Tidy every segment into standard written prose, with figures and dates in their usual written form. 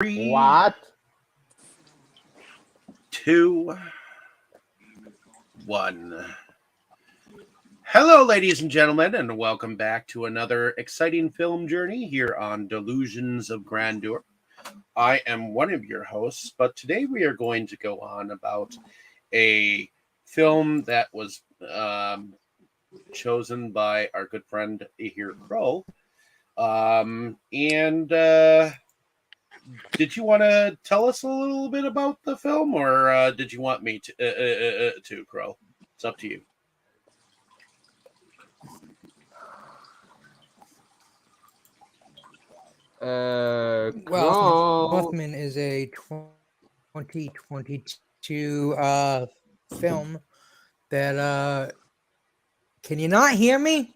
Three, What? 2, 1. Hello, ladies and gentlemen, and welcome back to another exciting film journey here on Delusions of Grandeur. I am one of your hosts, but today we are going to go on about a film that was chosen by our good friend here, Crow. And did you want to tell us a little bit about the film, or did you want me to, Crow? It's up to you. Well, Crow. Northman is a 2022 film that can you not hear me?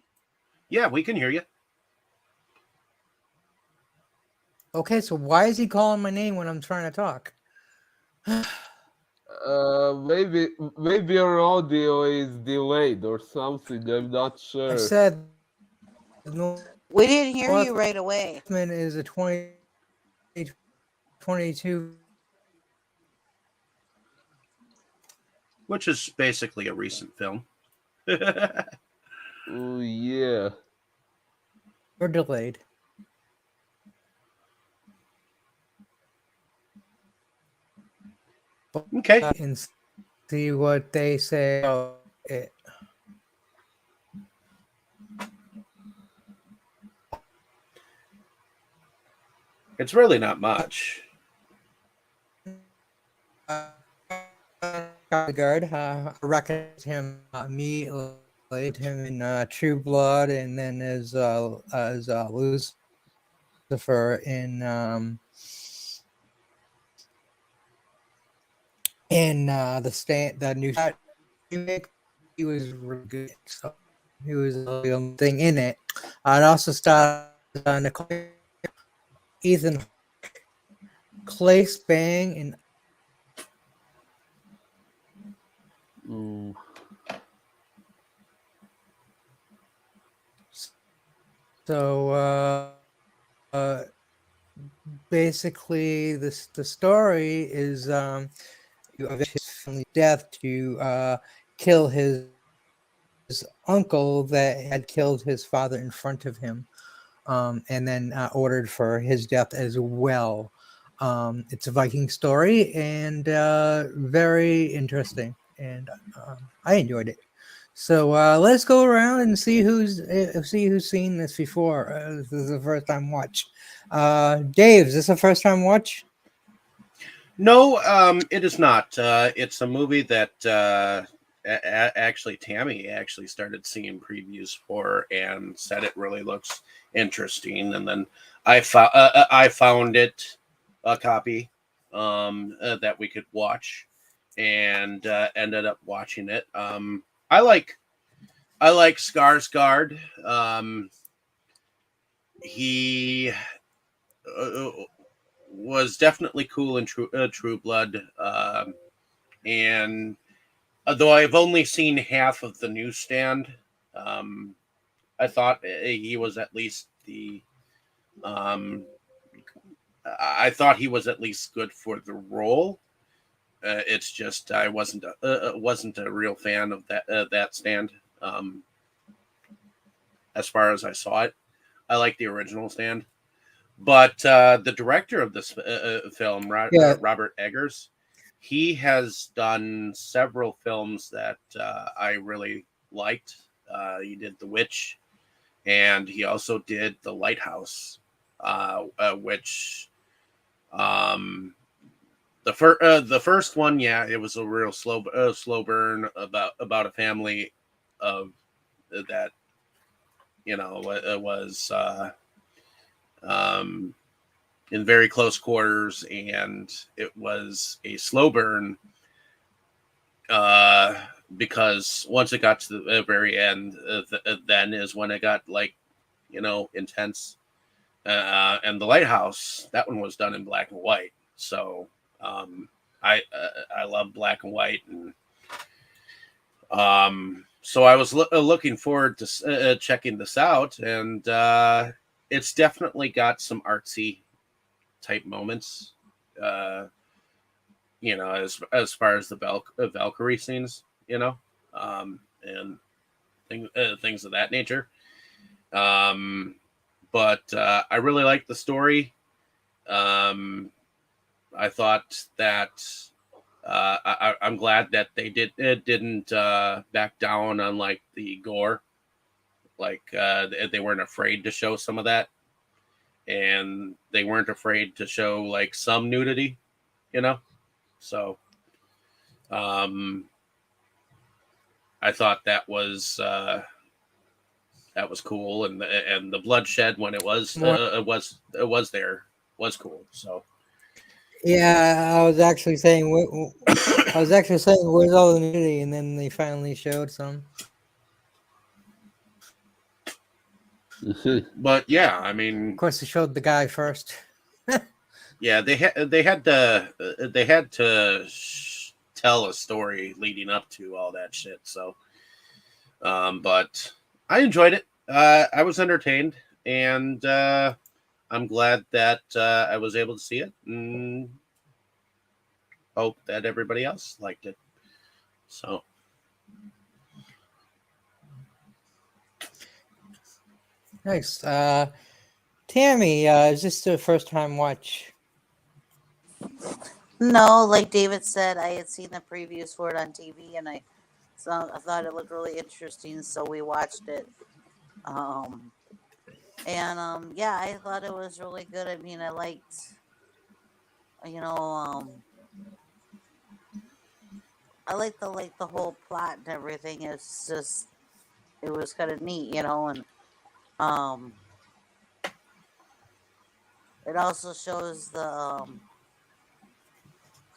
Yeah, we can hear you. Okay, so why is he calling my name when I'm trying to talk? Maybe your audio is delayed or something. I'm not I sure. said We didn't hear you Northman right away. is a 2022. Which is basically a recent film. Oh yeah. Or delayed. Okay. And see what they say about it. It's really not much. Guard, I recognize him immediately. Him in True Blood, and then as Lucifer in the new remake. He was really good. So he was the thing in it. It also starred Nicole, Ethan, Clay Spang, and Mm. so basically the story is his family death to kill his uncle that had killed his father in front of him, and then ordered for his death as well. It's a Viking story and very interesting, and I enjoyed it. So let's go around and see who's seen this before. This is the first time watch. Dave, is this a first time watch? No, it is not. It's a movie that actually Tammy actually started seeing previews for and said it really looks interesting. And then I found it a copy that we could watch, and ended up watching it. I like Skarsgård. He was definitely cool in True Blood, and though I've only seen half of the newsstand, um, I thought he was at least the. Um, I thought he was at least good for the role. It's just I wasn't a real fan of that stand. As far as I saw it, I like the original stand. But the director of this film, Robert Eggers, he has done several films that I really liked. He did The Witch, and he also did The Lighthouse, which the first one, yeah, it was a real slow burn about a family of that was um, in very close quarters, and it was a slow burn uh, because once it got to the very end, then is when it got intense. And The Lighthouse, that one was done in black and white, so um, I love black and white, and so I was looking forward to checking this out, and it's definitely got some artsy type moments. Uh, as far as the Valkyrie scenes, and things of that nature. Um, but I really liked the story. Um, I thought that I'm glad that didn't back down on like the gore, like they weren't afraid to show some of that, and they weren't afraid to show like some nudity, you know. So um, I thought that was cool, and the bloodshed when More, it was there was cool. So yeah, I was actually saying, where's all the nudity? And then they finally showed some. but yeah, I Of mean, course, they showed the guy first. yeah, they had to tell a story leading up to all that shit. So, but I enjoyed it. I was entertained, and I'm glad that I was able to see it, and hope that everybody else liked it. So, Nice. Tammy, is this the first time watch? No, like David said, I had seen the previews for it on TV, and I thought it looked really interesting, so we watched it. Um, and yeah, I thought it was really good. I mean, I liked, you know, I liked the whole plot and everything. It's just it was kind of neat, and um, it also shows the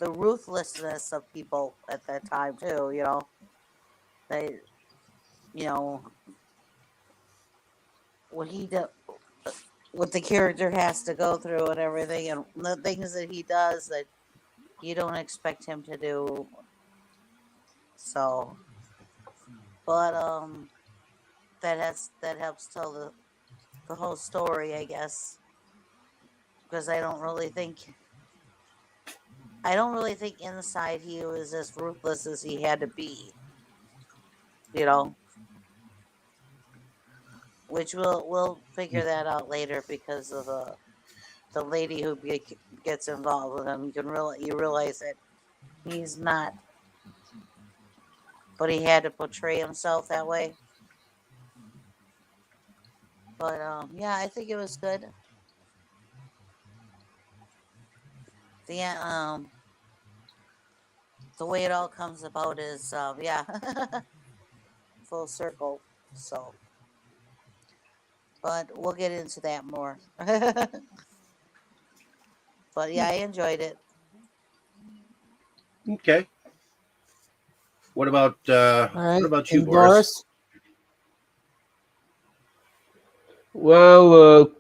ruthlessness of people at that time too. They, you know, what he did, what the character has to go through and everything, and the things that he does that you don't expect him to do. So, but that helps tell the whole story, I guess, because I don't really think inside he was as ruthless as he had to be. You know, which we'll figure that out later because of the lady who gets involved with him. You realize that he's not, but he had to portray himself that way. But yeah, I think it was good. The the way it all comes about is yeah, full circle. So, but we'll get into that more. But yeah, I enjoyed it. okay. All what right. about you, And Boris? Boris? Well,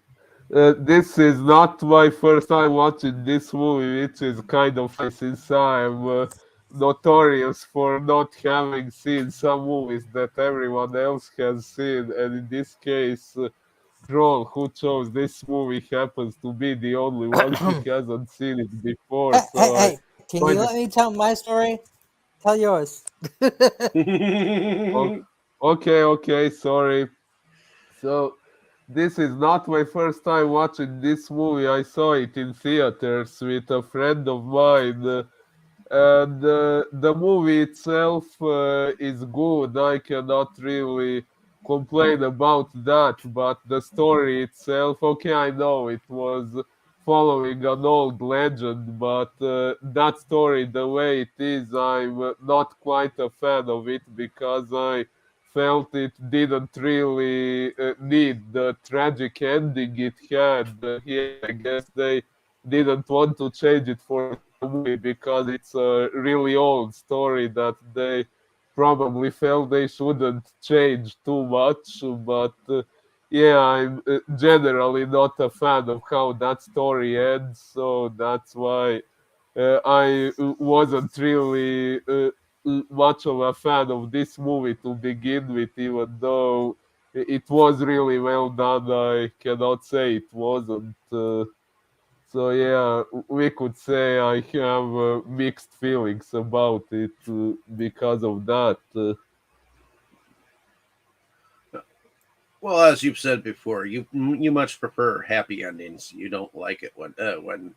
this is not my first time watching this movie, which is kind of funny since I'm notorious for not having seen some movies that everyone else has seen. And in this case, Troll, who chose this movie, happens to be the only one who hasn't seen it before. So I Hey, can you find it. let me tell my story? Tell yours. Oh, okay, sorry. So this is not my first time watching this movie. I saw it in theaters with a friend of mine. And the movie itself is good. I cannot really complain about that. But the story itself, okay, I know it was following an old legend, but that story, the way it is, I'm not quite a fan of it because I felt it didn't really need the tragic ending it had here. I guess they didn't want to change it for the movie because it's a really old story that they probably felt they shouldn't change too much. But yeah, I'm generally not a fan of how that story ends, so that's why I wasn't really much of a fan of this movie to begin with, even though it was really well done. I cannot say it wasn't. So So yeah, we could say I have mixed feelings about it because of that. Well, as you've said before, you much prefer happy endings. You don't like it when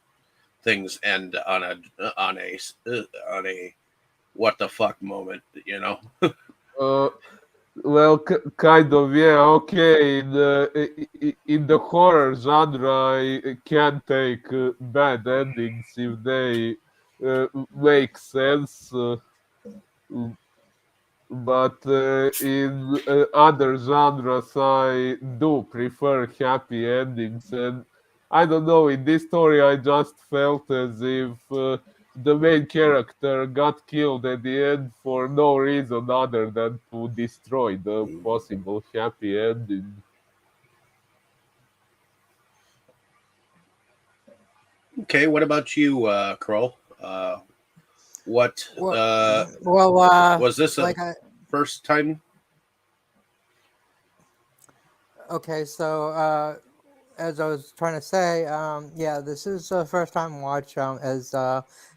things end on a what the fuck moment. You know. Uh, well, kind of, yeah, okay. In the horror genre, I can take bad endings if they make sense. But in other genres, I do prefer happy endings, and I don't know. In this story, I just felt as if the main character got killed at the end for no reason other than to destroy the possible happy ending. Okay, what about you, Kroll? What Well, well, was this a like I first time? okay, so as I was trying to say, yeah, this is a first time watch. As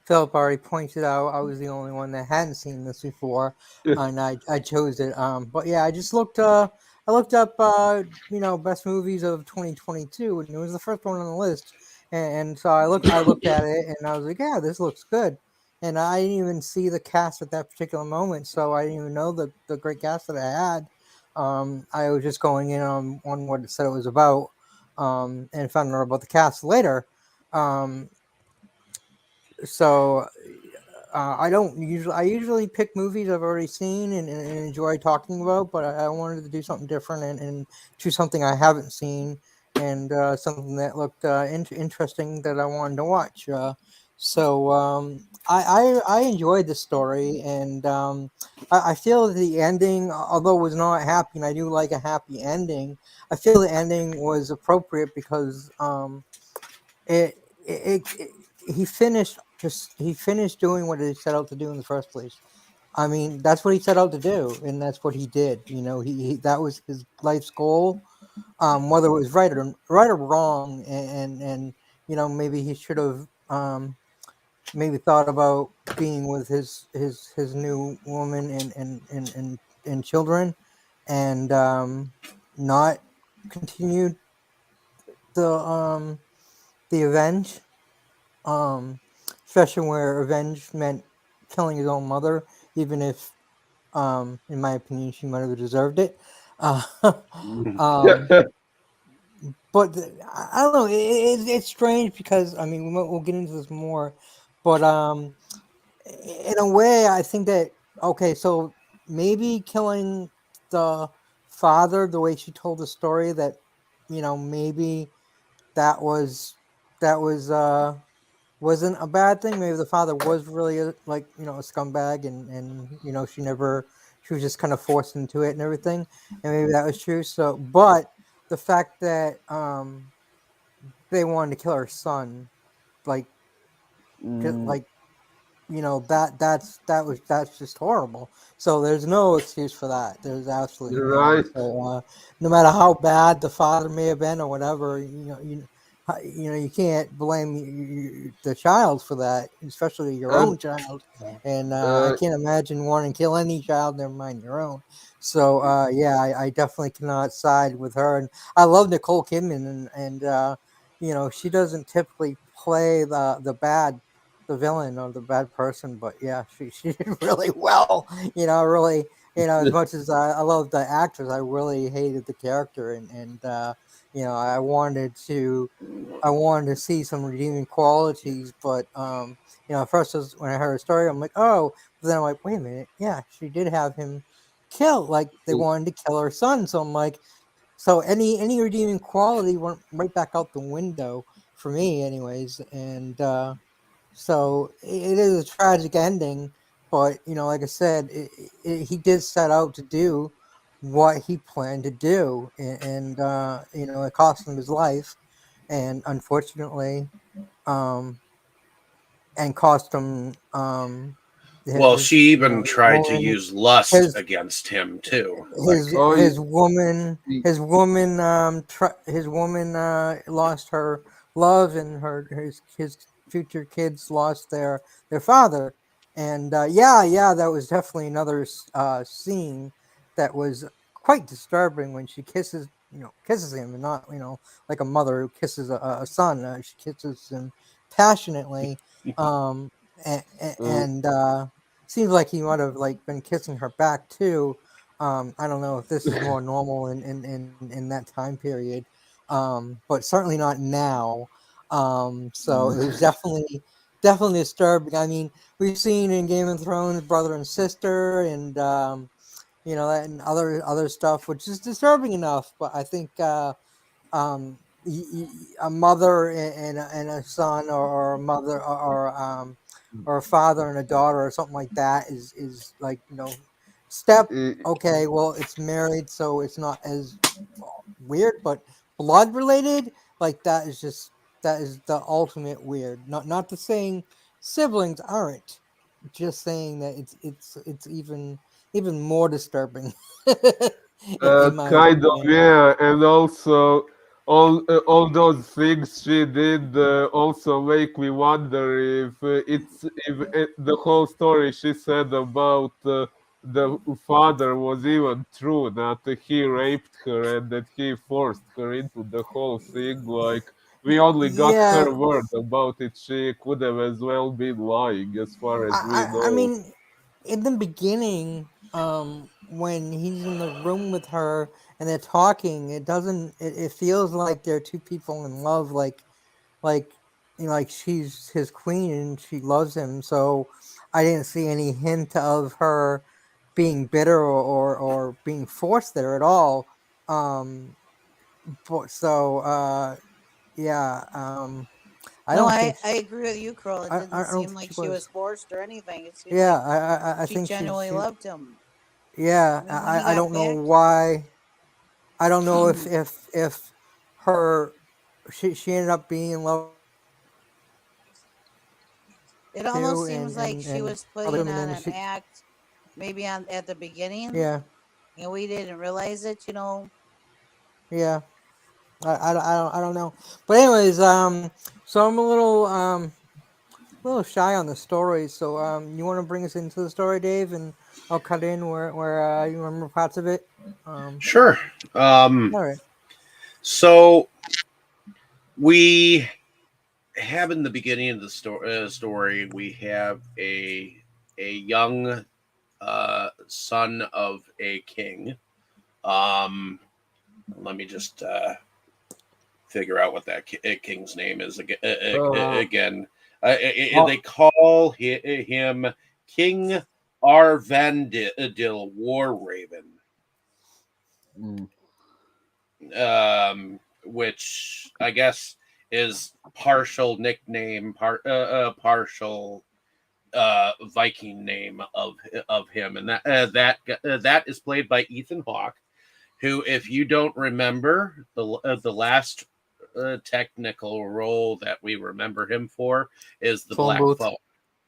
Philip already pointed out, I was the only one that hadn't seen this before, and I chose it. But yeah, I looked up, best movies of 2022, and it was the first one on the list. And so I looked at it, and I was like, yeah, this looks good. And I didn't even see the cast at that particular moment, so I didn't even know the great cast that I had. I was just going in on what it said it was about, and found out about the cast later. Um, so I usually pick movies I've already seen and enjoy talking about, but I wanted to do something different and choose something I haven't seen and something that looked interesting that I wanted to watch. I enjoyed the story, and I feel that the ending, although it was not happy, and I do like a happy ending, I feel the ending was appropriate because it he finished doing what he set out to do in the first place. I mean, that's what he set out to do, and that's what he did. He that was his life's goal. Whether it was right or wrong, and maybe he should have maybe thought about being with his new woman and children, and not continued the the revenge, um, especially where revenge meant killing his own mother, even if, in my opinion, she might have deserved it. Uh, um, but I don't know. It's strange because I mean we'll get into this more, but in a way, I think that okay, so maybe killing the father, the way she told the story, that maybe that was that was wasn't a bad thing. Maybe the father was really like a scumbag, and she was just kind of forced into it and everything, and maybe that was true. So, but the fact that they wanted to kill her son, like Mm, like that's just horrible. So there's no excuse for that. There's absolutely none. right. So no matter how bad the father may have been or whatever, you can't blame the child for that, especially your And own child. And I uh, can't imagine wanting to kill any child, never mind your own. So yeah, I definitely cannot side with her. And I love Nicole Kidman, and she doesn't typically play the villain or the bad person, but yeah, she did really well. Really, as much as I love the actress, I really hated the character, and I wanted to see some redeeming qualities, but at first when I heard her story, I'm like, oh, but then I'm like, wait a minute, yeah, she did have him killed, like they wanted to kill her son, so I'm like, so any redeeming quality went right back out the window for me, anyways, and so it is a tragic ending, but like I said, he did set out to do what he planned to do, and it cost him his life, and unfortunately, um, and cost him Well, his she even his tried to woman, use lust his against him too. Like, oh, his woman lost her love, and his future kids lost their father. And yeah, that was definitely another scene that was quite disturbing when she kisses him, and not like a mother who kisses a son. She kisses him passionately, and, Uh, seems like he might have like been kissing her back too. I don't know if this is more normal in that time period, but certainly not now. So it was definitely disturbing. I mean, we've seen in Game of Thrones brother and sister, and that and other stuff, which is disturbing enough. But I think a mother and a son, or a mother or a father and a daughter, or something like that, is like step. uh, Okay, well, it's married, so it's not as weird, but blood related, like that is the ultimate weird. Not to saying siblings aren't, just saying that it's even more disturbing. In my Kind of, opinion. yeah, and also all those things she did also make me wonder if the whole story she said about the father was even true, that he raped her and that he forced her into the whole thing. Like, we only got Yeah, her word about it. She could have as well been lying, as far as we I know. mean, in the beginning, when he's in the room with her and they're talking, it feels like they're two people in love, like like she's his queen and she loves him. So I didn't see any hint of her being bitter, or being forced there at all. Um, but so yeah, I No, don't I, think I agree with you, Kroll. It didn't I don't seem think like she she was was. forced or anything. It seemed Yeah, like I she think genuinely she loved him. yeah, When he I got don't know back, why. I don't know if her she ended up being in love it too, almost seems like she and was other putting and on then an she act, maybe on at the beginning, yeah, and we didn't realize it. yeah. I don't know. But anyways, so I'm a little shy on the story. So you want to bring us into the story, Dave, and I'll cut in where you remember parts of it. Um, Sure. Um, all right. so we have in the beginning of the story, we have a young son of a king. Um, Let me just figure out what that king's name is Uh, again. They oh, call him King Arvandil War Raven, mm, which I guess is partial nickname, partial Viking name of him, and that is played by Ethan Hawke, who, if you don't remember, the last technical role that we remember him for is the Phone Black booth. Phone,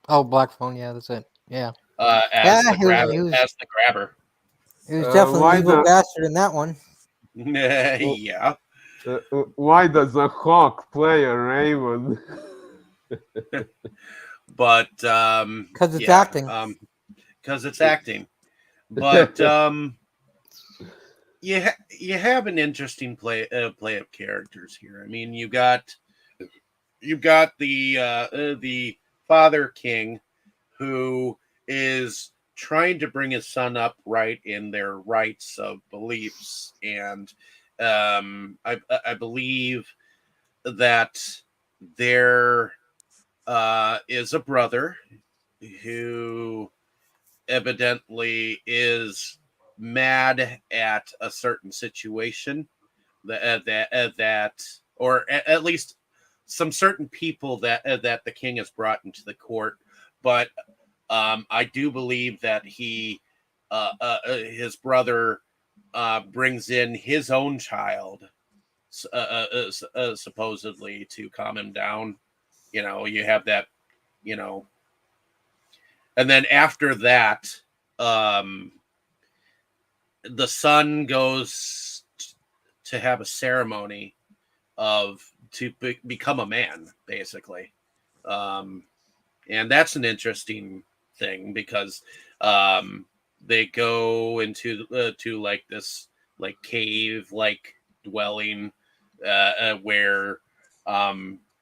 Oh, black phone. Yeah, that's it. Yeah, yeah. as the grabber. He was definitely an why evil the bastard in that one. Yeah, why does a hawk play a raven? but Because it's yeah, acting. because it's acting. But you have an interesting play of characters here. I mean, you've got the father king, who is trying to bring his son up right in their rights of beliefs, and I believe that there is a brother who evidently is mad at a certain situation that or at least some certain people that the king has brought into the court, but I do believe that his brother brings in his own child, supposedly to calm him down. You have that, you know, and then after that, um, the son goes to have a ceremony of become a man, basically. Um, and that's an interesting thing because they go into to like this like cave like dwelling where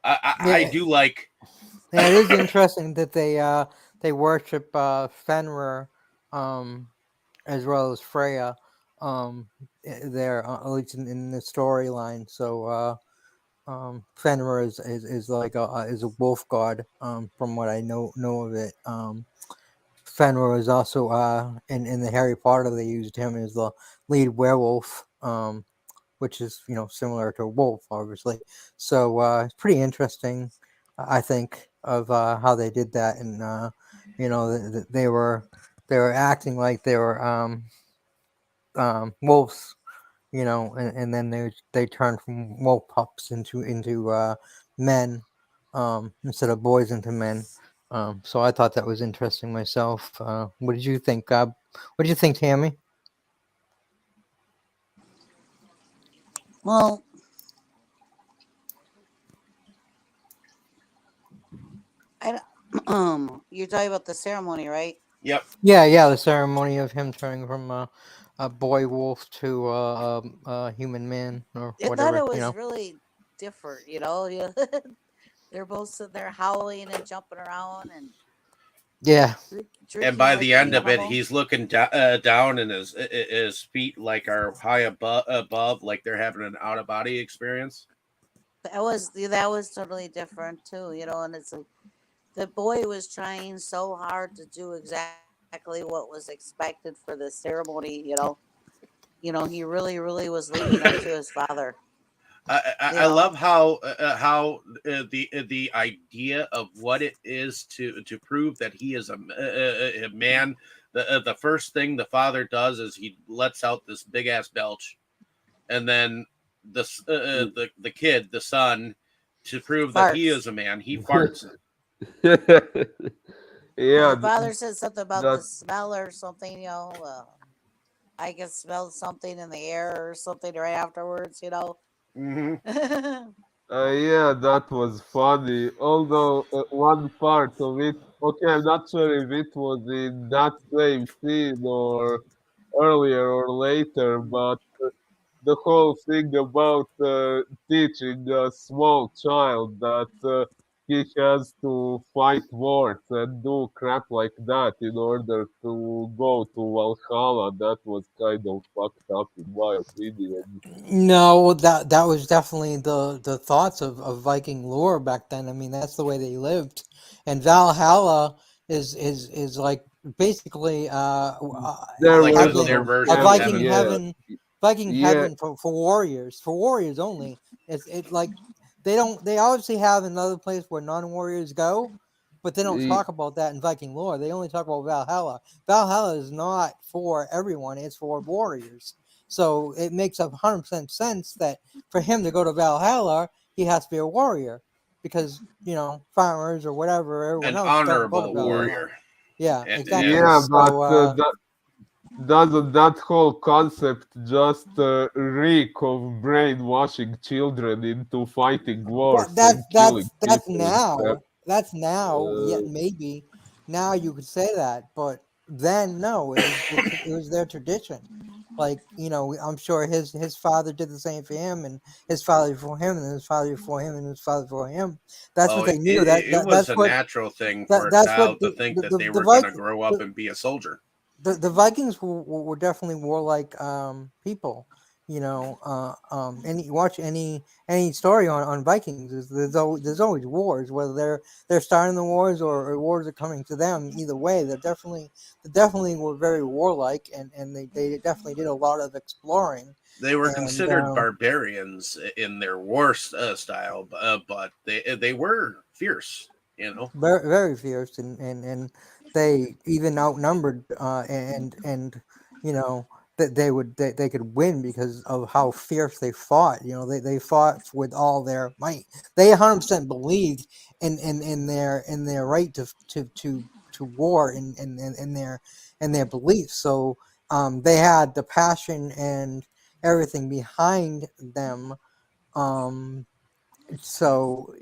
I Yeah, do like. yeah, it is interesting that they worship Fenrir, um, as well as Freya, there at least in the storyline. So Fenrir is like is a wolf god, from what I know of it. Fenrir is also in the Harry Potter they used him as the lead werewolf, which is similar to a wolf, obviously. So it's pretty interesting, I think, of how they did that, and they were acting like they were wolves, and then they turned from wolf pups into men, instead of boys into men. So I thought that was interesting myself. What did you think? What did you think, Tammy? Well, I you're talking about the ceremony, right? Yep. Yeah, the ceremony of him turning from a boy wolf to a human man or I thought whatever. it was really different. Yeah. They're both sitting there howling and jumping around and Yeah, And drinking by like the an end of it, animal. he's looking down, and his feet like are high above, like they're having an out of body experience. That was totally different too. And it's like the boy was trying so hard to do exactly what was expected for the ceremony. He really, really was leading up to his father. I love how the idea of what it is to prove that he is a man. The first thing the father does is he lets out this big ass belch, and then the kid, the son, to prove that he Farts. is a man, he farts. Well, Yeah, the father said something about the that smell or something. I can smell something in the air or something right afterwards. Hmm. yeah, that was funny. Although one part of it, okay, I'm not sure if it was in that same scene or earlier or later, but the whole thing about teaching a small child that he has to fight wars and do crap like that in order to go to Valhalla, that was kind of fucked up in my opinion. no, that was definitely the thoughts of Viking lore back then. I mean, that's the way they lived, and Valhalla is like basically There Like was heaven, their a a version of heaven, Viking heaven. yeah, heaven, Viking yeah, heaven for warriors only. It like they obviously have another place where non-warriors go, but they don't y- talk about that in Viking lore. They only talk about Valhalla. Valhalla is not for everyone; it's for warriors. So it makes 100% sense that for him to go to Valhalla, he has to be a warrior because farmers or whatever, everyone An else don't go to honorable uh, Valhalla. warrior. Yeah, And exactly. yeah, but So doesn't that whole concept just reek of brainwashing children into fighting that wars that's and killing that's that's people and crap? now. That's now. Yet Uh, maybe now you could say that, but then no. It was their tradition. Like I'm sure his father did the same for him, and his father before him, and his father before him, and his father before him. That's oh, what they knew. it was That's a what natural thing for a that's what child to think that they The were going to Vikings. grow up and be a soldier. The Vikings were definitely warlike people. Any watch any story on Vikings. There's always wars, whether they're starting the wars or wars are coming to them. Either way, they definitely were very warlike, and they definitely did a lot of exploring. They were And considered barbarians in their war style, but they were fierce. You know, very very fierce, and they even outnumbered, and you know that they could win because of how fierce they fought. They fought with all their might. They 100% believed in their right to war, in their beliefs. So they had the passion and everything behind them, um So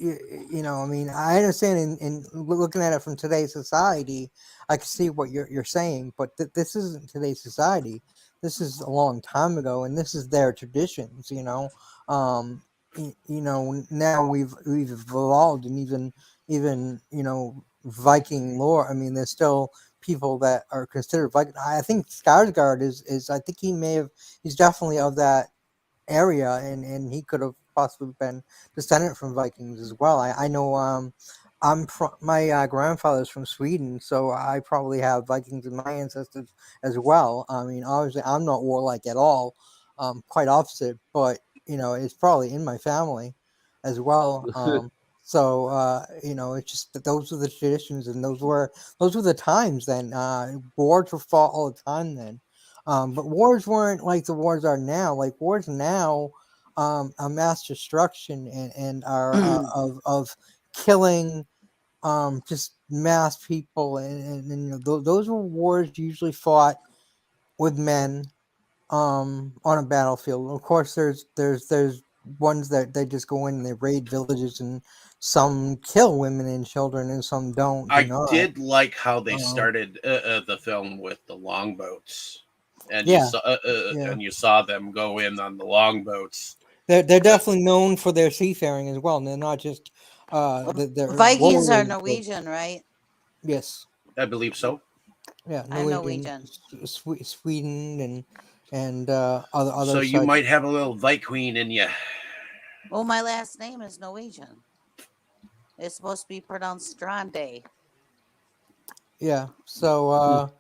I mean, I understand in looking at it from today's society, I can see what you're saying, but this isn't today's society. This is a long time ago, and this is their traditions. Now we've evolved, and even Viking lore. I mean, there's still people that are considered Viking. I think Skarsgård is I think he's definitely of that area, and he could have possibly been descendant from Vikings as well. I know I'm from my grandfather's from Sweden, so I probably have Vikings in my ancestors as well. I mean, obviously I'm not warlike at all, quite opposite, but it's probably in my family as well. So it's just that those were the traditions, and those were the times then. Wars were fought all the time then. But wars weren't like the wars are now. Like wars now are mass destruction and are of killing just mass people, and those were wars usually fought with men on a battlefield. Of course, there's ones that they just go in and they raid villages, and some kill women and children and some do I not. did like how they Um, started the film with the longboats, and yeah, yeah. you saw them go in on the longboats. They're Uh, definitely known for their seafaring as well, and they're not just they're Vikings are warriors, but Norwegian, right? yes, I believe so. yeah, I'm Norwegian, Norwegian. Sweden, and So other you such. might have a little Viking in you. Well, my last name is Norwegian. It's supposed to be pronounced Strande. Yeah. So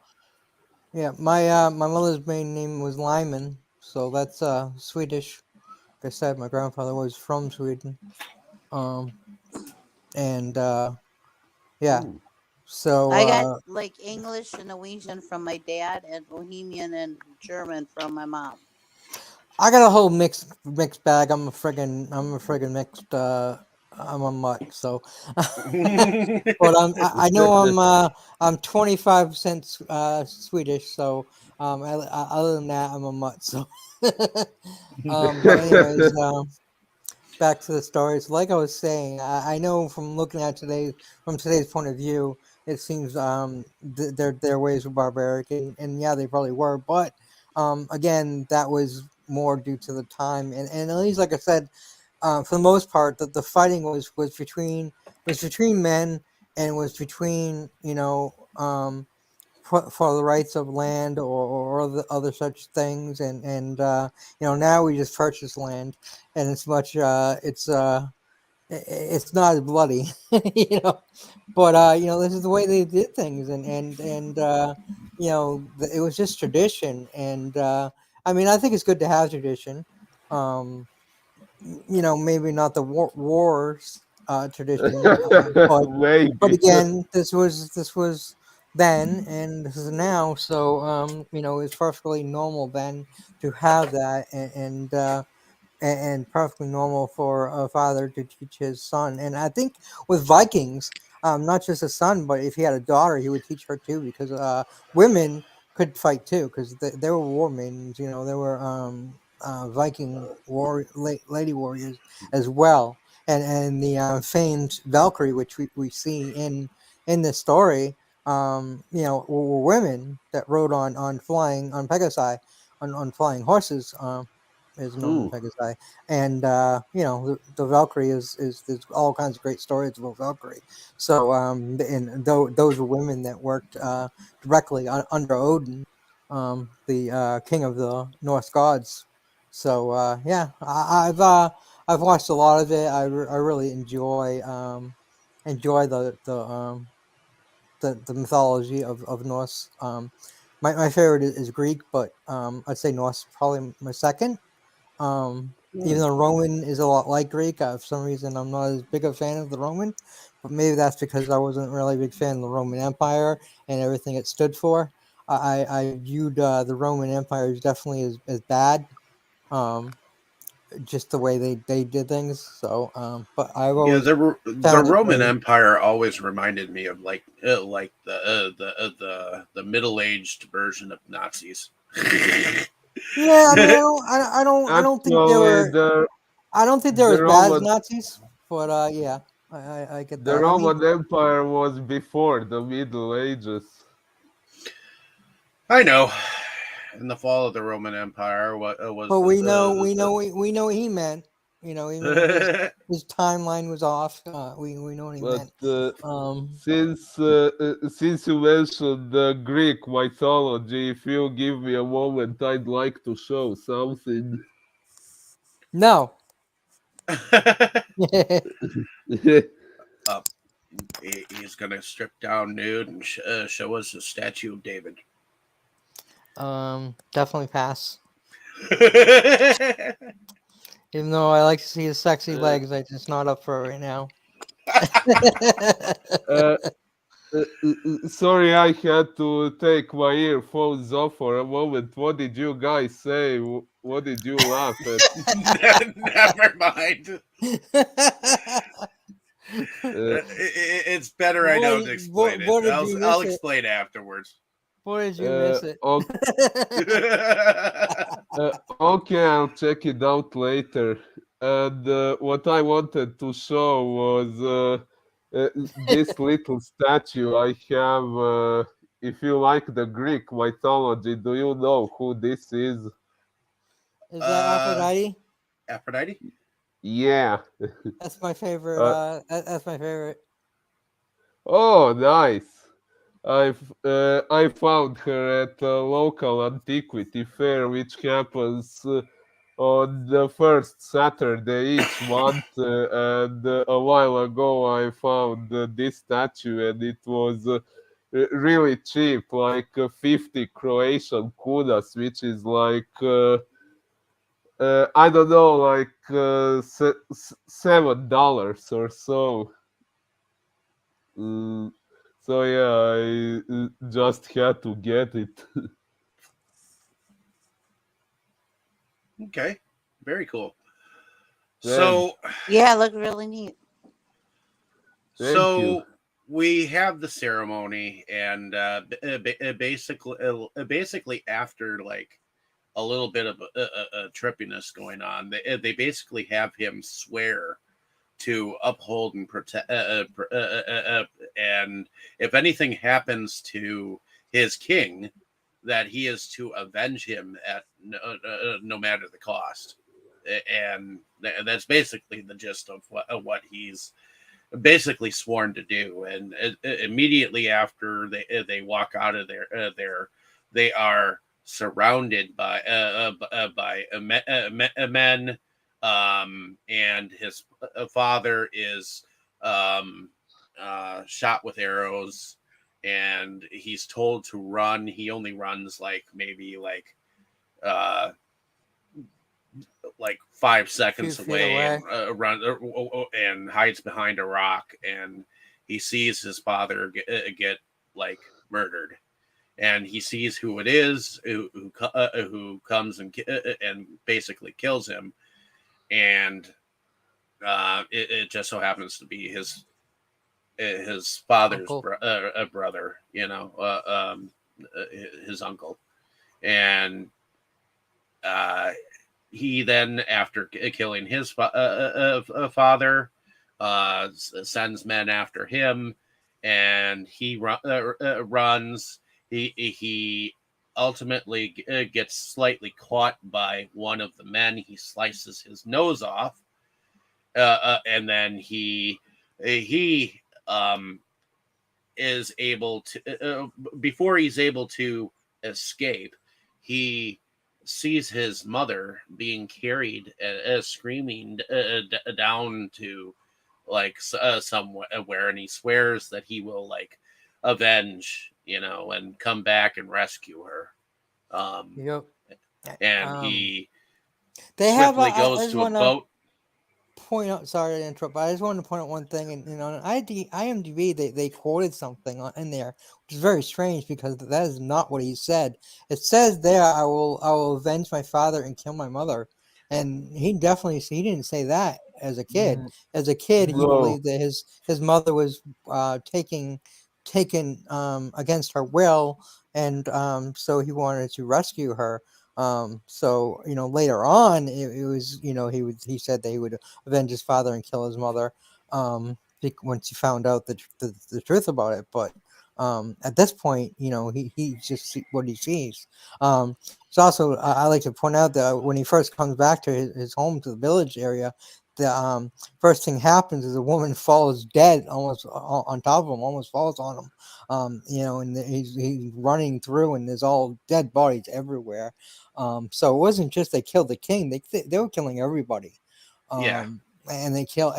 yeah, my mother's maiden name was Lyman, so that's Swedish. Like I said, my grandfather was from Sweden. Um, and yeah, Ooh. so I got like English and Norwegian from my dad, and Bohemian and German from my mom. I got a whole mixed bag. I'm a friggin' mixed. I'm a mutt. So, but I know I'm 25% Swedish. So other than that, I'm a mutt. So, but anyways, back to the stories. Like I was saying, I know from looking at from today's point of view, it seems their ways were barbaric, and yeah, they probably were. But again, that was more due to the time, and at least, like I said, for the most part, the fighting was between men, and was between for the rights of land, or the other such things, and now we just purchase land, and it's much it's not as bloody, but this is the way they did things, and it was just tradition, and I mean, I think it's good to have tradition. um Maybe not the wars tradition, but Maybe. again, this was then, and this is now. So it's perfectly normal then to have that, and perfectly normal for a father to teach his son. And I think with Vikings, not just a son, but if he had a daughter, he would teach her too, because women could fight too, because they were war maidens. They were Viking lady warriors as well. And the famed Valkyrie, which we see in this story, were women that rode on flying on Pegasi, on flying horses. Is known as Ooh. Pegasi, and the Valkyrie is there's all kinds of great stories about Valkyrie. So those were women that worked directly under Odin, the king of the Norse gods. So yeah, I've watched a lot of it. I really enjoy the mythology of Norse. My favorite is Greek, but I'd say Norse is probably my second. Even Ooh. though Roman is a lot like Greek, for some reason I'm not as big a fan of the Roman, but maybe that's because I wasn't really a big fan of the Roman Empire and everything it stood for. I viewed the Roman Empire as definitely as bad, um, just the way they did things. So, but I've Yeah, always the found it Roman very. Empire always reminded me of like the middle aged version of Nazis. Yeah, I mean, I don't think they Actually, were. the I don't think they're as The bad as Roman Nazis, but yeah, I get the that. I mean, Roman Empire was before the Middle Ages. I know. In the fall of the Roman Empire, what was but we know the we know what he meant. You know, even if his timeline was off, we know what he But meant. since you mentioned the Greek mythology, if you give me a moment, I'd like to show something. No. Up. He's gonna strip down nude and show us a statue of David. Definitely pass. Even though I like to see his sexy legs, I'm just not up for it right now. uh, Sorry, I had to take my earphones off for a moment. What did you guys say? What did you laugh at? Never mind. It's better I don't explain it. What did you miss I'll it? explain afterwards. Boy, did you miss it? Okay, I'll check it out later. And what I wanted to show was this little statue I have. If you like the Greek mythology, do you know who this is? Is that Aphrodite? Aphrodite? Yeah. That's my favorite. That's my favorite. Oh, nice. I found her at a local antiquity fair, which happens on the first Saturday each month. And a while ago, I found this statue, and it was really cheap, like 50 Croatian kunas, which is like I don't know, like $7 or so. So yeah, I just had to get it. Okay. Very cool. Thanks. So Yeah, it looked really neat. Thank you. we have the ceremony, and basically after like a little bit of a trippiness going on, they basically have him swear to uphold and protect, and if anything happens to his king, that he is to avenge him at no matter the cost. And that's basically the gist of what he's basically sworn to do. And immediately after they walk out of there, they are surrounded by men, and his father is shot with arrows, and he's told to run. He only runs maybe uh, 5 seconds away, and and hides behind a rock, and he sees his father get murdered, and he sees who it is who comes and basically kills him, and it just so happens to be his father's brother, his uncle, and he then, after killing his father, sends men after him, and he runs. He ultimately gets slightly caught by one of the men. He slices his nose off, and then he is able to before he's able to escape, he sees his mother being carried screaming down to somewhere, and he swears that he will avenge, and come back and rescue her. Yep. And he they swiftly have goes to a boat. Point out, sorry to interrupt, but I just wanted to point out one thing. And on IMDb, they quoted something in there, which is very strange because that is not what he said. It says there, I will avenge my father and kill my mother," and he didn't say that as a kid. As a kid, he believed that his mother was taken against her will, and so he wanted to rescue her. So later on, it was he said that he would avenge his father and kill his mother. Once he found out the truth about it, but at this point, he just what he sees. It's also I like to point out that when he first comes back to his home to the village area, the first thing happens is a woman falls dead almost on top of him, almost falls on him. And he's running through, and there's all dead bodies everywhere. So it wasn't just they killed the king; they were killing everybody. Yeah, And they carried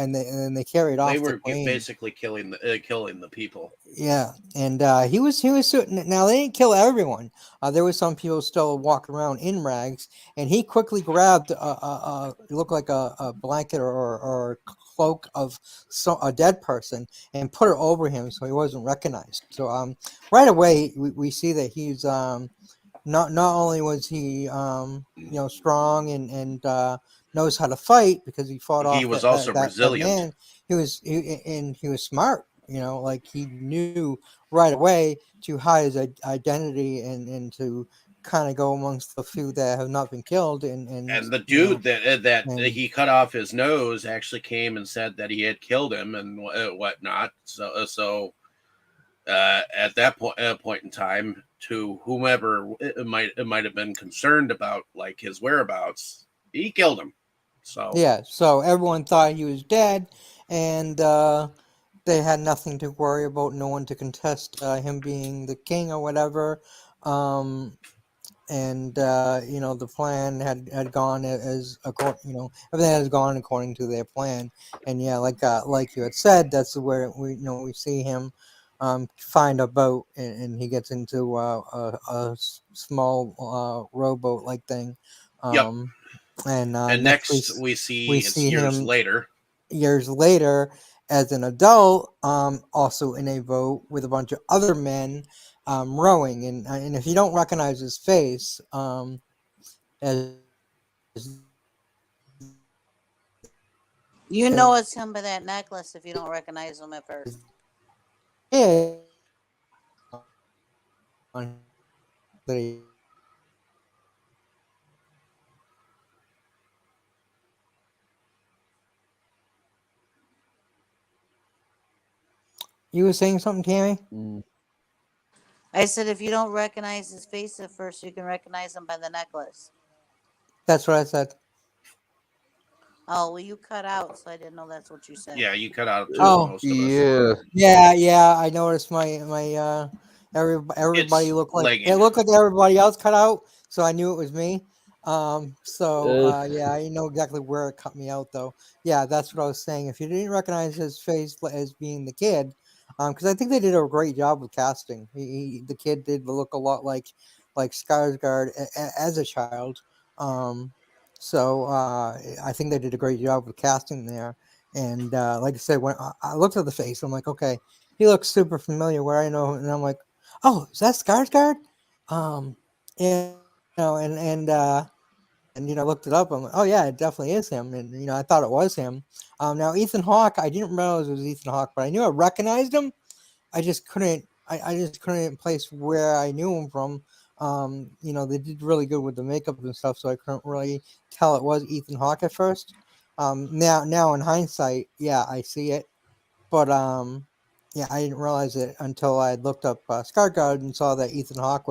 they off the were queen. basically killing the people. Yeah, and he was certain. Now they didn't kill everyone. There was some people still walking around in rags, and he quickly grabbed it looked like a blanket or cloak of a dead person and put it over him so he wasn't recognized. So right away we see that he's not only was he strong and knows how to fight because he fought He off was also that resilient. man. He was smart. Like he knew right away to hide his identity and to kind of go amongst the few that have not been killed and And the dude that and he cut off his nose actually came and said that he had killed him and whatnot. So at that point in time, to whomever it might have been concerned about like his whereabouts, he killed him. So yeah. So everyone thought he was dead, and they had nothing to worry about, no one to contest him being the king or whatever. Um, and the plan had gone as according, everything has gone according to their plan. And yeah, like you had said, that's where we see him find a boat, and he gets into small rowboat like thing. yep. Um, and And next next we we see it's see years him later. years later as an adult, also in a boat with a bunch of other men rowing. And if you don't recognize his face, as You know it's him by that necklace if you don't recognize him at first. is on that he- you were saying something, Tammy? Mm. I said if you don't recognize his face at first, you can recognize him by the necklace. That's what I said. Oh, well, you cut out, so I didn't know that's what you said. Yeah, you cut out to Oh, most of us. Yeah. yeah. I noticed my everybody It's looked like lagging. everybody else cut out, so I knew it was me. So Uh, yeah, I know exactly where it cut me out though. Yeah, that's what I was saying. If you didn't recognize his face as being the kid, because I think they did a great job with casting. The kid did look a lot like Skarsgård as a child. Um, so I think they did a great job with casting there. And like I said, when I looked at the face, I'm like, okay, he looks super familiar. Where I know, and I'm like, oh, is that Skarsgård? Um, and I looked it up. I'm like, oh yeah, it definitely is him. And I thought it was him. Now Ethan Hawke, I didn't realize it was Ethan Hawke, but I knew I recognized him. I just couldn't place where I knew him from. They did really good with the makeup and stuff, so I couldn't really tell it was Ethan Hawke at first. Now in hindsight, yeah, I see it, but yeah, I didn't realize it until I had looked up Skarsgård and saw that Ethan Hawke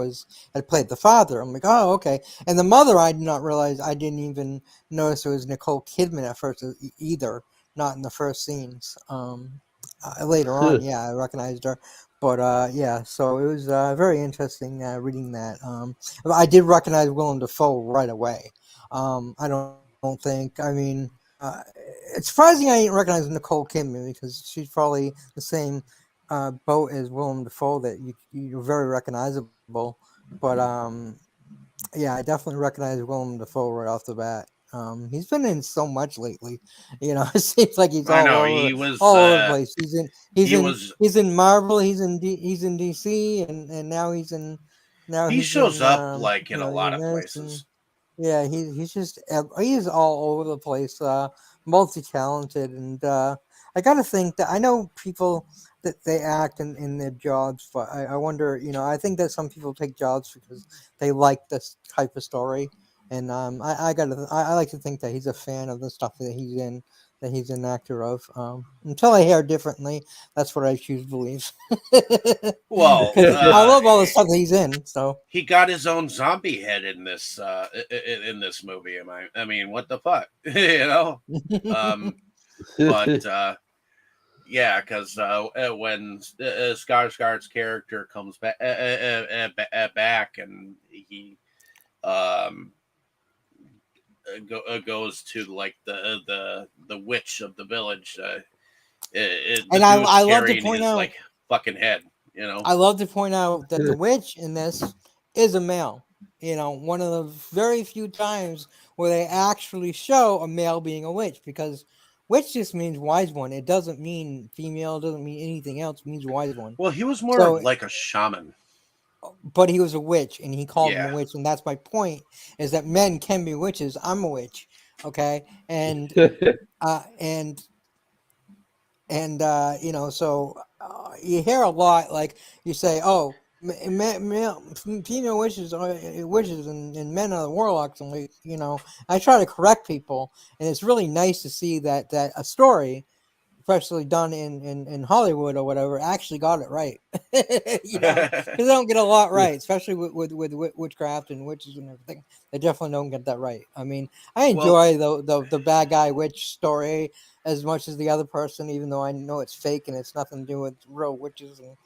had played the father. I'm like, oh, okay. And the mother, I did not realize. I didn't even notice it was Nicole Kidman at first either. Not in the first scenes. Later on, yeah, I recognized her. But yeah, so it was very interesting reading that. I did recognize Willem Dafoe right away. I don't think. I mean, it's surprising I didn't recognize Nicole Kidman because she's probably the same boat as Willem Dafoe that you're very recognizable. But yeah, I definitely recognize Willem Dafoe right off the bat. He's been in so much lately. It seems like he's I know he was. all over the place. He's in he's He in was. he's in Marvel. He's in DC, and now He he's shows in up like in a lot in of this. And places. yeah, he's just he's all over the place, multi talented, and I got to think that I know people that they act in their jobs. But I wonder, I think that some people take jobs because they like this type of story. And I like to think that he's a fan of the stuff that he's an actor of. Until I hear differently, that's what I choose to believe. Well, Because I love all the stuff that he's in. So he got his own zombie head in this in this movie. I mean, what the fuck, you know? Um, but yeah, because when Skarsgård's character comes back and he um goes to like the witch of the village, the and dude's I love to carrying point his out like fucking head, you know. I love to point out that the witch in this is a male. One of the very few times where they actually show a male being a witch, because witch just means wise one. It doesn't mean female, it doesn't mean anything else, it means wise one. Well, he was more So, of like a shaman. but he was a witch and he called him a Yeah. witch, and that's my point, is that men can be witches. I'm a witch. Okay. And so you hear a lot, like you say, oh, female witches are witches, and men are the warlocks, and I try to correct people, and it's really nice to see that a story, especially done in Hollywood or whatever, actually got it right. Because they don't get a lot right, especially with witchcraft and witches and everything. They definitely don't get that right. I mean, I enjoy the bad guy witch story as much as the other person, even though I know it's fake and it's nothing to do with real witches and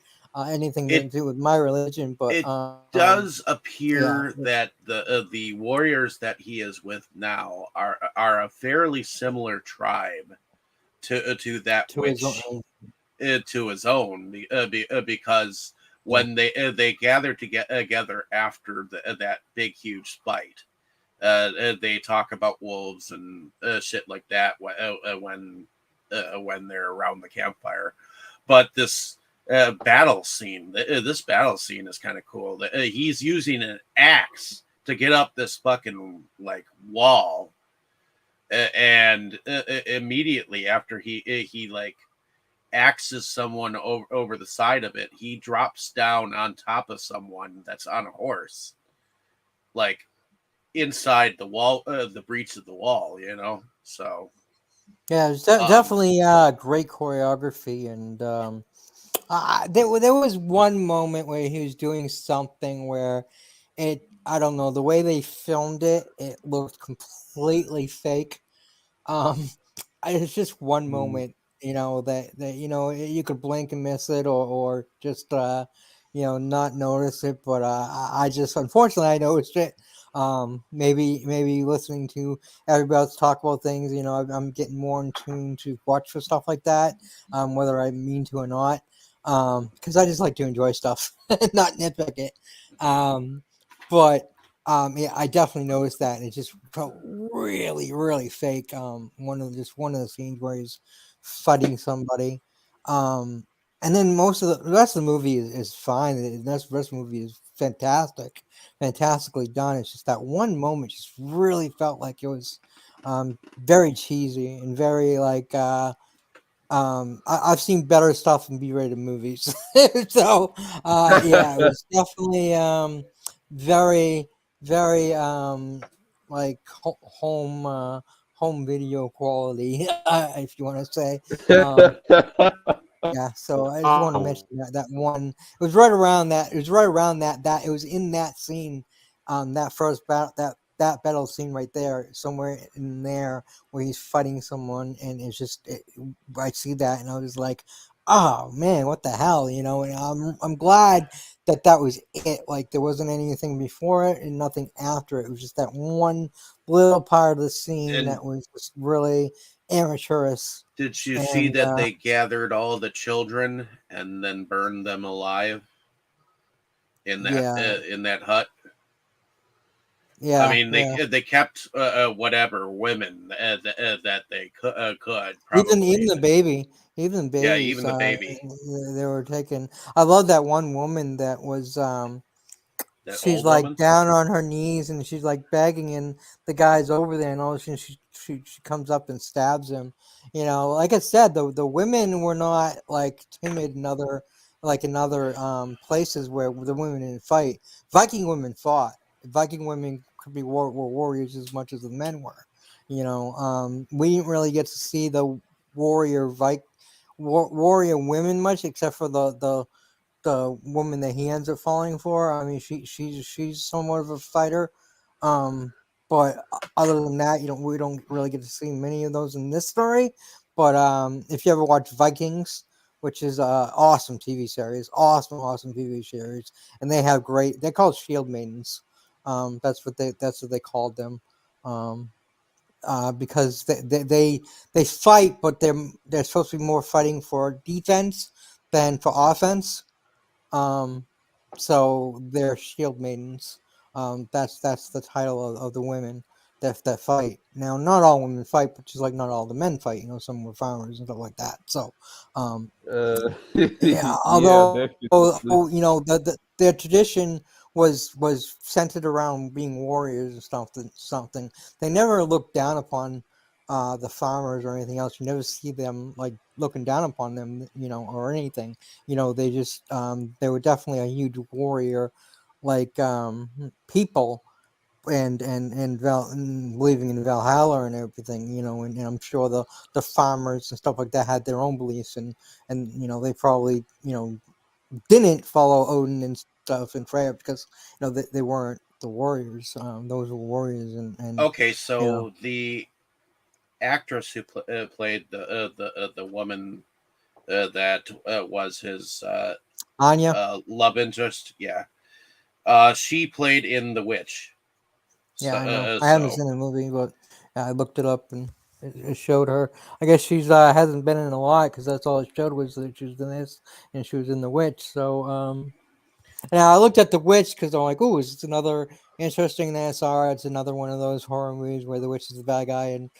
anything to do with my religion. But It does appear yeah. that the warriors that he is with now are a fairly similar tribe to that to his which own. to his own because when they gather together after that big huge fight, they talk about wolves and shit like that when they're around the campfire. But this battle scene, this battle scene is kind of cool. He's using an axe to get up this fucking like wall, and immediately after he like axes someone over the side of it, he drops down on top of someone that's on a horse, like inside the wall, the breach of the wall, you know. So Yeah, it's definitely great choreography, and there was one moment where he was doing something where I don't know, the way they filmed it, it looked completely fake. Um, it's just one moment, that you could blink and miss it, or just not notice it. But I just, unfortunately, I noticed it. Maybe listening to everybody else talk about things, I'm getting more in tune to watch for stuff like that, whether I mean to or not, because I just like to enjoy stuff, not nitpick it. But yeah, I definitely noticed that, and it just felt really, really fake. One of the scenes where he's fighting somebody, and then most of the rest of the movie is fine. The rest of the movie is fantastically done. It's just that one moment just really felt like it was very cheesy and very like. I've seen better stuff in B-rated movies, so yeah, it was definitely very, very like home video quality, if you want to say. Yeah, so I just want to mention that one. It was right around that. It was right around that. It was in that scene, that first battle, that battle scene right there, somewhere in there where he's fighting someone, and it's just I see that, and I was like, oh man, what the hell, And I'm glad that was it. Like there wasn't anything before it and nothing after it. It was just that one little part of the scene and that was just really amateurish. did you see And that they gathered all the children and then burned them alive in that hut? I yeah, mean, they kept whatever women that they could even probably. the baby, even the Yeah, babies, even the baby. they were taken. I love that one woman that was That she's old like woman. down on her knees and she's like begging, and the guy's over there, and all of a sudden she comes up and stabs him. Like I said, the women were not like timid in other places where the women didn't fight. Viking women fought. Viking women could be were warriors as much as the men were. We didn't really get to see the warrior warrior women much, except for the woman that he ends up falling for. I mean, she's somewhat of a fighter, um, but other than that, we don't really get to see many of those in this story. But if you ever watch Vikings, which is a awesome TV series, awesome TV series, and they have great. They're called Shield Maidens. That's what they called them. Um, because they fight, but they're supposed to be more fighting for defense than for offense. Um, so they're shield maidens. That's the title of the women that fight. Now, not all women fight, but just like not all the men fight. Some were farmers and stuff like that. So, Uh, yeah, yeah, although definitely. their tradition was centered around being warriors and something. They never looked down upon the farmers or anything else. You never see them like looking down upon them, or anything. They just they were definitely a huge warrior, like people, and believing in Valhalla and everything, and I'm sure the farmers and stuff like that had their own beliefs, and they probably didn't follow Odin and stuff and Freya because they weren't the warriors. Those were warriors, and Okay, you know so the actress who played the woman that was his Anya. love interest, yeah, she played in The Witch. So, Yeah, I know. I haven't so seen the movie, but I looked it up and it showed her. I guess she's hasn't been in a lot because that's all it showed was that she was in this and she was in The Witch. So and I looked at The Witch because I'm like, ooh, it's another interesting than I saw. It's another one of those horror movies where the witch is the bad guy, and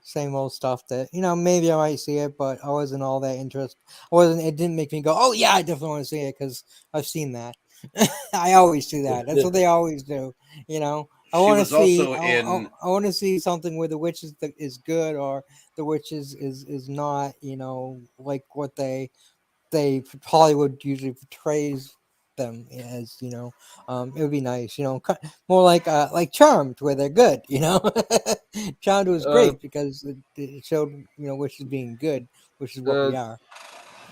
same old stuff that maybe I might see it, but I wasn't all that interested. I wasn't. It didn't make me go, oh yeah, I definitely want to see it because I've seen that. I always do that. That's what they always do. I she want to was see. also in. I want to see something where the witch is good or the witch is not. Like what they Hollywood usually portrays them as. It would be nice. More like Charmed, where they're good. Charmed was Uh, great because it showed witches being good, which is what uh, we are.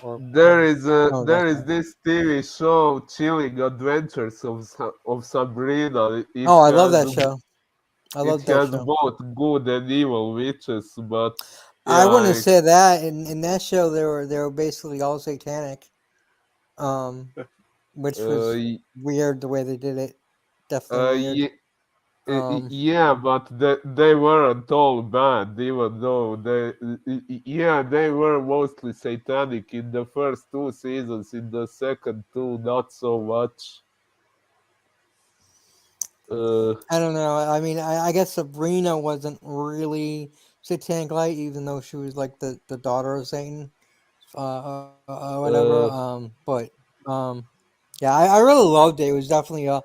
Or no, there that's is right. this TV show, Chilling Adventures of Sabrina. Oh, I love that show. I It love that has show. both good and evil witches, but I wouldn't yeah, say that. In that show, they were basically all satanic, um, which uh, was y- weird the way they did it. Definitely weird. yeah, Um, yeah, but they weren't all bad, even though yeah, they were mostly satanic in the first two seasons. In the second two, not so much. Uh, I don't know. I mean, I guess Sabrina wasn't really satanic light, even though she was like the daughter of Satan, whatever. uh, But um, yeah, I really loved it. It was definitely a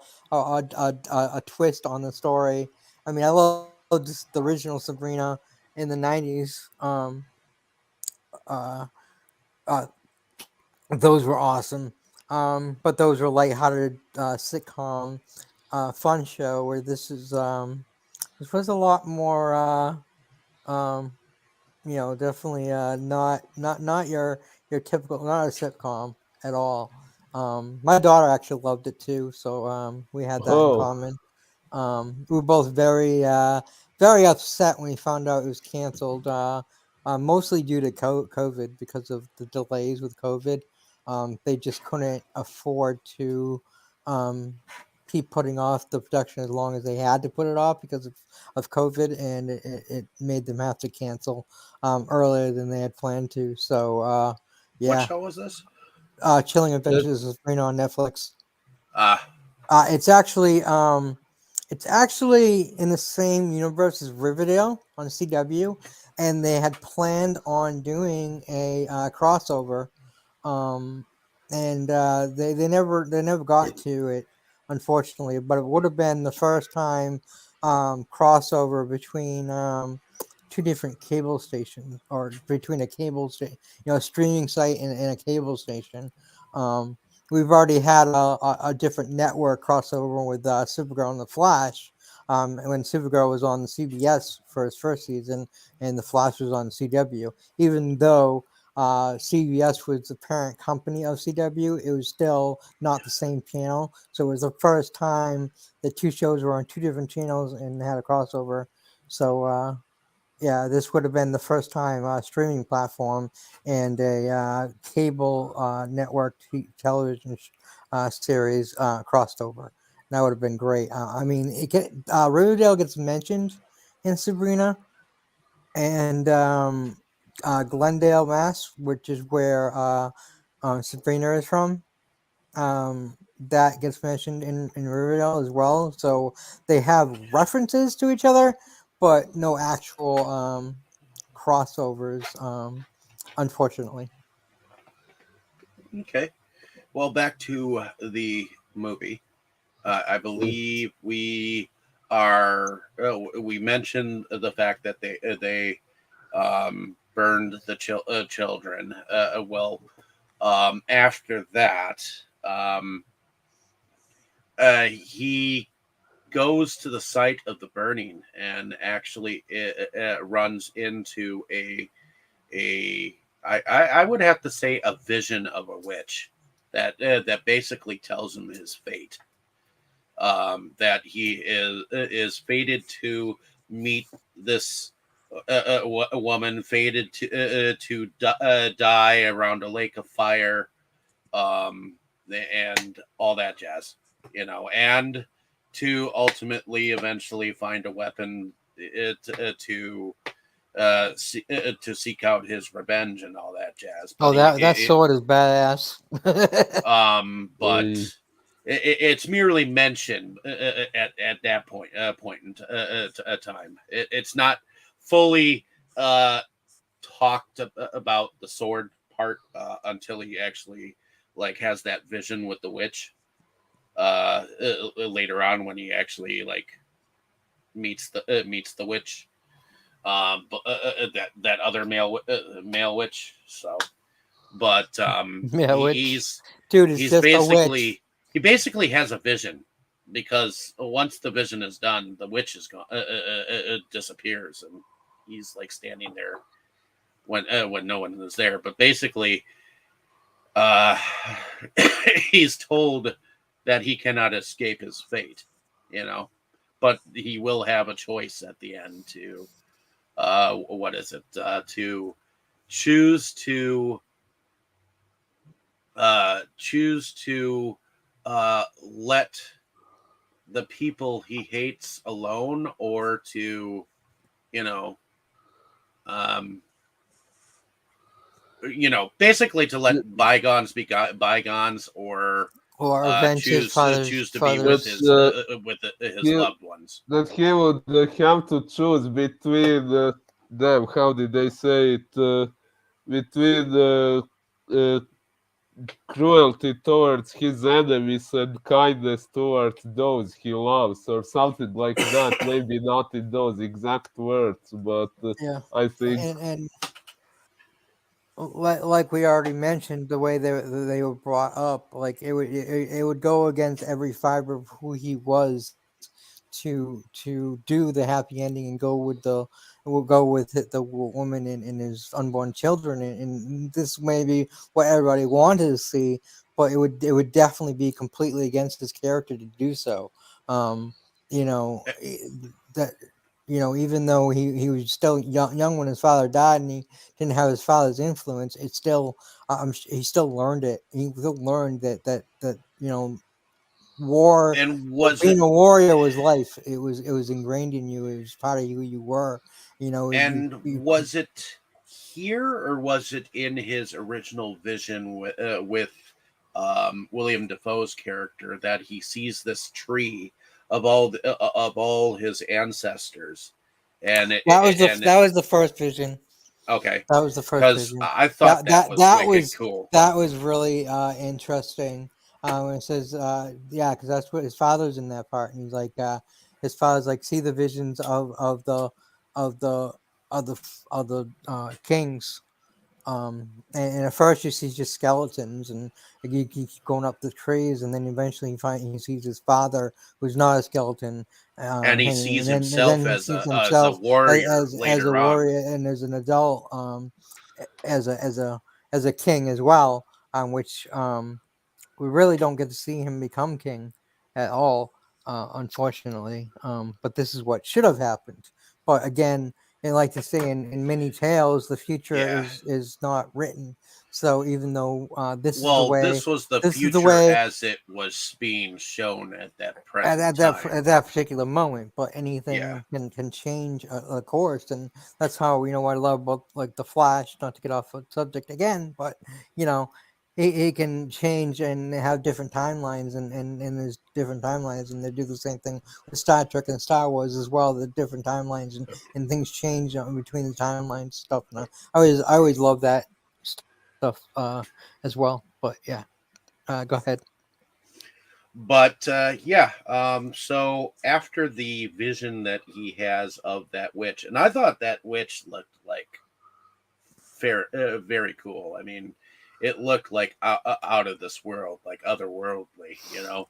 twist on the story. I mean, I loved just the original Sabrina in the '90s. Uh, uh, those were awesome. But those were lighthearted sitcom, fun show. Where this was a lot more. Um, definitely not your typical, not a sitcom at all. My daughter actually loved it too, so we had that in oh, common. We were both very upset when we found out it was canceled. Mostly due to COVID because of the delays with COVID. They just couldn't afford to um, keep putting off the production as long as they had to put it off because of COVID, and it made them have to cancel earlier than they had planned to. So What yeah, show was this? Chilling that, Adventures is right on Netflix. Ah, It's actually in the same universe as Riverdale on CW, and they had planned on doing a crossover, um, and they never got to it. unfortunately. But it would have been the first time crossover between two different cable stations, or between a cable station, streaming site and a cable station. Um, we've already had a different network crossover with Supergirl and the Flash. When Supergirl was on CBS for its first season, and the Flash was on CW, even though CBS was the parent company of CW, it was still not the same channel. So it was the first time the two shows were on two different channels and had a crossover. So yeah, this would have been the first time streaming platform and a cable network television series crossed over. That would have been great. I mean, Riverdale gets mentioned in Sabrina, and Glendale, Mass, which is where Sabrina is from. That gets mentioned in Riverdale as well. So they have references to each other, but no actual crossovers, unfortunately. Okay. Well, back to the movie. I believe we mentioned the fact that they burned the children. After that, he goes to the site of the burning and actually runs into I would have to say a vision of a witch that basically tells him his fate. That he is fated to meet this woman, fated to die around a lake of fire, and all that jazz, and to ultimately eventually find a weapon to seek out his revenge and all that jazz. Oh, But that sword is badass. but Oy. it's merely mentioned at that point in time. It's not fully talked about the sword part until he actually like has that vision with the witch later on, when he actually like meets the witch, but that other male witch. So, but Yeah, he's dude, it's just a witch. he basically has a vision, because once the vision is done, the witch is gone, it disappears, and he's like standing there when no one is there. But basically, uh, he's told that he cannot escape his fate, but he will have a choice at the end to what is it, to choose to let the people he hates alone, or to you know um basically to let bygones be bygones, or Or avenge his choose to be with his he, loved ones. that he would have to choose between them. How did they say it? Between uh, cruelty towards his enemies and kindness towards those he loves, or something like that. Maybe not in those exact words, but Yeah, I think and like we already mentioned, the way they were brought up, like it would go against every fiber of who he was to do the happy ending and go with the woman and his unborn children, and this may be what everybody wanted to see, but it would definitely be completely against his character to do so. Um, that even though he was still young when his father died, and he didn't have his father's influence, it's still he still learned it. He still learned that war, And was being it a warrior was life. It was ingrained in you. It was part of who you were. and was it here, or was it in his original vision with William Defoe's character, that he sees this tree of all his ancestors, and that was the first vision. okay, That was the first because vision. I thought That that that was that wicked was cool. that was really interesting. when it says, yeah, because that's what his father's in that part, and he's like, his father's like, see the visions of the of the kings. And at first you see just skeletons, and like, you keep going up the trees, and then eventually he sees his father, who's not a skeleton, And he hanging, sees and himself then he as sees a himself warrior as a later on. warrior and as an adult, as a king as well, which we really don't get to see him become king at all, unfortunately. But this is what should have happened. But again, and like to say in many tales, the future Yeah. is not written. So even though Well, this was the this is the future way as it was being shown at that at, present at that time. at that particular moment, but Yeah. anything can change a course, and that's how what I love about like the Flash. Not to get off the subject again, but you know he can change and have different timelines, and there's different timelines, and they do the same thing with Star Trek and Star Wars as well. The different timelines, and things change in between the timelines stuff. And I always love that stuff as well. But yeah, go ahead. But yeah, so after the vision that he has of that witch, and I thought that witch looked like very cool. I mean, it looked like out of this world, like otherworldly, you know.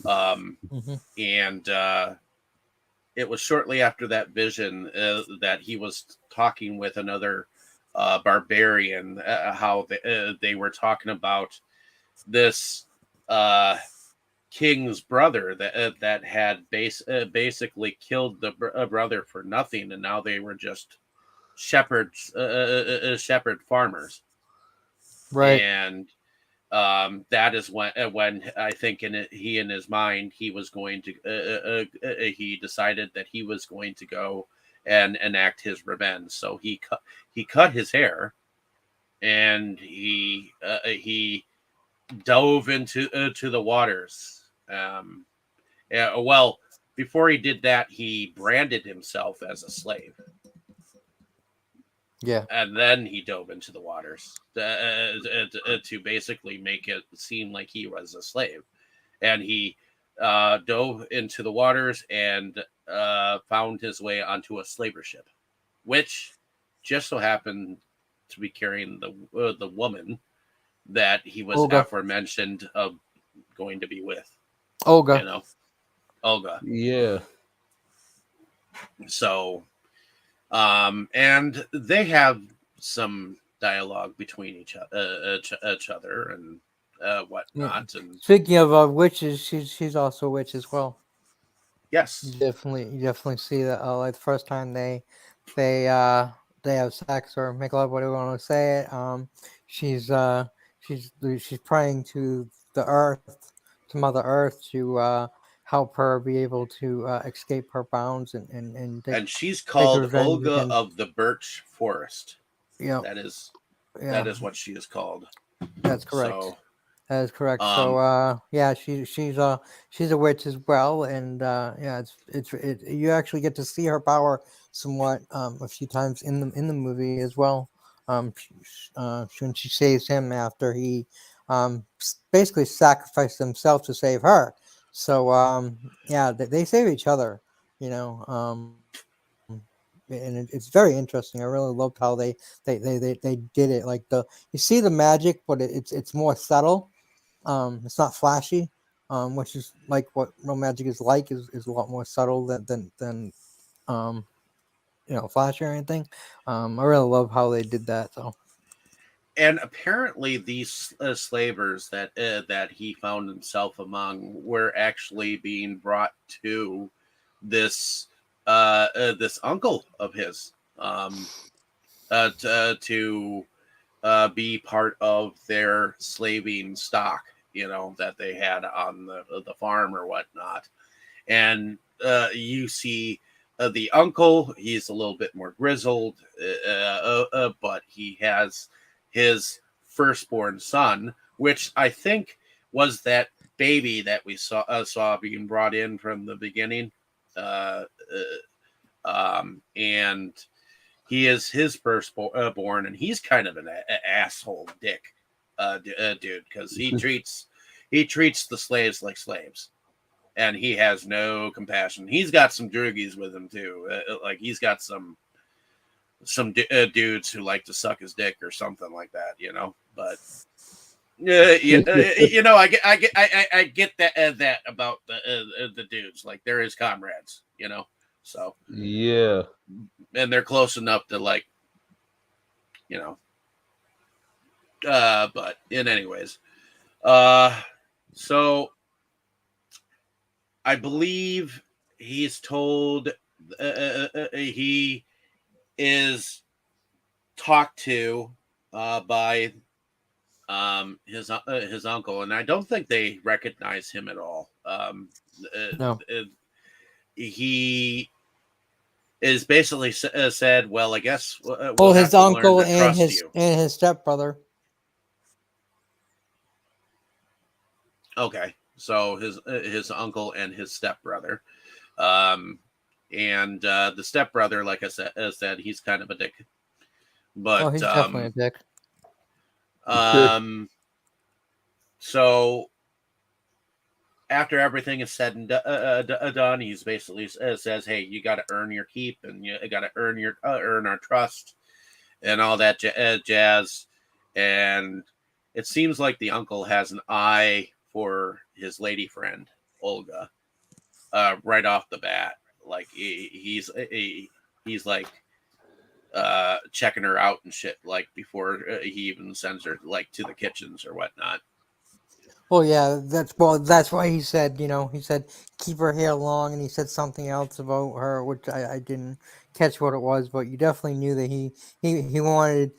Hmm. And it was shortly after that vision that he was talking with another barbarian, how they were talking about this king's brother that had basically killed the brother for nothing, and now they were just shepherds, shepherd farmers. Right. And that is when I think he in his mind he was going to he decided that he was going to go and enact his revenge. So he cut his hair, and he dove into to the waters. Yeah, well, before he did that, he branded himself as a slave, Yeah. and then he dove into the waters to basically make it seem like he was a slave. And he dove into the waters and found his way onto a slaver ship, which just so happened to be carrying the woman that he was Olga. aforementioned going to be with. You Olga. know, Olga. Yeah. So, and they have some dialogue between each other and Yeah. whatnot. And Speaking of witches, she's also a witch as well. yes, You definitely see that. Like the first time they uh they have sex or make love, whatever you want to say it. She's she's praying to the earth, to Mother Earth, to help her be able to escape her bounds and and she's take called revenge Olga again. of the Birch Forest. Yeah, That is yeah, what she is called. that's correct. So, That is correct. So um, yeah, she's a witch as well, and yeah, you actually get to see her power somewhat a few times in the movie as well. When she saves him after he basically sacrificed himself to save her. So yeah, they save each other, you know. And it's very interesting. I really loved how they did it. Like you see the magic, but it's more subtle. It's not flashy, which is like what real magic is like. Is a lot more subtle than um, flashy or anything. I really love how they did that. So and apparently these slavers that he found himself among were actually being brought to this this uncle of his, to be part of their slaving stock, you know, that they had on the farm or whatnot. And you see the uncle, he's a little bit more grizzled, but he has his firstborn son, which I think was that baby that we saw being brought in from the beginning. Uh, and he is his firstborn, and he's kind of an asshole dick, dude, because he treats the slaves like slaves, and he has no compassion. He's got some droogies with him too. Like he's got some dudes who like to suck his dick or something like that, you know. But you know, I get that about the dudes. Like they're his comrades, you know. So Yeah. and they're close enough to like, you know. But in anyways, so I believe he's told he is talked to by his uncle, and I don't think they recognize him at all. No. He is basically said, "Well, I guess Well, we'll have his to learn uncle to trust you." and his stepbrother. Okay, so his uncle and his stepbrother, and the stepbrother, like I said, he's kind of a dick, Oh, but he's definitely a dick. So after everything is said and done, he's basically says, "Hey, you got to earn your keep, and you got to earn our trust, and all that jazz." And it seems like the uncle has an eye for his lady friend Olga, right off the bat. Like he's like checking her out and shit, like before he even sends her like to the kitchens or whatnot. Well, yeah, that's why he said, he said keep her hair long, and he said something else about her, which I didn't catch what it was, but you definitely knew that he wanted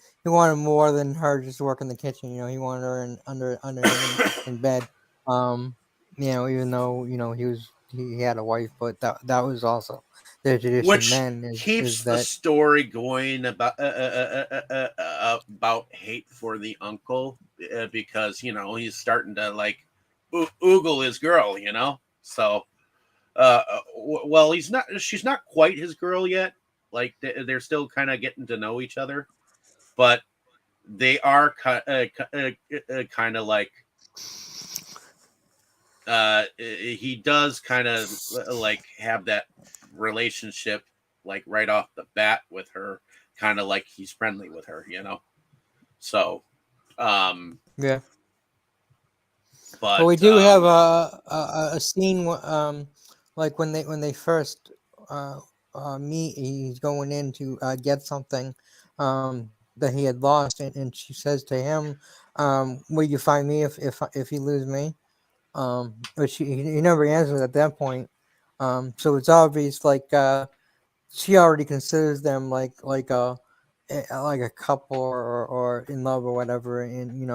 more than her just to work in the kitchen. He wanted her under him in bed. Even though he had a wife, but that was also their tradition. Which Then is keeps the that story going about hate for the uncle, because he's starting to like oogle his girl, so well, she's not quite his girl yet. Like they're still kind of getting to know each other, but they are kind of like he does kind of like have that relationship like right off the bat with her, kind of like he's friendly with her, so yeah. but Well, we do have a scene like when they first meet. He's going in to get something that he had lost, and she says to him, "Will you find me if you lose me?" But he never answers at that point. So it's obvious like she already considers them like a couple or in love or whatever, and he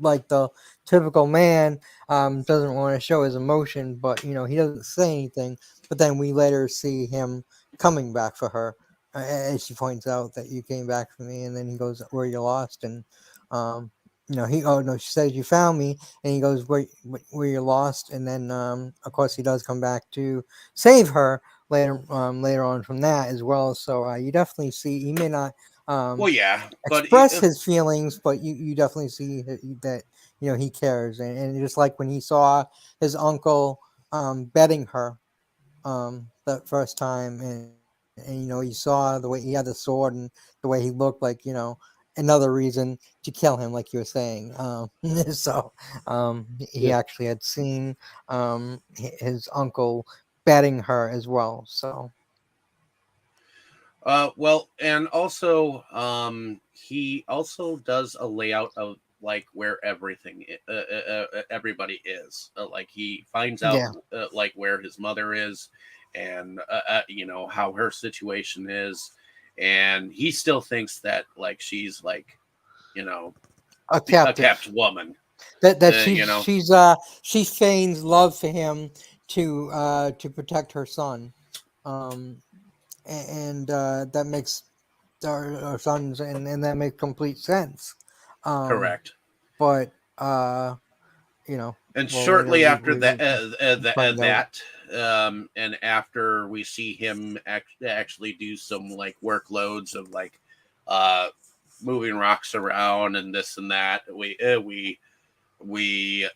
like the typical man doesn't want to show his emotion, but he doesn't say anything. But then we later see him coming back for her, as she points out that you came back for me, and then he goes, "Where you lost?" And oh no, she says you found me, and he goes, where you lost?" And then of course he does come back to save her later on from that as well. So you definitely see he may not well, yeah, but express his feelings, but you definitely see that he cares, and just like when he saw his uncle betting her that first time, and you saw the way he had the sword and the way he looked, like another reason to kill him, like you were saying. So he Yeah. actually had seen his uncle betting her as well. So well, and also he also does a layout of like where everybody is, like he finds out yeah, like where his mother is, and how her situation is, and he still thinks that like she's like you know a a captive. kept woman, That you know. she feigns love for him to protect her son, um, and that makes our sons, and that makes complete sense. Um, Correct. but And well, later shortly after we find out. that, and after we see him actually do some like workloads of like uh moving rocks around and this and that, we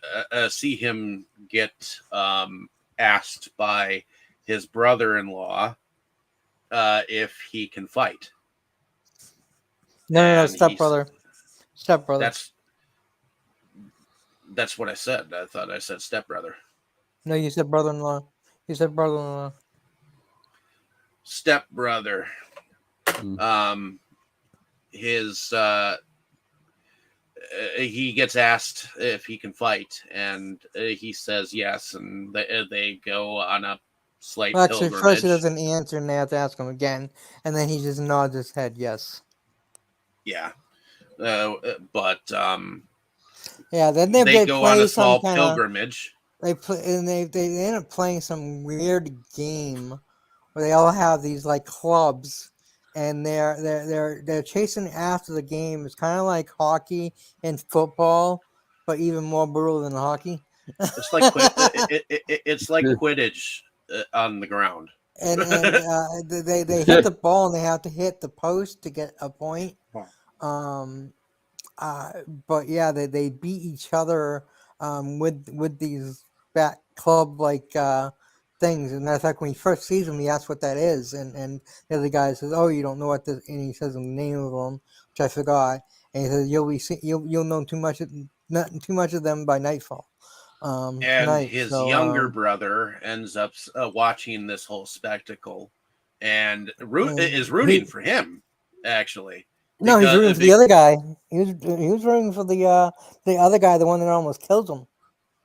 see him get asked by his brother-in-law if he can fight. No, And stepbrother. Stepbrother. That's what I said. I thought I said stepbrother. No, you said brother-in-law. You said brother-in-law. Stepbrother. Mm. His he gets asked if he can fight, and he says yes, and they go on a slight Well, actually, pilgrimage. first he doesn't answer, and they have to ask him again, and then he just nods his head yes. Yeah, but Yeah, then they they go on a play some small kind of pilgrimage. they play and they end up playing some weird game where they all have these like clubs, and they're chasing after the game. It's kind of like hockey and football, but even more brutal than hockey. It's like it's like Quidditch on the ground. They hit the ball and they have to hit the post to get a point. Um, but yeah, they beat each other with these bat club like things. And matter of fact, when he first sees him, he asks what that is, and the other guy says, "Oh, you don't know what this," and he says the name of them, which I forgot, and he says, "You'll know not too much of them by nightfall." And Tonight. his So younger brother ends up watching this whole spectacle and is rooting for him, actually. No, he's rooting for the other guy. He was rooting for the other guy, the one that almost kills him.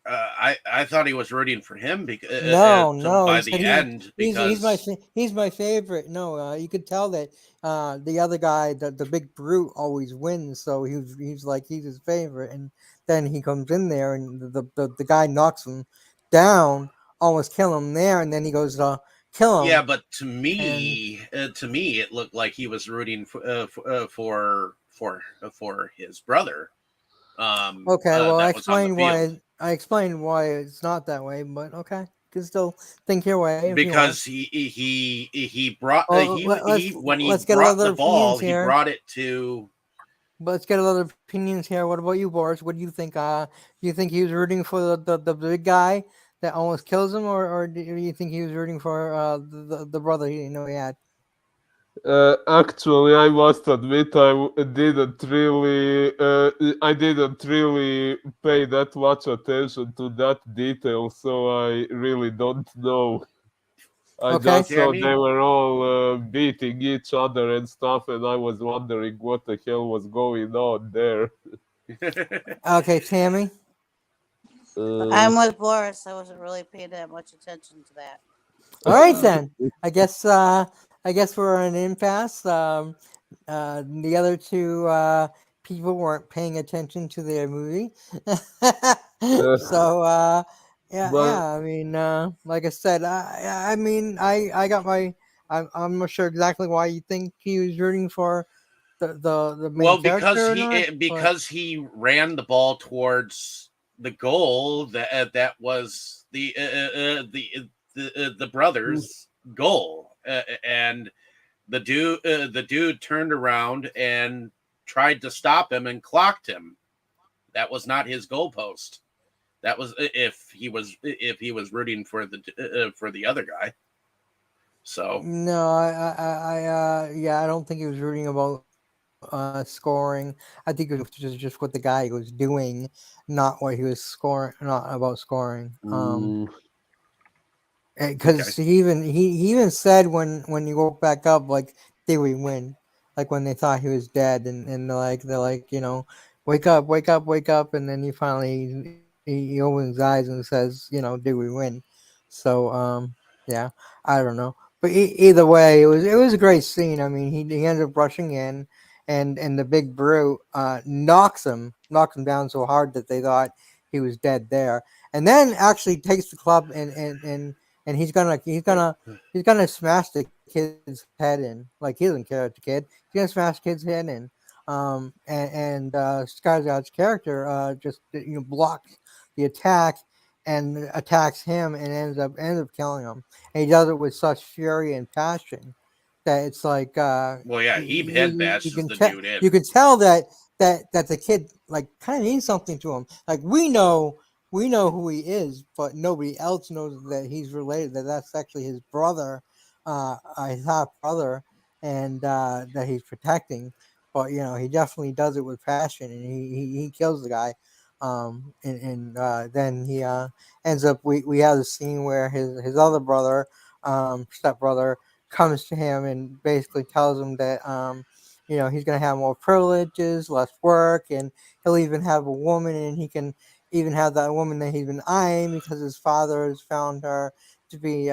I thought he was rooting for him because No, by he the said end, because he's my favorite. No, you could tell that the other guy, the big brute, always wins. So he's like he's his favorite, and then he comes in there, and the guy knocks him down, almost kill him there, and then he goes kill him. yeah, but to me, it looked like he was rooting for his brother. Okay, well, that was on the field. I explained why it's not that way, but okay, you can still think your way if you want. Because he brought Well, when he let's get brought other the ball, opinions he here. brought it to. Let's get other opinions here. What about you, Boris? What do you think? Do you think he was rooting for the big guy that almost kills him, or do you think he was rooting for the brother he didn't know he had? Actually, I must admit I didn't really pay that much attention to that detail, so I really don't know. I Okay. just saw Tammy? they were all beating each other and stuff, and I was wondering what the hell was going on there. Okay, Tammy. I'm with Boris. I wasn't really paying that much attention to that. All right then. I guess we're in an impasse. The other two people weren't paying attention to their movie. So But I mean, like I said, I got my. I'm not sure exactly why you think he was rooting for the main Well, character or not. because he ran the ball towards the goal that was the brother's goal, and the dude turned around and tried to stop him and clocked him. That was not his goalpost. That was if he was rooting for the other guy. So No, I don't think he was rooting about scoring. I think it was just what the guy was doing, not what he was scoring, not about scoring. Because okay. he even said when you woke back up, like, did we win? Like when they thought he was dead, and they're like wake up, wake up, wake up, and then he opens his eyes and says, did we win? So yeah, I don't know, but either way, it was a great scene. I mean, he ended up rushing in, and the big brute knocks him down so hard that they thought he was dead there, and then actually takes the club and he's gonna smash the kid's head in. Like, he doesn't care at the kid. He's gonna smash the kid's head in. And Skarsgård's character just blocks the attack and attacks him and ends up killing him. And he does it with such fury and passion that it's like Well, yeah, he head you bashes can the tell dude in. you can tell that that the kid like kind of means something to him. Like we know who he is, but nobody else knows that he's related. That's actually his brother, his half brother, and that he's protecting. But he definitely does it with passion, and he kills the guy. And then he ends up. We have the scene where his other brother, stepbrother, comes to him and basically tells him that he's going to have more privileges, less work, and he'll even have a woman, and he can even have that woman that he's been eyeing because his father has found her to be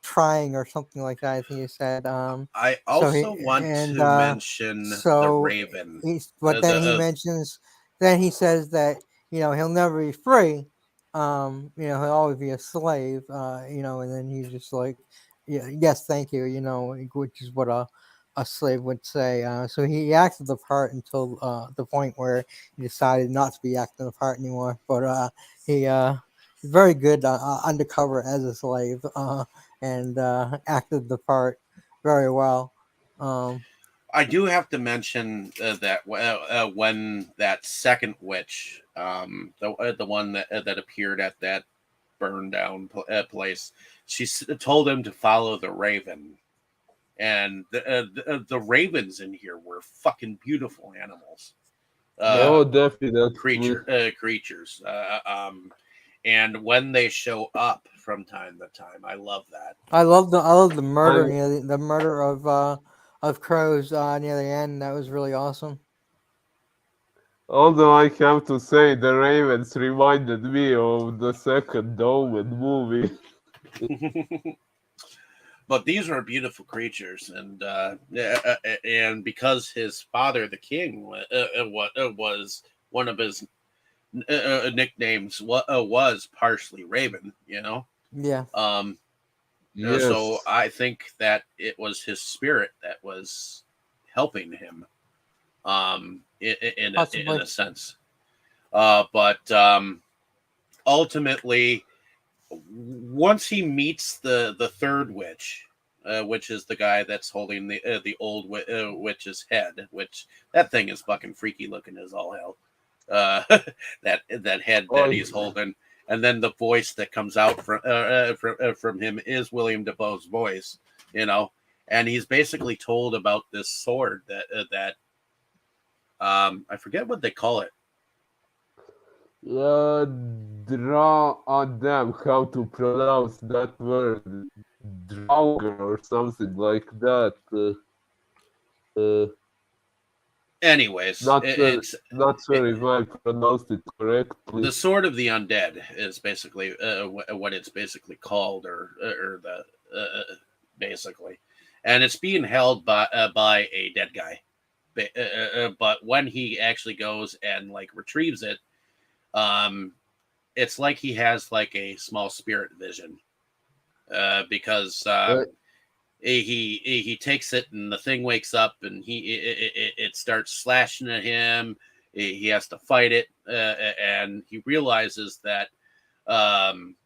trying or something like that. I think he said. I So he also want and to mention the so Raven. but then he mentions, then he says that he'll never be free. He'll always be a slave. And then he's just like, yeah, yes, thank you. Which is what a slave would say. So he acted the part until the point where he decided not to be acting the part anymore. But he's very good undercover as a slave, and acted the part very well. I do have to mention that when that second witch, the one that appeared at that burned down place, she told him to follow the Raven, and the ravens in here were fucking beautiful animals, Oh, definitely. creatures. And when they show up from time to time, I love that. I love the murder I, near the murder of crows near the end. That was really awesome. although I have to say, the Ravens reminded me of the second Omen movie. But these were beautiful creatures, and because his father, the king, was one of his nicknames was partially Raven, Yeah. So Yes. I think that it was his spirit that was helping him, in Possibly. a sense. But ultimately, once he meets the third witch, which is the guy that's holding the old witch's head, which that thing is fucking freaky looking as all hell. That head Oh, that he's holding, and then the voice that comes out from him is William Defoe's voice, and he's basically told about this sword that I forget what they call it. draw on them how to pronounce that word. Drauger or something like that. Anyways, it's Not it, sure if I pronounced it correctly. the sword of the undead is basically what it's basically called, or the basically, and it's being held by a dead guy. But when he actually goes and like retrieves it, um, it's like he has like a small spirit vision, because Uh, he takes it and the thing wakes up and it starts slashing at him. He has to fight it, and he realizes that um,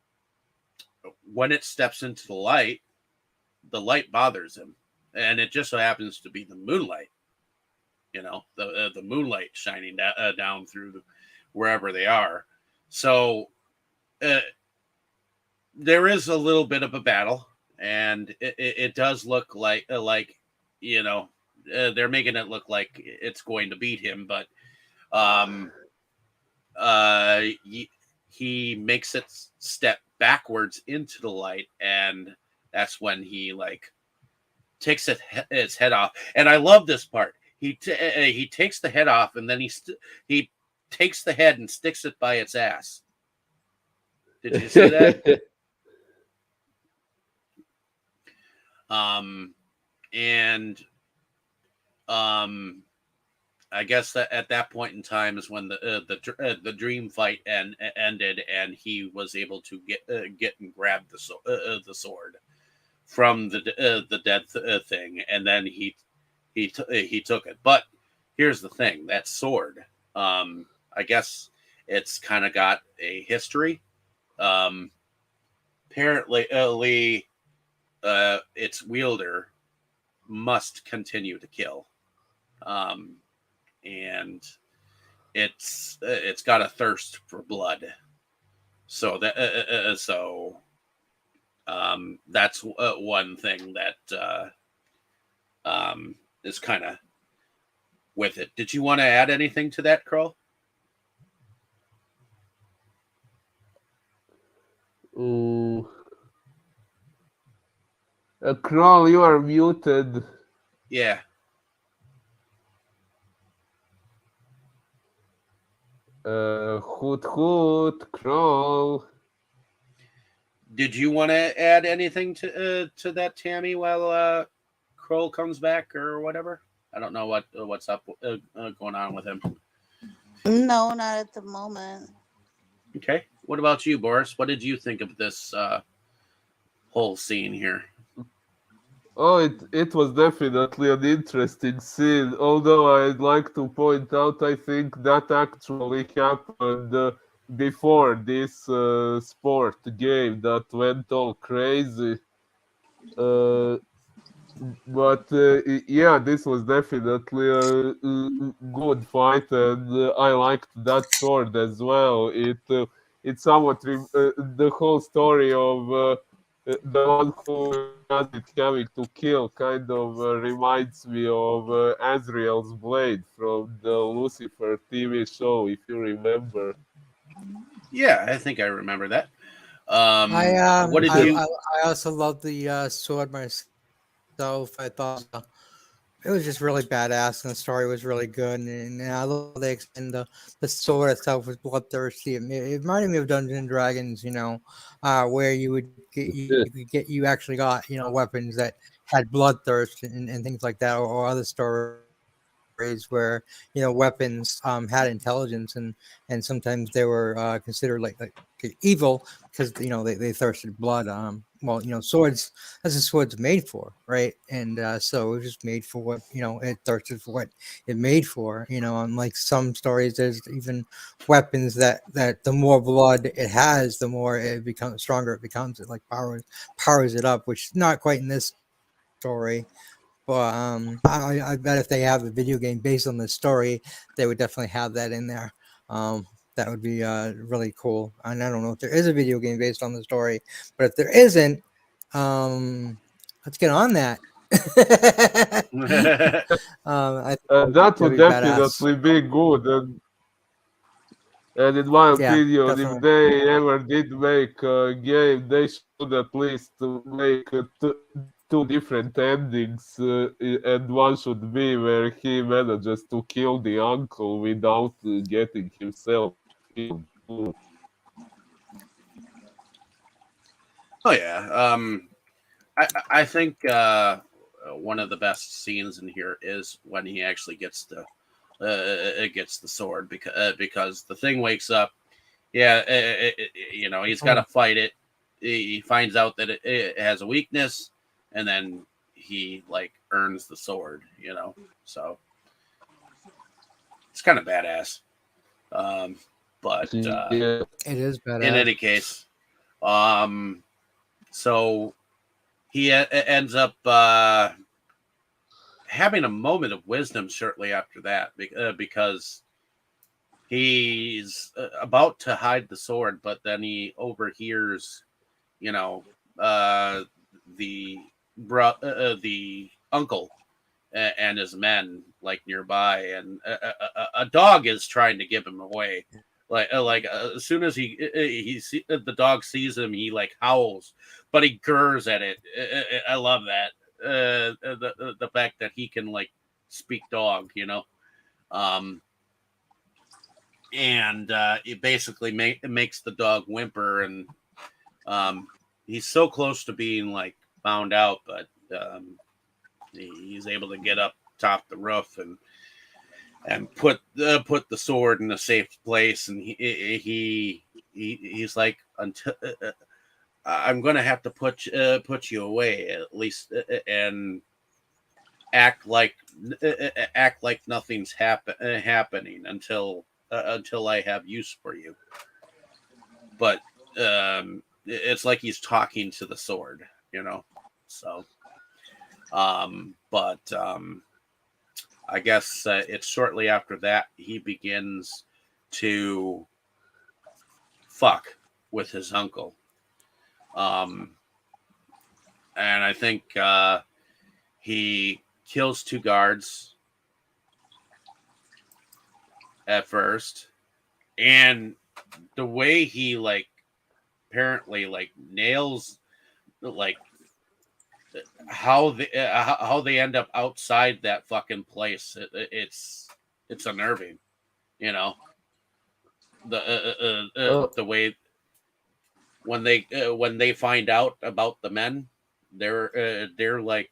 when it steps into the light bothers him, and it just so happens to be the moonlight. The moonlight shining down through wherever they are. So uh, there is a little bit of a battle, and it does look they're making it look like it's going to beat him, but um, he makes it step backwards into the light, and that's when he like takes its head off. And I love this part. He takes the head off, and then he takes the head and sticks it by its ass. Did you see that? And I guess that at that point in time is when the dream fight ended, and he was able to get and grab the sword from the dead thing, and then he took it. But here's the thing: that sword, I guess it's kind of got a history. Um, Apparently, its wielder must continue to kill. Um, and it's got a thirst for blood. So that's one thing that is kind of with it. Did you want to add anything to that, Kroll? Ooh. Kroll, you are muted. Yeah. Hoot hoot, Kroll. Did you want to add anything to that, Tammy, while Kroll comes back or whatever? I don't know what's up going on with him. No, not at the moment. Okay. What about you, Boris? What did you think of this whole scene here? Oh, it was definitely an interesting scene. Although I'd like to point out, I think that actually happened before this sport game that went all crazy. Uh, but yeah, this was definitely a good fight, and I liked that sword as well. It somewhat the whole story of the one who has it having to kill kind of reminds me of Azrael's blade from the Lucifer TV show, if you remember. Yeah, I think I remember that. I What did Yeah. you? I also love the sword myself. I thought it was just really badass, and the story was really good. And I love they extend the sword itself was bloodthirsty. It reminded me of Dungeons and Dragons, where you would get you actually got weapons that had bloodthirst and things like that, or other stories where weapons had intelligence and sometimes they were considered like evil because they thirsted blood. Well, swords, that's what swords made for, right? And so it was just made for what it thirsted for what it made for. Unlike some stories, there's even weapons that the more blood it has, the more it becomes stronger. It becomes, it like powers it up, which is not quite in this story. But I bet if they have a video game based on this story, they would definitely have that in there. That would be really cool. And I don't know if there is a video game based on the story, but if there isn't, let's get on that. I think That would that'd be badass. definitely be good. And in my Yeah, opinion, if definitely. they ever did make a game, they should at least make two different endings, and one should be where he manages to kill the uncle without getting himself killed. Oh yeah. I think one of the best scenes in here is when he actually gets the sword because the thing wakes up. Yeah, he's got to fight it. He finds out that it has a weakness, and then he like earns the sword. So it's kind of badass. Um, but Yeah. It is in badass. any case, so he ends up having a moment of wisdom shortly after that because he's about to hide the sword, but then he overhears, you know, uh, the uncle and his men like nearby, and a dog is trying to give him away. As soon as the dog sees him, he like howls, but he gurs at it. I love that. The fact that he can like speak dog, um, and it basically makes the dog whimper, and he's so close to being like found out, but he's able to get up top the roof and put the sword in a safe place, and he's like, until I'm gonna have to put you away at least, and act like nothing's happening until I have use for you. But it's like he's talking to the sword. So but I guess it's shortly after that he begins to fuck with his uncle. Um, and I think he kills 2 guards at first, and the way he like apparently like nails like how they end up outside that fucking place. It's unnerving, you know. The way when they find out about the men, their like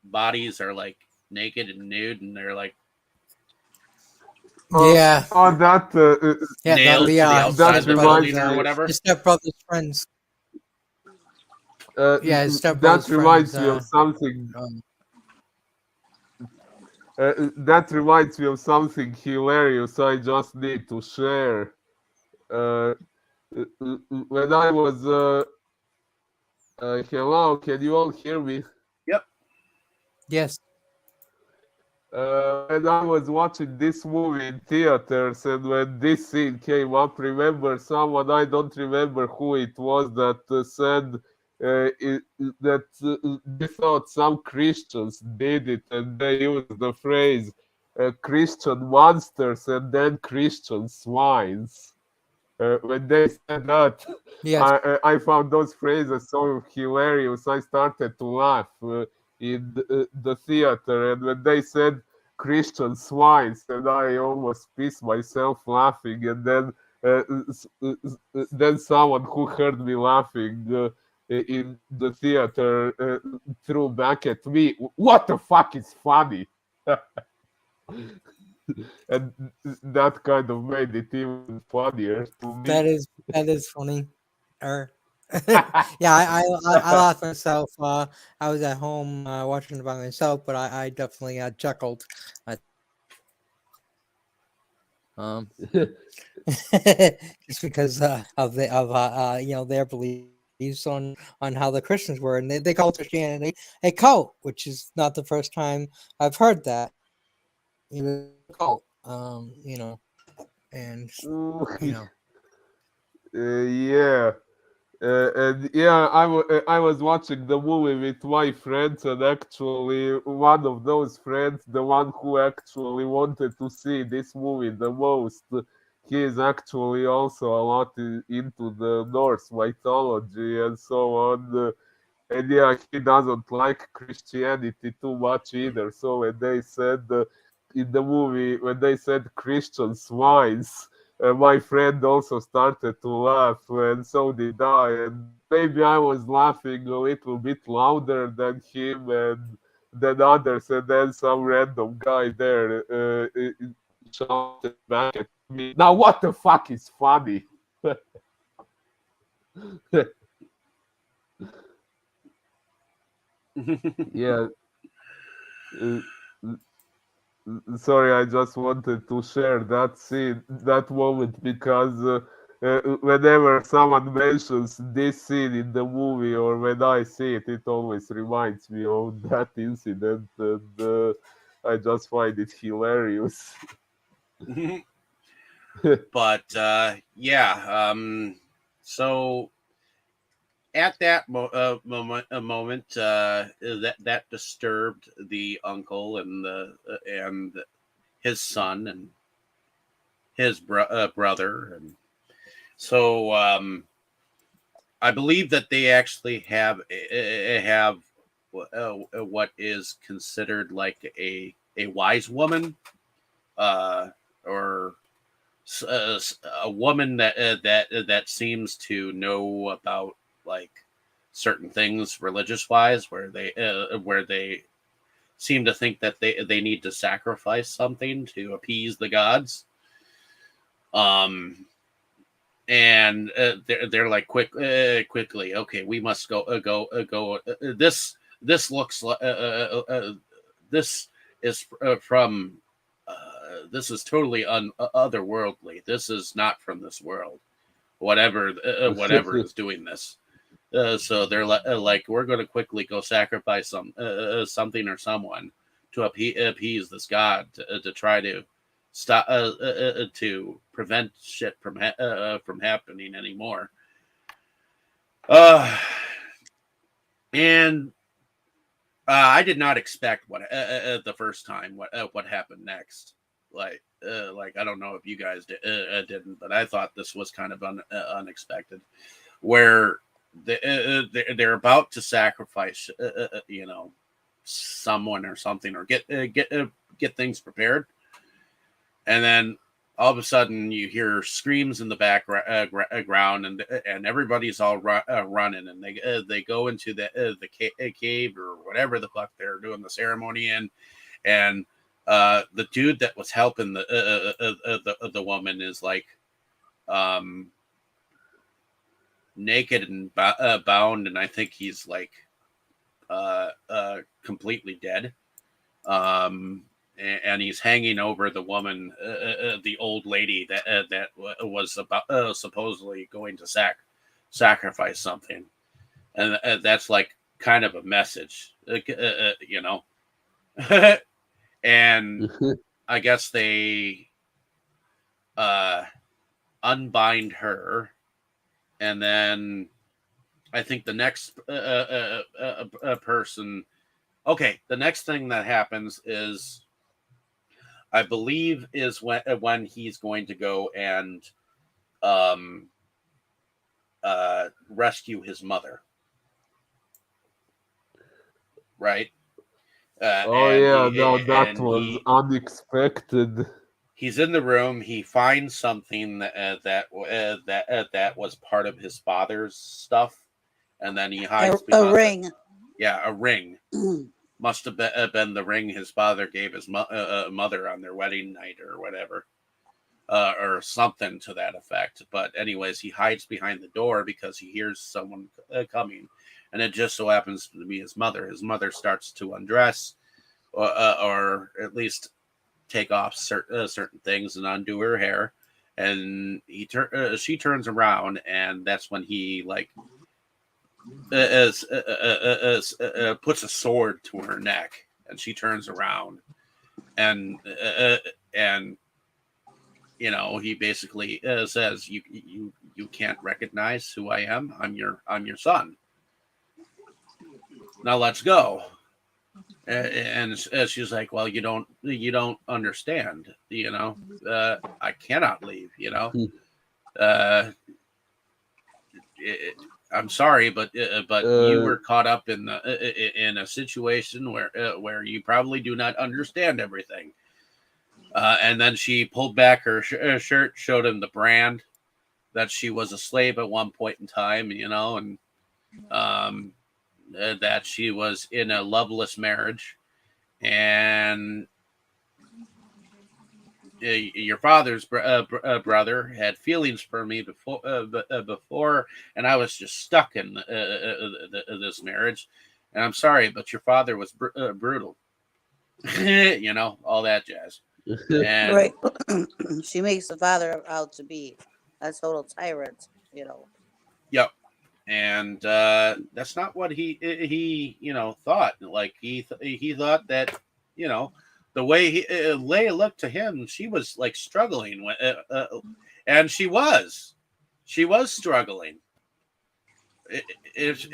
bodies are like naked and nude, and they're like Yeah, that yeah, nailed to the outside of the reminds building or me- whatever. his stepbrother's friends. Yeah, his that stepbrother's reminds friends. me of something. Um, That reminds me of something hilarious. I just need to share. Uh, when I was hello, can you all hear me? Yep. yes. When I was watching this movie in theaters, and when this scene came up, remember someone, I don't remember who it was, that said that they thought some Christians did it, and they used the phrase Christian monsters and then Christian swines. When they said that, Yes. I found those phrases so hilarious. I started to laugh in the theater, and when they said Christian swines, and I almost pissed myself laughing. And then someone who heard me laughing in the theater threw back at me, "What the fuck is funny?" And that kind of made it even funnier to me. That is funny. Or yeah, I laughed myself. I was at home watching it by myself, but I definitely chuckled. Just because of their beliefs on how the Christians were, and they call Christianity a cult, which is not the first time I've heard that. It was a cult, and Yeah. And yeah, I was watching the movie with my friends, and actually one of those friends, the one who actually wanted to see this movie the most, he is actually also a lot into the Norse mythology and so on. And yeah, he doesn't like Christianity too much either. So when they said in the movie, when they said Christian swines, my friend also started to laugh, and so did I. And maybe I was laughing a little bit louder than him and than others. And then some random guy there shouted back at me, "Now what the fuck is funny?" Yeah. Uh, Sorry, I just wanted to share that scene, that moment, because whenever someone mentions this scene in the movie or when I see it, it always reminds me of that incident, and I just find it hilarious. But yeah, so at that moment, that disturbed the uncle and and his son and his brother, and so I believe that they actually have what is considered like a wise woman, or a woman that seems to know about like certain things religious wise, where they seem to think that they need to sacrifice something to appease the gods. Um, and they're like quickly, okay, we must go. This looks like this is from this is totally otherworldly. This is not from this world. Whatever is doing this. So they're like, we're going to quickly go sacrifice something or someone appease this god to try to stop to prevent shit from happening anymore. And I did not expect what the first time what happened next. Like I don't know if you guys didn't, but I thought this was kind of unexpected, where they're about to sacrifice, someone or something, or get things prepared, and then all of a sudden you hear screams in the background, and everybody's all running, and they go into the cave or whatever the fuck they're doing the ceremony in, and the dude that was helping the woman is like naked and bound, and I think he's like completely dead. And he's hanging over the woman, the old lady that was about supposedly going to sacrifice something, and that's like kind of a message, and I guess they unbind her, and then I think the next person. Okay, the next thing that happens is, I believe, is when he's going to go and rescue his mother, right? That was unexpected. He's in the room. He finds something that was part of his father's stuff, and then he hides a ring. Yeah, a ring. Must have been the ring his father gave his mother on their wedding night or whatever, or something to that effect. But anyways, he hides behind the door because he hears someone coming, and it just so happens to be his mother. His mother starts to undress, or at least take off certain things and undo her hair, and she turns around, and that's when he puts a sword to her neck, and she turns around, and he basically says, you can't recognize who I am. I'm your son. Now let's go. And she's like, well, you don't understand, I cannot leave, I'm sorry, but you were caught up in a situation where you probably do not understand everything. And then she pulled back her shirt, showed him the brand, that she was a slave at one point in time, and that she was in a loveless marriage, and your father's brother had feelings for me before, and I was just stuck in this marriage, and I'm sorry, but your father was brutal. All that jazz. And Right. She makes the father out to be a total tyrant, Yep. And that's not what he thought. Like he thought that the way Leia looked to him, she was like struggling with, and she was struggling. If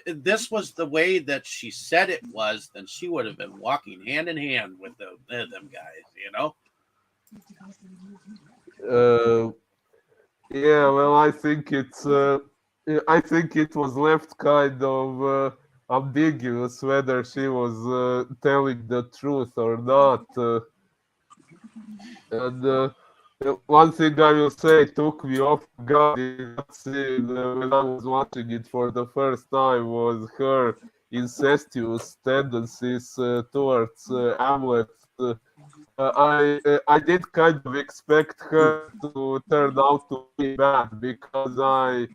this was the way that she said it was, then she would have been walking hand in hand with them guys, Yeah, well, I think it was left kind of ambiguous whether she was telling the truth or not. And one thing I will say took me off guard in that scene when I was watching it for the first time was her incestuous tendencies towards Hamlet. I did kind of expect her to turn out to be bad because I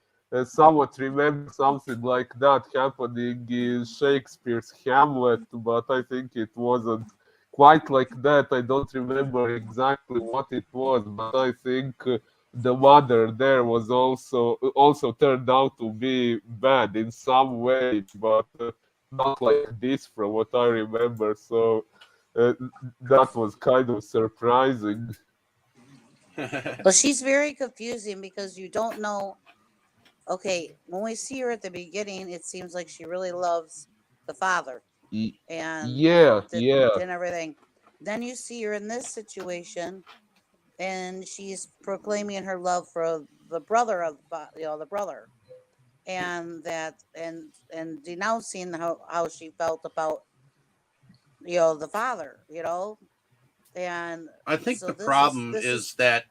somewhat remember something like that happening in Shakespeare's Hamlet, but I think it wasn't quite like that. I don't remember exactly what it was, but I think the mother there was also turned out to be bad in some way, but not like this from what I remember. So that was kind of surprising. Well, she's very confusing because you don't know. Okay, when we see her at the beginning, it seems like she really loves the father Y- and yeah, the yeah. and everything. Then you see her in this situation, and she's proclaiming her love for the brother of the brother, and that and denouncing how she felt about the father, and I think so the this is problem this is is that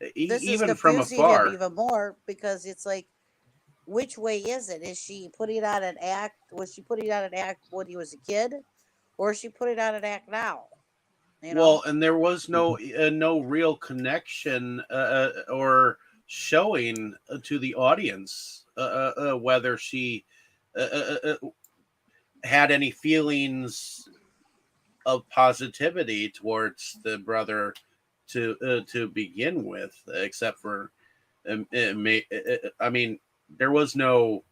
this is even from confusing him afar, even more because it's like, which way is it? Is she putting out an act? Was she putting out an act when he was a kid, or is she putting out an act now? You well, know? and there was no real connection or showing to the audience whether she had any feelings of positivity towards the brother to begin with, except for I mean, there was no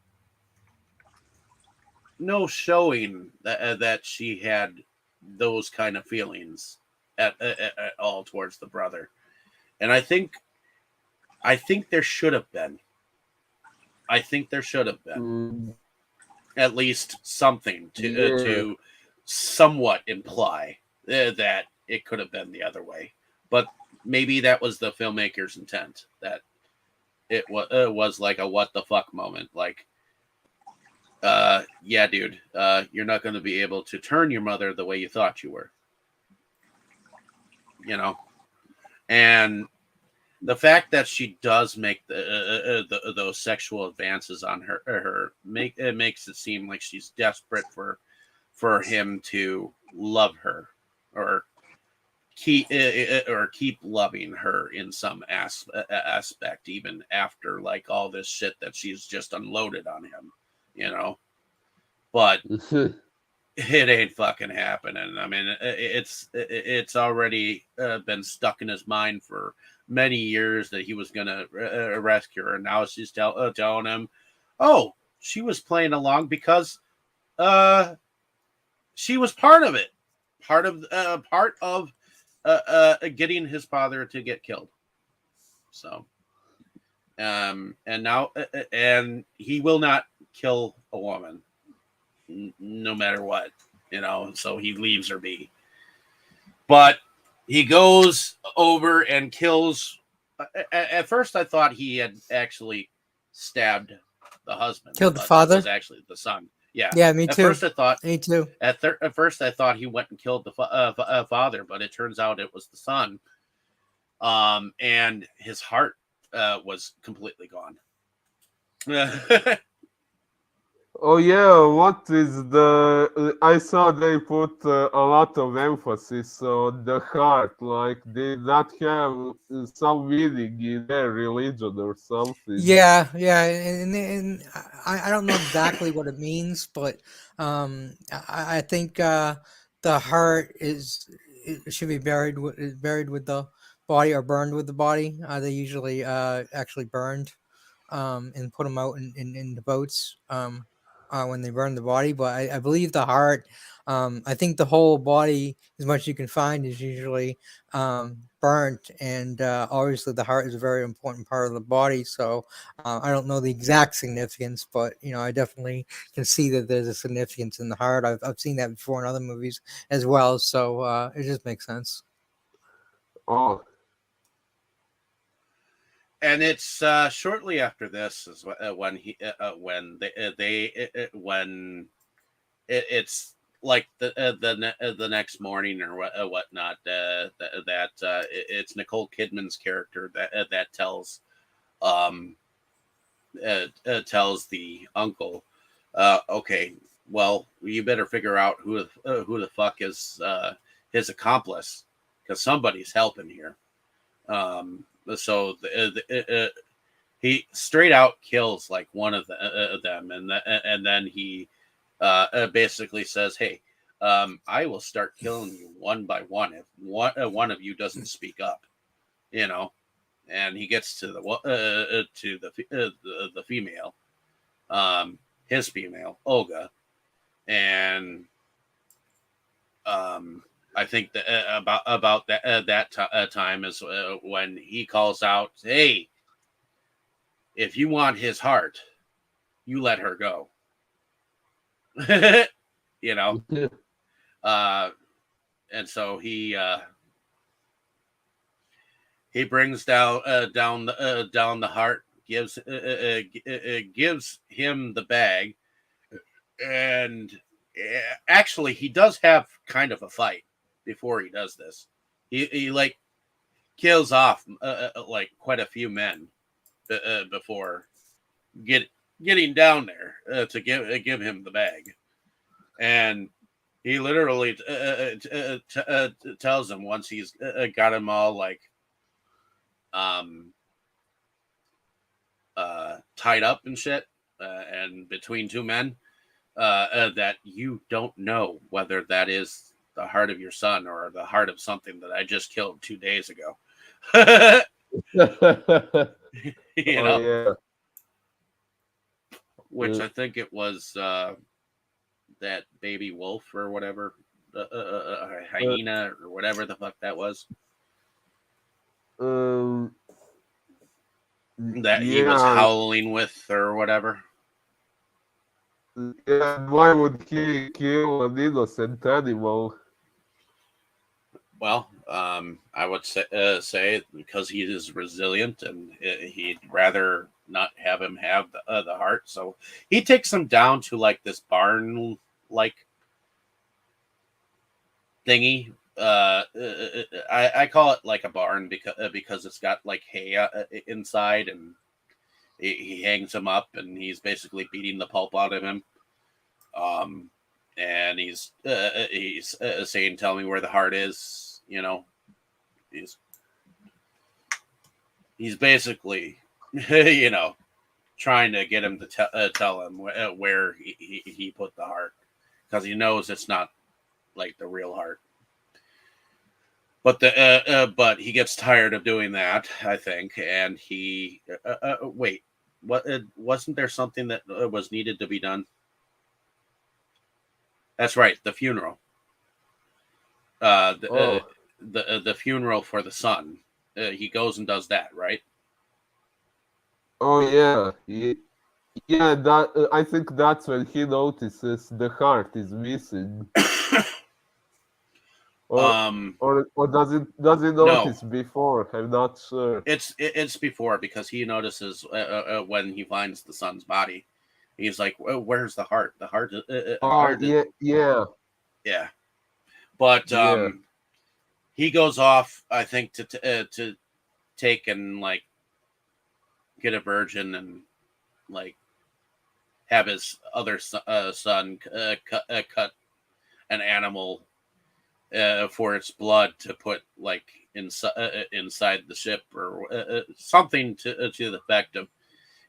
showing that she had those kind of feelings at all towards the brother, and I think there should have been. I think there should have been Mm, at least something yeah. to somewhat imply that it could have been the other way, but maybe that was the filmmaker's intent, that it was like a what the fuck moment, like yeah, dude, you're not going to be able to turn your mother the way you thought you were, you know. And the fact that she does make those sexual advances on her makes it seem like she's desperate for him to love her, or keep loving her in some aspect, even after like all this shit that she's just unloaded on him, you know. But it ain't fucking happening. I mean, it's already been stuck in his mind for many years that he was gonna rescue her, and now she's telling him, "Oh, she was playing along because uh, she was part of it, part of getting his father to get killed." So, and now, and he will not kill a woman, no matter what, you know. So he leaves her be. But he goes over and kills. At first, I thought he had actually stabbed the husband, Killed the but it father. was actually the son. Yeah. Yeah, me At too. first, I thought Me too. at first I thought he went and killed the father, but it turns out it was the son. And his heart was completely gone. Oh yeah, what is the? I saw they put a lot of emphasis on the heart, like they not have some meaning in their religion or something. Yeah, and I don't know exactly what it means, but I think the heart it should be buried with the body or burned with the body. They usually actually burned and put them out in the boats when they burn the body. But I believe the heart, I think the whole body, as much as you can find, is usually burnt. And obviously, the heart is a very important part of the body. So I don't know the exact significance, but I definitely can see that there's a significance in the heart. I've seen that before in other movies as well. So it just makes sense. Oh, And it's shortly after this is when it's like the next morning or whatnot, that it's Nicole Kidman's character that um tells the uncle, okay, well, you better figure out who the fuck is his accomplice, because somebody's helping here. So he straight out kills like one of them, and then he basically says, "Hey, I will start killing you one by one if one of you doesn't speak up." You know, and he gets to the female, his female Olga, and I think that about that time is when he calls out, "Hey, if you want his heart, you let her go." you know, uh, and so he brings down the heart, gives him the bag, and actually he does have kind of a fight before he does this. He like kills off like quite a few men before getting down there to give him the bag, and he literally tells him once he's got him all like um tied up and shit, and between two men, that you don't know whether that is the heart of your son or the heart of something that I just killed 2 days ago. you Oh know, yeah. which I think it was that baby wolf or whatever, hyena or whatever the fuck that was, Um, that he was yeah. howling with or whatever. Yeah. Why would he kill an innocent animal? Well, I would say because he is resilient and he'd rather not have him have the heart. So he takes him down to like this barn like thingy. I call it like a barn because it's got like hay inside, and he hangs him up, and he's basically beating the pulp out of him. Um, and he's saying, "Tell me where the heart is." You know, he's he's basically, you know, trying to get him to tell him where he put the heart, because he knows it's not like the real heart. But he gets tired of doing that, I think, and he wait, what wasn't there something that was needed to be done? That's right, the funeral. Uh, the, uh, Oh. the funeral for the son. He goes and does that, right? Oh yeah. Yeah. That I think that's when he notices the heart is missing. Or um, or does he no, notice before? I'm not sure. it's before, because he notices when he finds the son's body. He's like, "Where's the heart? The heart, Oh heart." yeah, yeah, Yeah, but yeah. he goes off, I think, to take and like get a virgin and like have his other son cut an animal for its blood to put like inside the ship, or something to the effect of,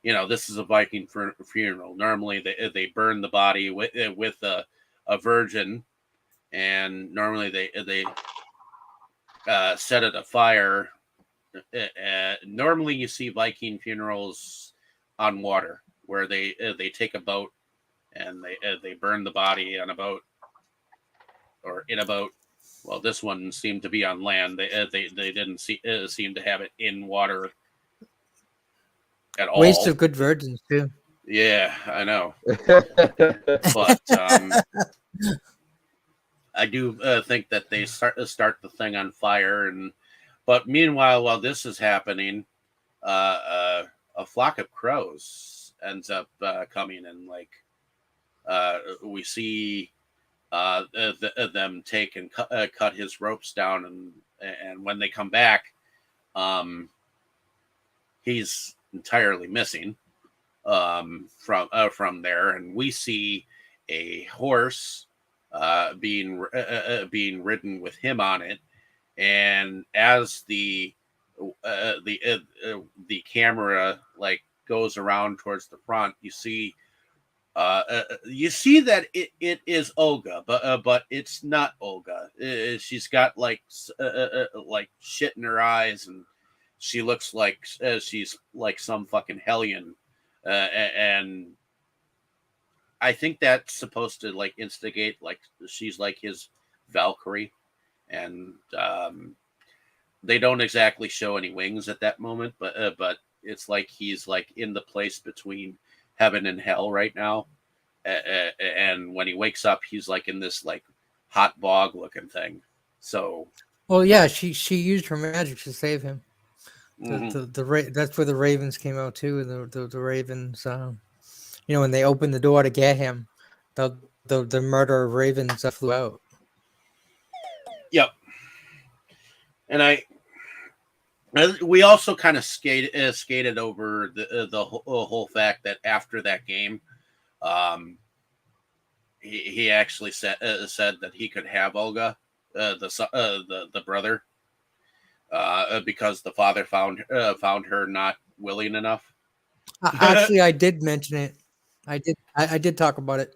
this is a Viking funeral. Normally they burn the body with a virgin, and normally they set it afire. Normally you see Viking funerals on water, where they take a boat and they burn the body on a boat or in a boat. Well, this one seemed to be on land. They didn't seem to have it in water at Waste all. of good virgins too. Yeah, I know, but I do think that they start the thing on fire, and but meanwhile, while this is happening, a flock of crows ends up coming, and like we see them take and cut his ropes down, and when they come back, he's entirely missing from there, and we see a horse being ridden with him on it, and as the camera like goes around towards the front, you see that it is Olga, but it's not Olga. She's got like shit in her eyes, and she looks like she's like some fucking hellion, and I think that's supposed to like instigate like she's like his Valkyrie, and they don't exactly show any wings at that moment, but it's like he's like in the place between heaven and hell right now, and when he wakes up, he's like in this like hot bog looking thing. So, Well, yeah, she used her magic to save him. mhm. That's where the ravens came out too. The ravens, when they opened the door to get him, the murder of ravens flew out. Yep. And we also kind of skated over the whole fact that after that game, um, he actually said that he could have Olga, the brother, because the father found her not willing enough. Actually, I did mention it. I did talk about it.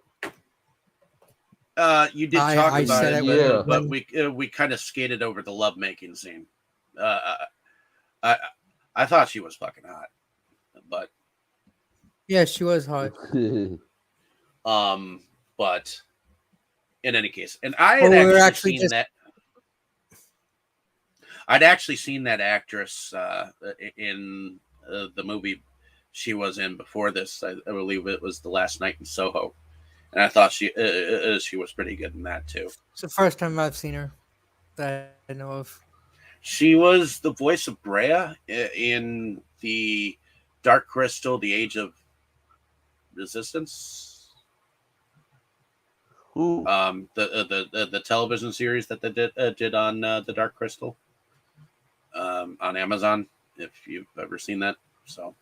You did talk I about said it, it Yeah. but we kind of skated over the lovemaking scene. I I thought she was fucking hot, but Yeah, she was hot. um, but in any case, and I Well, had we were actually actually seen just that. I'd actually seen that actress in the movie she was in before this. I believe it was The Last Night in Soho, and I thought she was pretty good in that too. it's the first time I've seen her that I know of. She was the voice of Brea in the Dark Crystal: The Age of Resistance. Who? The television series that they did on the Dark Crystal on Amazon, if you've ever seen that. So,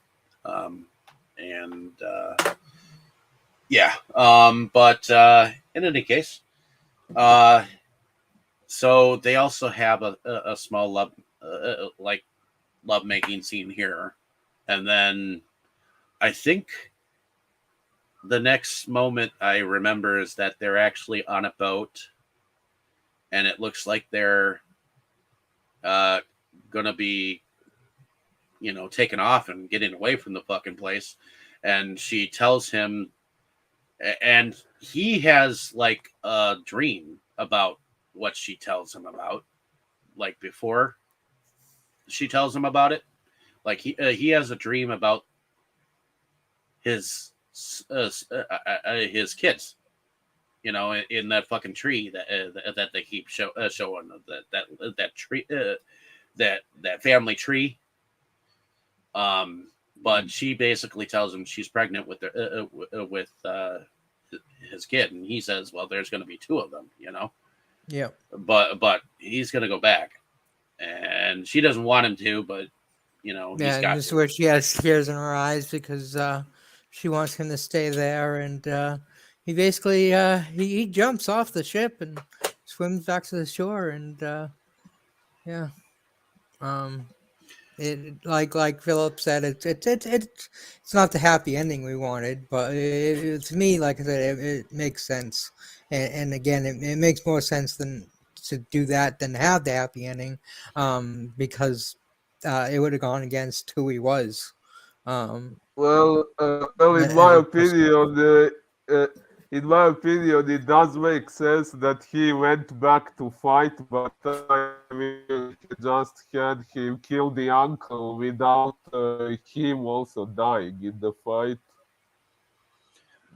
um, and yeah, but in any case, uh, so they also have a small love like love making scene here, and then I think the next moment I remember is that they're actually on a boat, and it looks like they're uh, gonna be, taking off and getting away from the fucking place. And she tells him, and he has like a dream about what she tells him about, like before she tells him about it. Like he has a dream about his his kids, in that fucking tree that they keep showing that tree that family tree. But she basically tells him she's pregnant with his kid, and he says, "Well, there's going to be two of them, Yeah. But he's going to go back, and she doesn't want him to, but he's Yeah, and got this is to. where she has tears in her eyes because she wants him to stay there, and he basically he jumps off the ship and swims back to the shore, and yeah, um, it like Philip said, it's not the happy ending we wanted, but to me, like I said, it makes sense, and again, it makes more sense than to do that than have the happy ending, because it would have gone against who he was. Well, As a person. uh, in my opinion, it does make sense that he went back to fight, but I mean, he just had him kill the uncle without him also dying in the fight.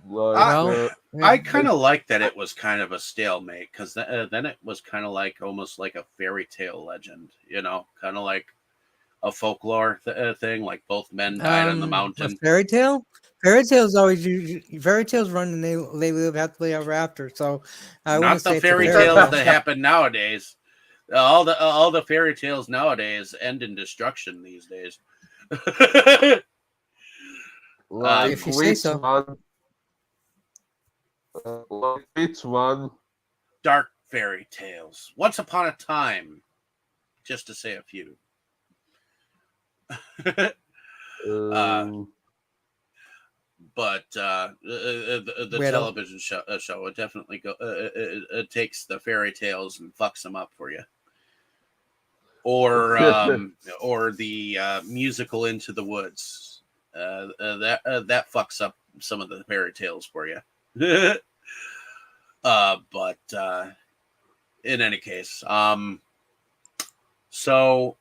Like, I Well, yeah, I kind of like that it was kind of a stalemate, because then it was kind of like almost like a fairy tale legend, kind of like a folklore thing, like both men died on the a mountain. fairy tale. Fairy tales always fairy tales run and they live happily ever after. So I wouldn't Not the say it's a fairy fairy tales tale. that happen nowadays. All the fairy tales nowadays end in destruction these days. like If you say which so. one? Like which one? Dark fairy tales. Once upon a time, just to say a few. uh, Um, but the Riddle. television show it definitely it takes the fairy tales and fucks them up for you, or the musical Into the Woods, that fucks up some of the fairy tales for you. But in any case, so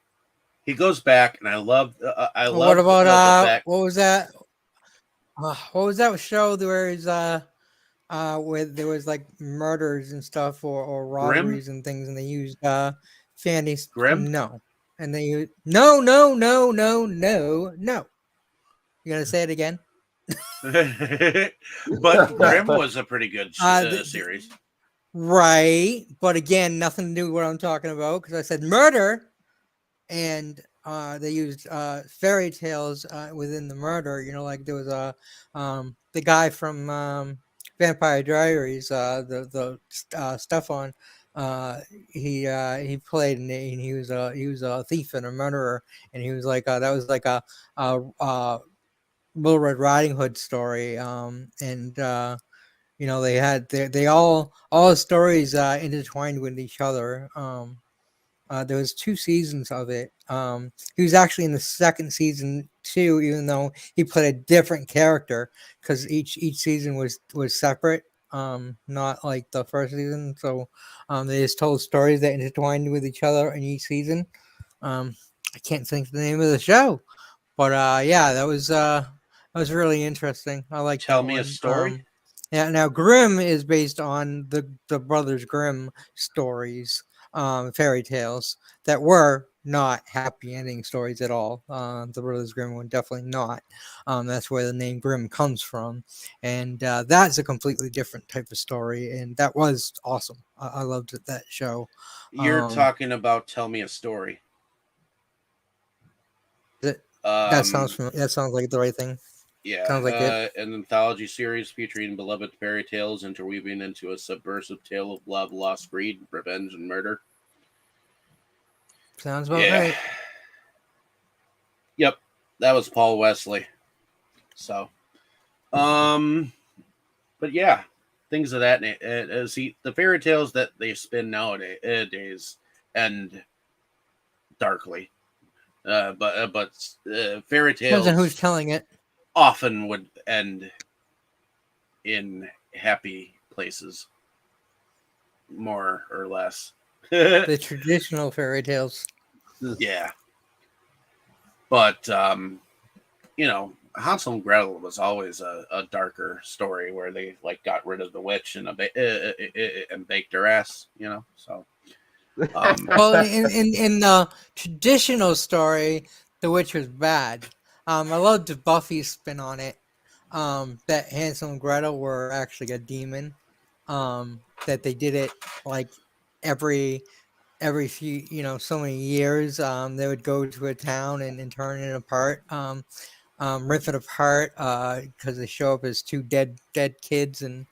he goes back, and I love What about the fact. what was that? What was that show where he's where there was like murders and stuff or Grimm. robberies and things, and they used fannies? Grimm. No, and they used no, no, no, no, no, no. You gotta say it again. But Grimm was a pretty good series. Right, but again, nothing to do with what I'm talking about because I said murder, and they used fairy tales within the murder. You know, like there was the guy from Vampire Diaries, the Stefan. He played and he was a thief and a murderer, and he was like that was like a Little Red Riding Hood story. And you know they all the stories intertwined with each other. There was 2 seasons of it. He was actually in the second season too, even though he played a different character because each season was separate. Not like the first season. So they just told stories that intertwined with each other in each season. I can't think of the name of the show, but yeah, that was really interesting. I like Tell that me a one. story. Yeah, now Grimm is based on the Brothers Grimm stories, fairy tales that were not happy ending stories at all. The Brothers Grimm one definitely not. That's where the name Grimm comes from, and that's a completely different type of story, and that was awesome. I loved that show. You're talking about Tell Me a Story. That that sounds like the right thing. Yeah, Sounds like it. an anthology series featuring beloved fairy tales interweaving into a subversive tale of love, lost, greed, revenge, and murder. Sounds about right. Yep, that was Paul Wesley. So, but yeah, things of that. See, the fairy tales that they spin nowadays end darkly. But fairy Depends on who's tales telling it. often would end in happy places, more or less. The traditional fairy tales. Yeah, but you know, Hansel and Gretel was always a darker story where they like got rid of the witch and and baked her ass. You know, so. Well, in the traditional story, the witch was bad. I loved the Buffy spin on it. That Hansel and Gretel were actually a demon. That they did it like every few so many years. They would go to a town and turn it apart. Rip it apart because they show up as 2 dead kids and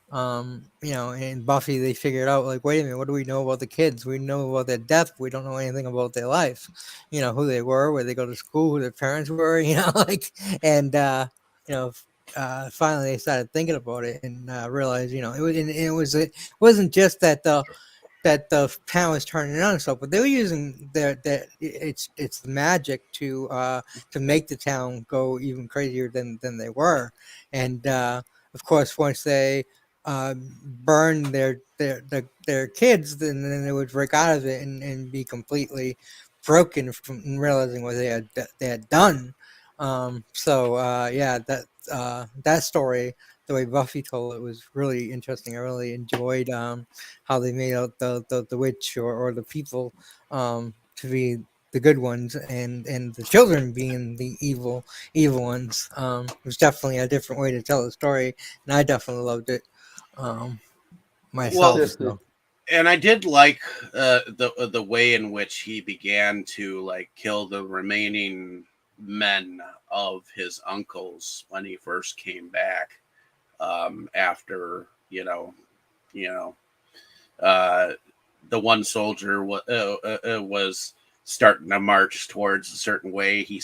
in Buffy they figured out like, wait a minute, what do we know about the kids? We know about their death, but we don't know anything about their life. Who they were, where they go to school, who their parents were, like, and finally they started thinking about it and realized, it wasn't just that the town was turning on itself, but they were using it's magic to make the town go even crazier than they were, and of course once they burn their kids, then they would break out of it and be completely broken from realizing what they had done. Yeah, that story, the way Buffy told it, was really interesting. I really enjoyed how they made out the witch or the people to be the good ones and the children being the evil ones. It was definitely a different way to tell the story, and I definitely loved it myself. Well, So. and I did like the way in which he began to like kill the remaining men of his uncles when he first came back, after the one soldier was starting to march towards a certain way. He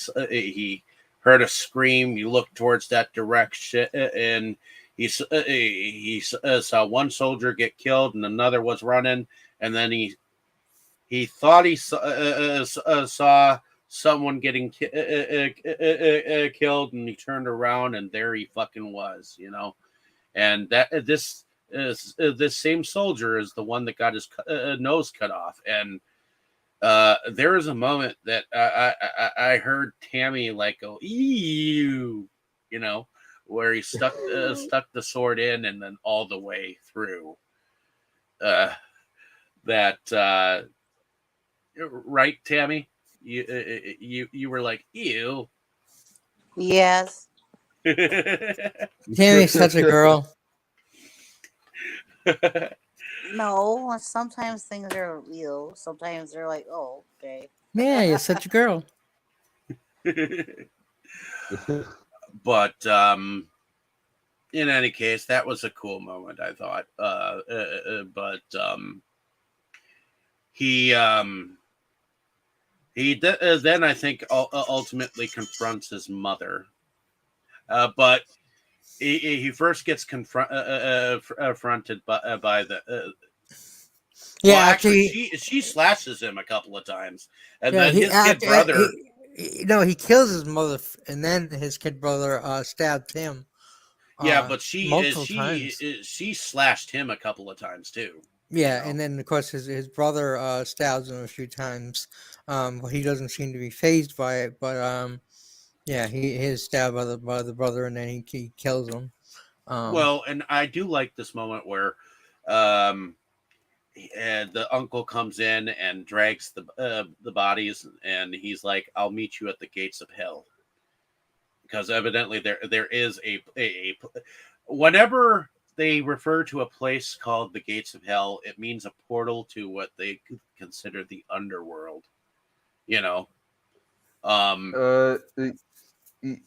heard a scream. He looked towards that direction, and he saw one soldier get killed, and another was running. And then he thought he saw someone getting killed, and he turned around, and there he fucking was, and that this same soldier is the one that got his nose cut off. And there was a moment that I heard Tammy like go ew, you know, where he stuck the sword in and then all the way through. That right, Tammy? You were like ew. Yes. Tammy's such a girl. No, sometimes things are sometimes they're like, oh, okay. Yeah, you're such a girl. But in any case, that was a cool moment, I thought. But he then I think ultimately confronts his mother, but he first gets confronted by the. Yeah, Well, actually, she slashes him a couple of times, and yeah, then his kid brother. he kills his mother, and then his kid brother stabs him. Yeah, but multiple times. she slashed him a couple of times too. Yeah, You know? and then of course his brother stabs him a few times. He doesn't seem to be phased by it, but yeah, he is stabbed by the brother, and then he kills him. Well, and I do like this moment where um, the uncle comes in and drags the bodies, and he's like, "I'll meet you at the gates of hell," because evidently there is a whenever they refer to a place called the gates of hell, it means a portal to what they consider the underworld. You know. Um,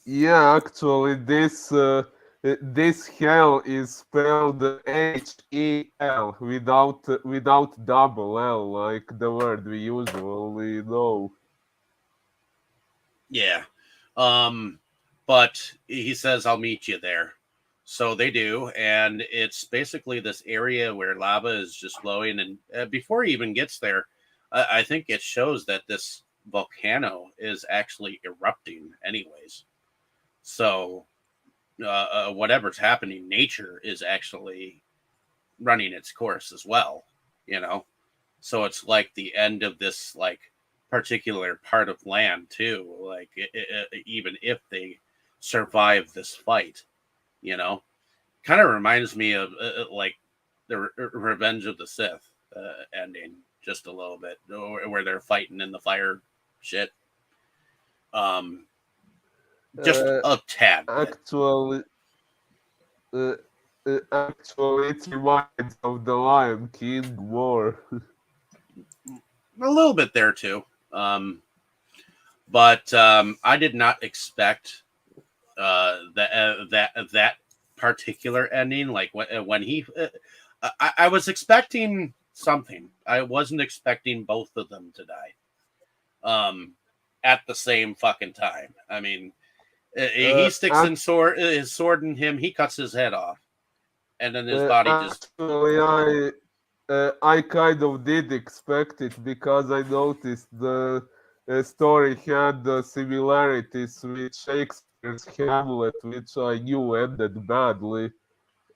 Yeah, actually, this hell is spelled HEL without double L, like the word we usually know. Yeah. But he says, I'll meet you there. So they do. And it's basically this area where lava is just flowing. And before he even gets there, I think it shows that this volcano is actually erupting, anyways. So whatever's happening, nature is actually running its course as well, you know? So it's like the end of this, like, particular part of land too, like even if they survive this fight, you know, kind of reminds me of like the Revenge of the Sith ending just a little bit, where they're fighting in the fire shit. Just a tad bit. Actually, it reminds of the Lion King War. A little bit there too. But I did not expect that particular ending. Like when he, I was expecting something. I wasn't expecting both of them to die. At the same fucking time. I mean, he sticks his sword in him. He cuts his head off, and then his body just. Actually, I kind of did expect it because I noticed the story had similarities with Shakespeare's Hamlet, which I knew ended badly.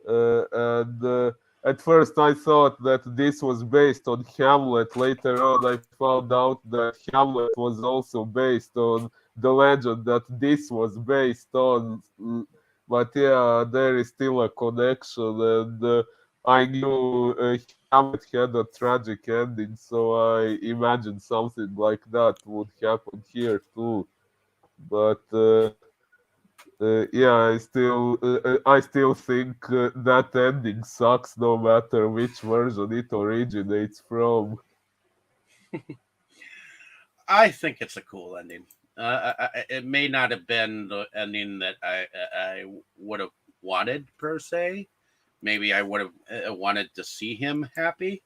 And at first I thought that this was based on Hamlet. Later on, I found out that Hamlet was also based on the legend that this was based on. But yeah, there is still a connection, and I knew Hamlet had a tragic ending, so I imagined something like that would happen here too. But yeah, I still think that ending sucks, no matter which version it originates from. I think it's a cool ending. It may not have been the ending that I would have wanted per se. Maybe I would have wanted to see him happy,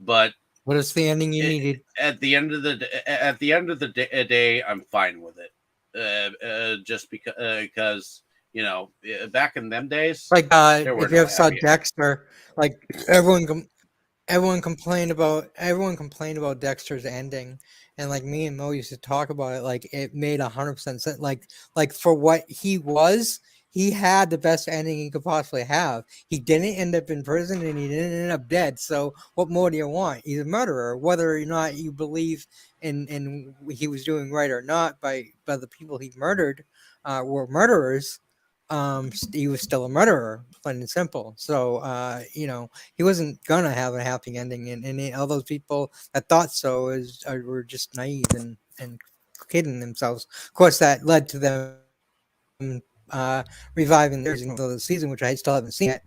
but what is the ending you needed? At the end of the day, I'm fine with it. Just because you know, back in them days, Like if you ever saw endings. Dexter, like everyone complained about Dexter's ending, and like me and Mo used to talk about it. Like it made 100% sense. Like for what he was, he had the best ending he could possibly have. He didn't end up in prison and he didn't end up dead. So what more do you want? He's a murderer. Whether or not you believe in he was doing right or not by the people he murdered were murderers, he was still a murderer, plain and simple. So he wasn't gonna have a happy ending, and all those people that thought so were just naive and kidding themselves. Of course, that led to them reviving the season, which I still haven't seen yet.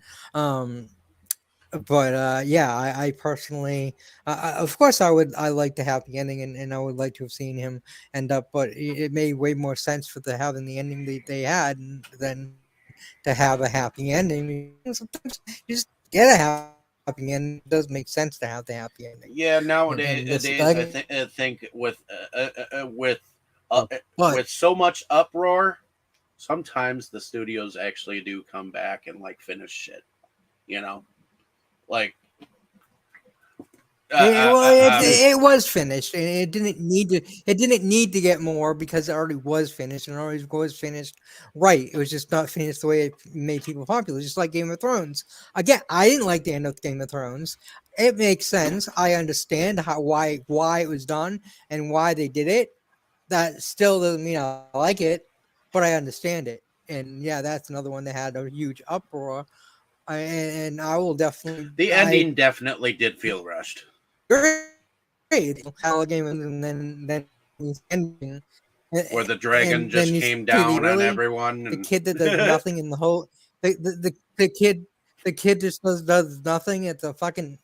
But yeah, I personally, of course, I like the happy ending, and I would like to have seen him end up, but it made way more sense for having the ending they had than to have a happy ending. Sometimes you just get a happy ending. It does make sense to have the happy ending. Yeah, And this, nowadays I think but with so much uproar, sometimes the studios actually do come back and like finish shit. You know, like it was finished, and it didn't need to. It didn't need to get more because it already was finished, and already was finished. Right, it was just not finished the way it made people popular, just like Game of Thrones. Again, I didn't like the end of Game of Thrones. It makes sense. I understand why it was done and why they did it. That still doesn't mean I like it, but I understand it. And yeah, that's another one that had a huge uproar. And I will definitely. the ending definitely did feel rushed. Great game, and then he's ending, Where the dragon and then just you came see down on really everyone, the and kid that does nothing in the whole the kid just does nothing at the fucking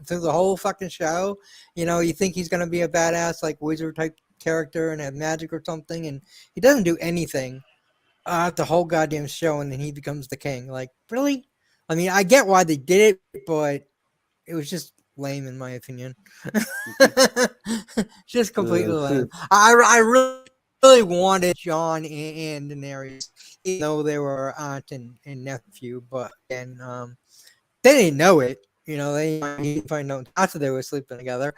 through the whole fucking show. You think he's gonna be a badass like wizard type character and have magic or something, and he doesn't do anything the whole goddamn show, and then he becomes the king. Like, really? I mean, I get why they did it, but it was just lame in my opinion. Just completely lame. I really wanted John and Daenerys, even though they were aunt and nephew, but again, they didn't know it. They didn't find out after they were sleeping together.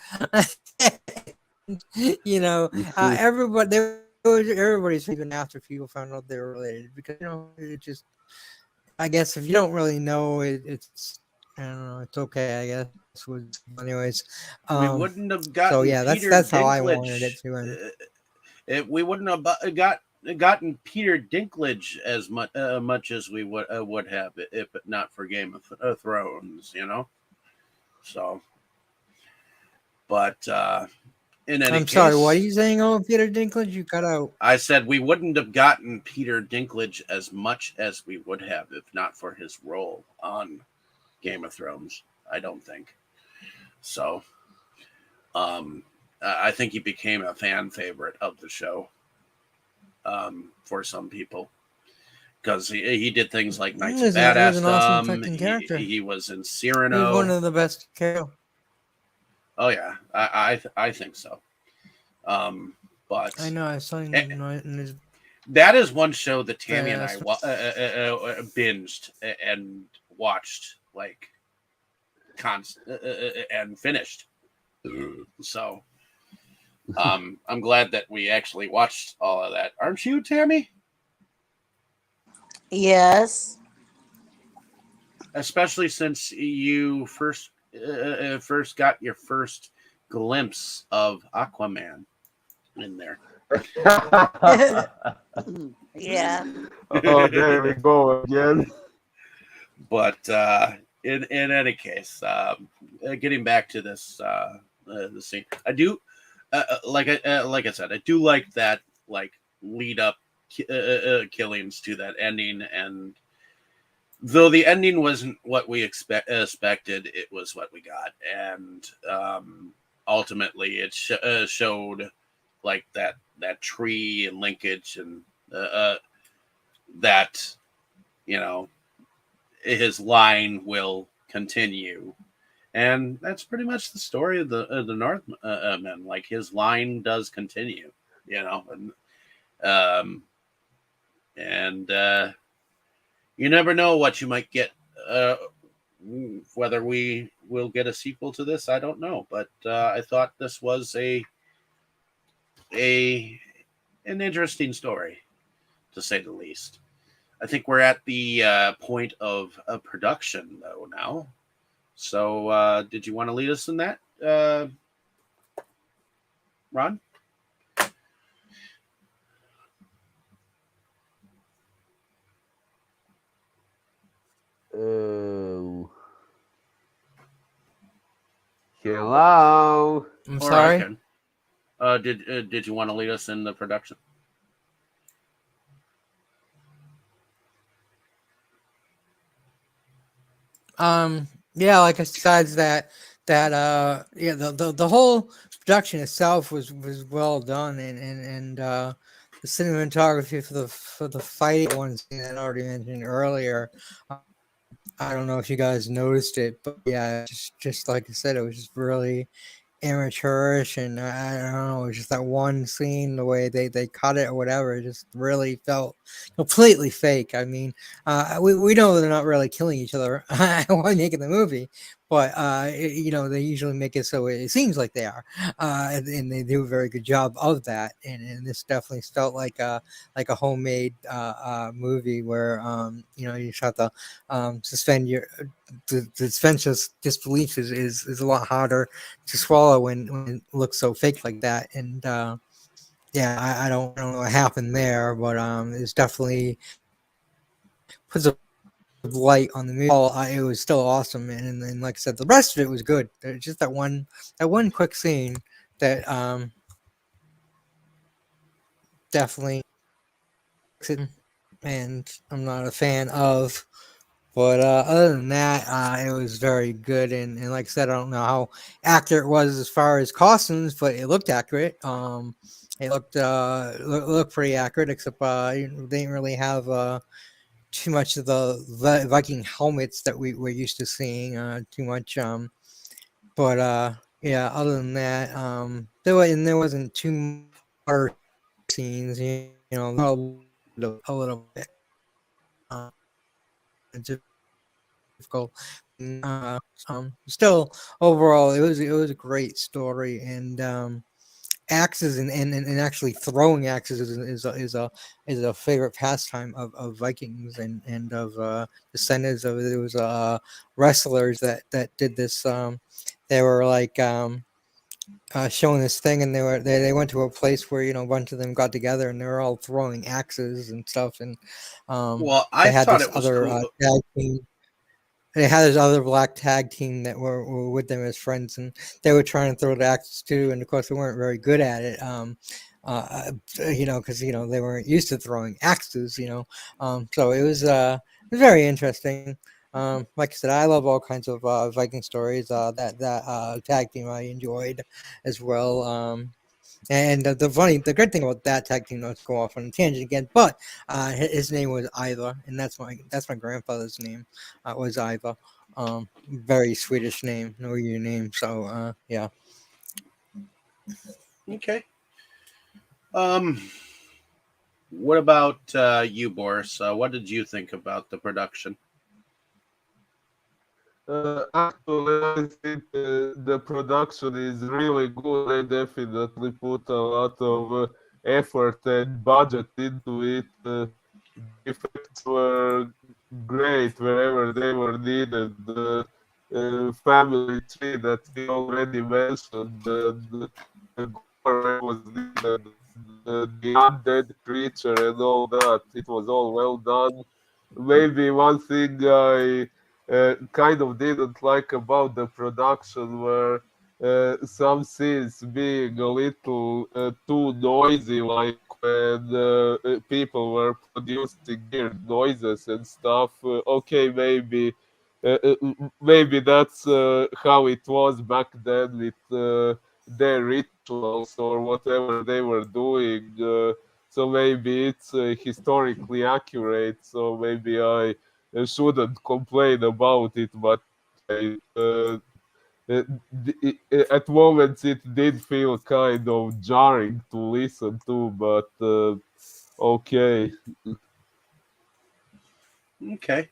Everybody's sleeping after people found out they were related because it just. I guess if you don't really know, it's I don't know. It's okay, I guess. Anyways, we wouldn't have so gotten yeah, Peter that's how I wanted it Dinklage. to end. We wouldn't have gotten Peter Dinklage as much as we would have if not for Game of Thrones. So, but in any I'm case, sorry. What are you saying? Oh, Peter Dinklage, you cut out. I said we wouldn't have gotten Peter Dinklage as much as we would have if not for his role on Game of Thrones. I don't think so. I think he became a fan favorite of the show for some people because he did things like Knights of He was an awesome Badassdom. fucking character. He was in He was Cyrano. one of the best characters. Oh yeah, I think so. But I know. I saw him in his. that is one show that Tammy and I binged and watched like and finished. So I'm glad that we actually watched all of that. Aren't you, Tammy? Yes. Especially since you first got your first glimpse of Aquaman in there. Yeah. Oh, there we go again. But in any case, getting back to this the scene, I do like I said, I do like that like lead up killings to that ending, and though the ending wasn't what we expected, it was what we got, and ultimately it showed like that tree and linkage, and that his line will continue, and that's pretty much the story of the Northman. Like his line does continue, and you never know what you might get. Whether we will get a sequel to this, I don't know, but I thought this was an interesting story, to say the least. I think we're at the point of production though now. So, did you want to lead us in that, Ron? Oh. Hello. I'm Or I sorry. can. Did you want to lead us in the production? Yeah, like besides yeah, the whole production itself was well done, and the cinematography for the fight ones that I already mentioned earlier. I don't know if you guys noticed it, but yeah, just like I said, it was just really amateurish, and I don't know, just that one scene, the way they cut it or whatever, it just really felt completely fake. I mean, we know they're not really killing each other while making the movie, but they usually make it so it seems like they are, and they do a very good job of that. And this definitely felt like a homemade movie where you just have to suspend your the suspension of disbelief is a lot harder to swallow when it looks so fake like that. And yeah, I don't know what happened there, but it's definitely puts a light on the movie. It was still awesome, and like I said, the rest of it was good. There's just that one quick scene that definitely, and I'm not a fan of. But other than that, it was very good, and like I said, I don't know how accurate it was as far as costumes, but it looked accurate. It looked pretty accurate, except they didn't really have too much of the Viking helmets that we're used to seeing. Too much. But yeah, other than that, there wasn't too much scenes. A little bit. Just difficult. Still, overall, it was a great story, and axes and actually throwing axes is a favorite pastime of Vikings and of descendants of there was wrestlers that did this. They were like showing this thing, and they went to a place where a bunch of them got together, and they were all throwing axes and stuff, and Well, they I had thought this it was other cool. tag team. They had this other black tag team that were with them as friends, and they were trying to throw the axes too. And of course, they weren't very good at it, because they weren't used to throwing axes. So it was very interesting. Like I said, I love all kinds of Viking stories. That tag team I enjoyed as well. And the good thing about that tag team, not to go off on a tangent again, but his name was Iva, and that's my grandfather's name, was Iva. Very Swedish name, Norwegian name. So yeah. Okay. Um, what about you, Boris? What did you think about the production? Actually, I think the production is really good. They definitely put a lot of effort and budget into it. The effects were great wherever they were needed. The family tree that we already mentioned, the gore where it was needed, the undead creature and all that. It was all well done. Maybe one thing I kind of didn't like about the production were some scenes being a little too noisy, like when people were producing weird noises and stuff. Okay, maybe that's how it was back then with their rituals or whatever they were doing. So maybe it's historically accurate. So maybe I shouldn't complain about it, but at moments it did feel kind of jarring to listen to, but okay. Okay.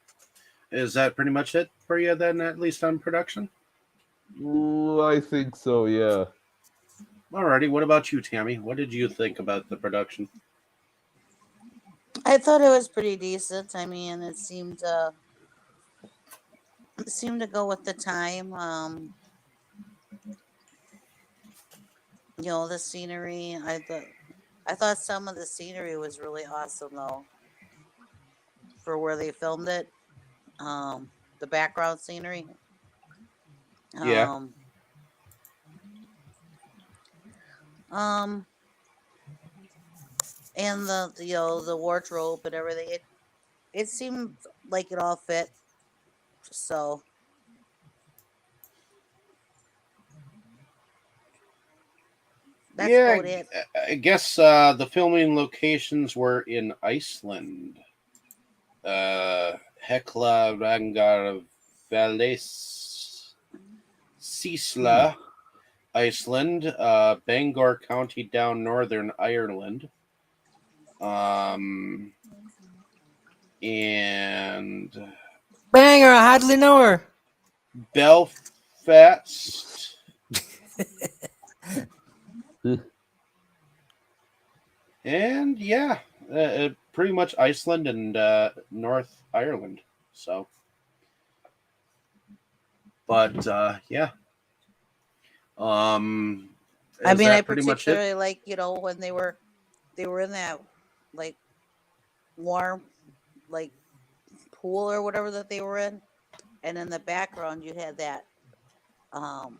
Is that pretty much it for you then, at least on production? I think so, yeah. Alrighty. What about you, Tammy? What did you think about the production? I thought it was pretty decent. I mean, it seemed to go with the time. The scenery. I thought some of the scenery was really awesome though for where they filmed it. The background scenery. Yeah. Um, um, and the wardrobe and everything. It seemed like it all fit. So that's Yeah, about it. I guess the filming locations were in Iceland. Hekla Rangar Valais Sisla, Iceland, Bangor County down Northern Ireland, um, and Banger! I hardly know her. Belfast, and yeah, pretty much Iceland and North Ireland. So, but yeah, um, I is mean, I that pretty much it? particularly like when they were in that like warm like pool or whatever that they were in, and in the background you had that um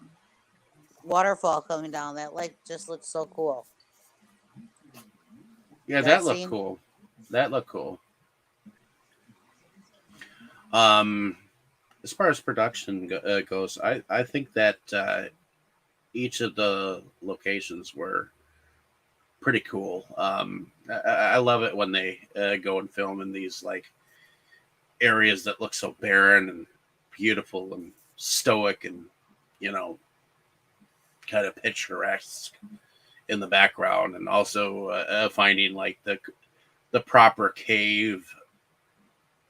waterfall coming down. That like just looked so cool. Yeah, That that looked scene. cool. That looked cool. Um, as far as production goes, I think that each of the locations were pretty cool. I love it when they go and film in these like areas that look so barren and beautiful and stoic and you know kind of picturesque in the background, and also finding like the proper cave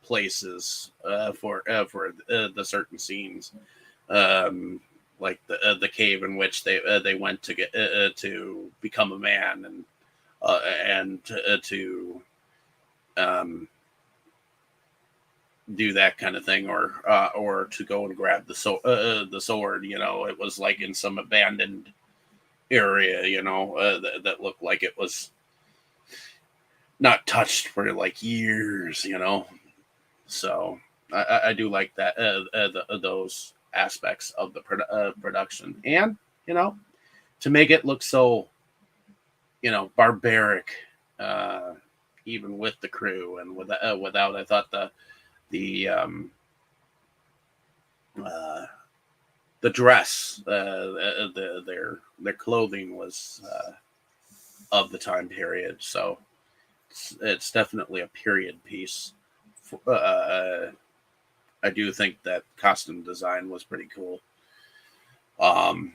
places for the certain scenes, like the cave in which they went to get to become a man and to um, do that kind of thing, or to go and grab the sword. You know, it was like in some abandoned area. You know, that looked like it was not touched for like years. You know, so I do like that those aspects of the production, and you know, to make it look so barbaric, uh, even with the crew and without. I thought the uh, the dress, their clothing was of the time period, so it's definitely a period piece. I do think that costume design was pretty cool. Um,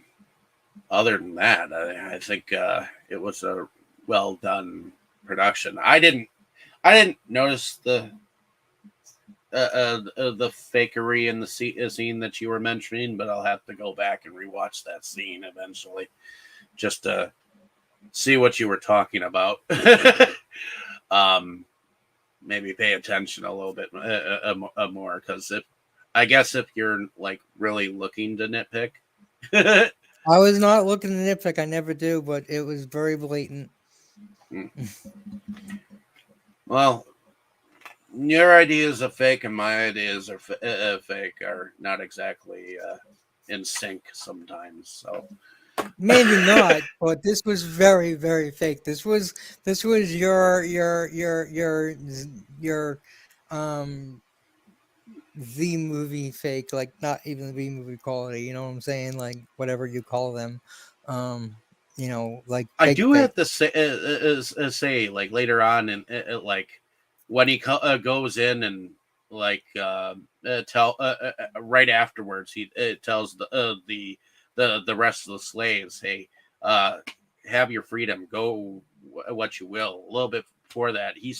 Other than that, I think it was a well done production. I didn't notice the fakery in the scene that you were mentioning, but I'll have to go back and rewatch that scene eventually just to see what you were talking about. um, Maybe pay attention a little bit more, because if you're like really looking to nitpick. I was not looking to nitpick. I never do, but it was very blatant. Well, your ideas of fake and my ideas are fake are not exactly in sync sometimes. So Maybe not, but this was very, very fake. This was your um the movie fake, like not even the B movie quality. You know what I'm saying? Like whatever you call them, um, like I fake do fake. have to say like later on, and like when he goes in and like tell right afterwards, he tells the rest of the slaves, hey, uh, have your freedom, go what you will. A little bit before that, he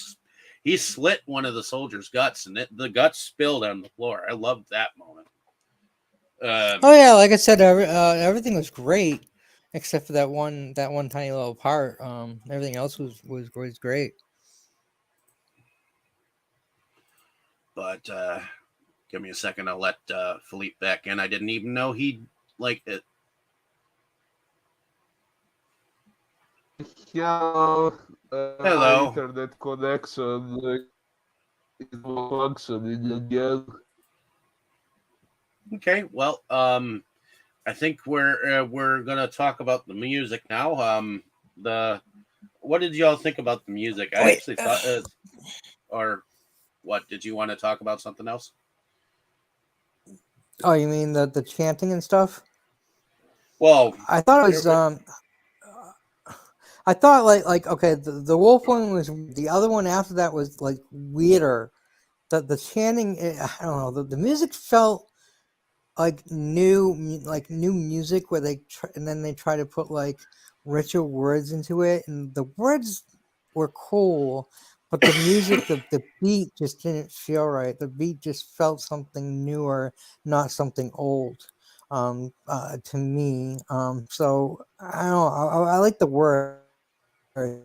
slit one of the soldiers' guts, and the guts spilled on the floor. I loved that moment. Oh yeah, like I said, everything was great except for that one tiny little part. Everything else was great. But give me a second. I'll let Philippe back in. I didn't even know he like it. Yeah, my Hello. internet connection is not functioning again. Okay. Well, I think we're gonna talk about the music now. The what did y'all think about the music? I Wait. actually thought, or what? Did you want to talk about something else? Oh, you mean the chanting and stuff? Well, I thought it was I thought like okay, the wolf one was the other one after that was like weirder. The chanting, I don't know, the music felt like like new music where and then they try to put like richer words into it, and the words were cool, but the music, the beat just didn't feel right. The beat just felt something newer, not something old. To me, so I don't know. I like the words. But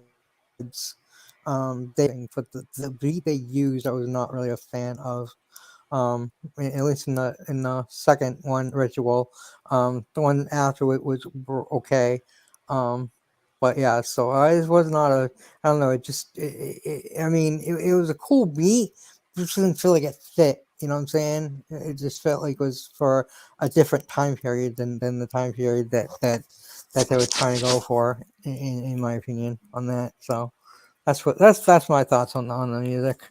the beat they used, I was not really a fan of. At least in the second one, Ritual. The one after it was okay. Um, but yeah, so I just was not a. I don't know. It just. I mean, it was a cool beat. Just didn't feel like it fit. You know what I'm saying? It just felt like it was for a different time period than the time period that they were trying to go for, in my opinion, on that. So that's my thoughts on the music.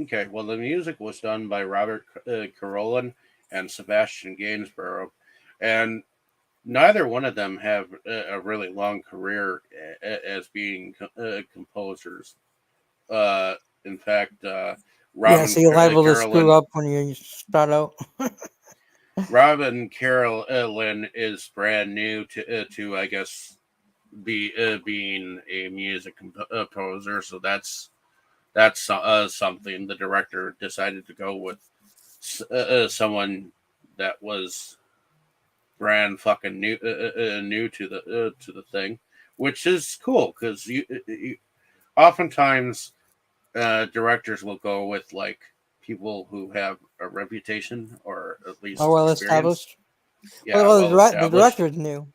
okay. Well, the music was done by Robert Carolyn and Sebastian Gainsborough, and neither one of them have a really long career as being composers. Uh, in fact, Yeah, Robin so you're liable to screw Carolyn up when you start out. Robin Carolyn is brand new to I guess be being a music composer, so that's something the director decided to go with someone that was brand fucking new to the thing, which is cool because you oftentimes directors will go with like people who have a reputation or at Oh, least well experience. established. Yeah, The well the established. director is new.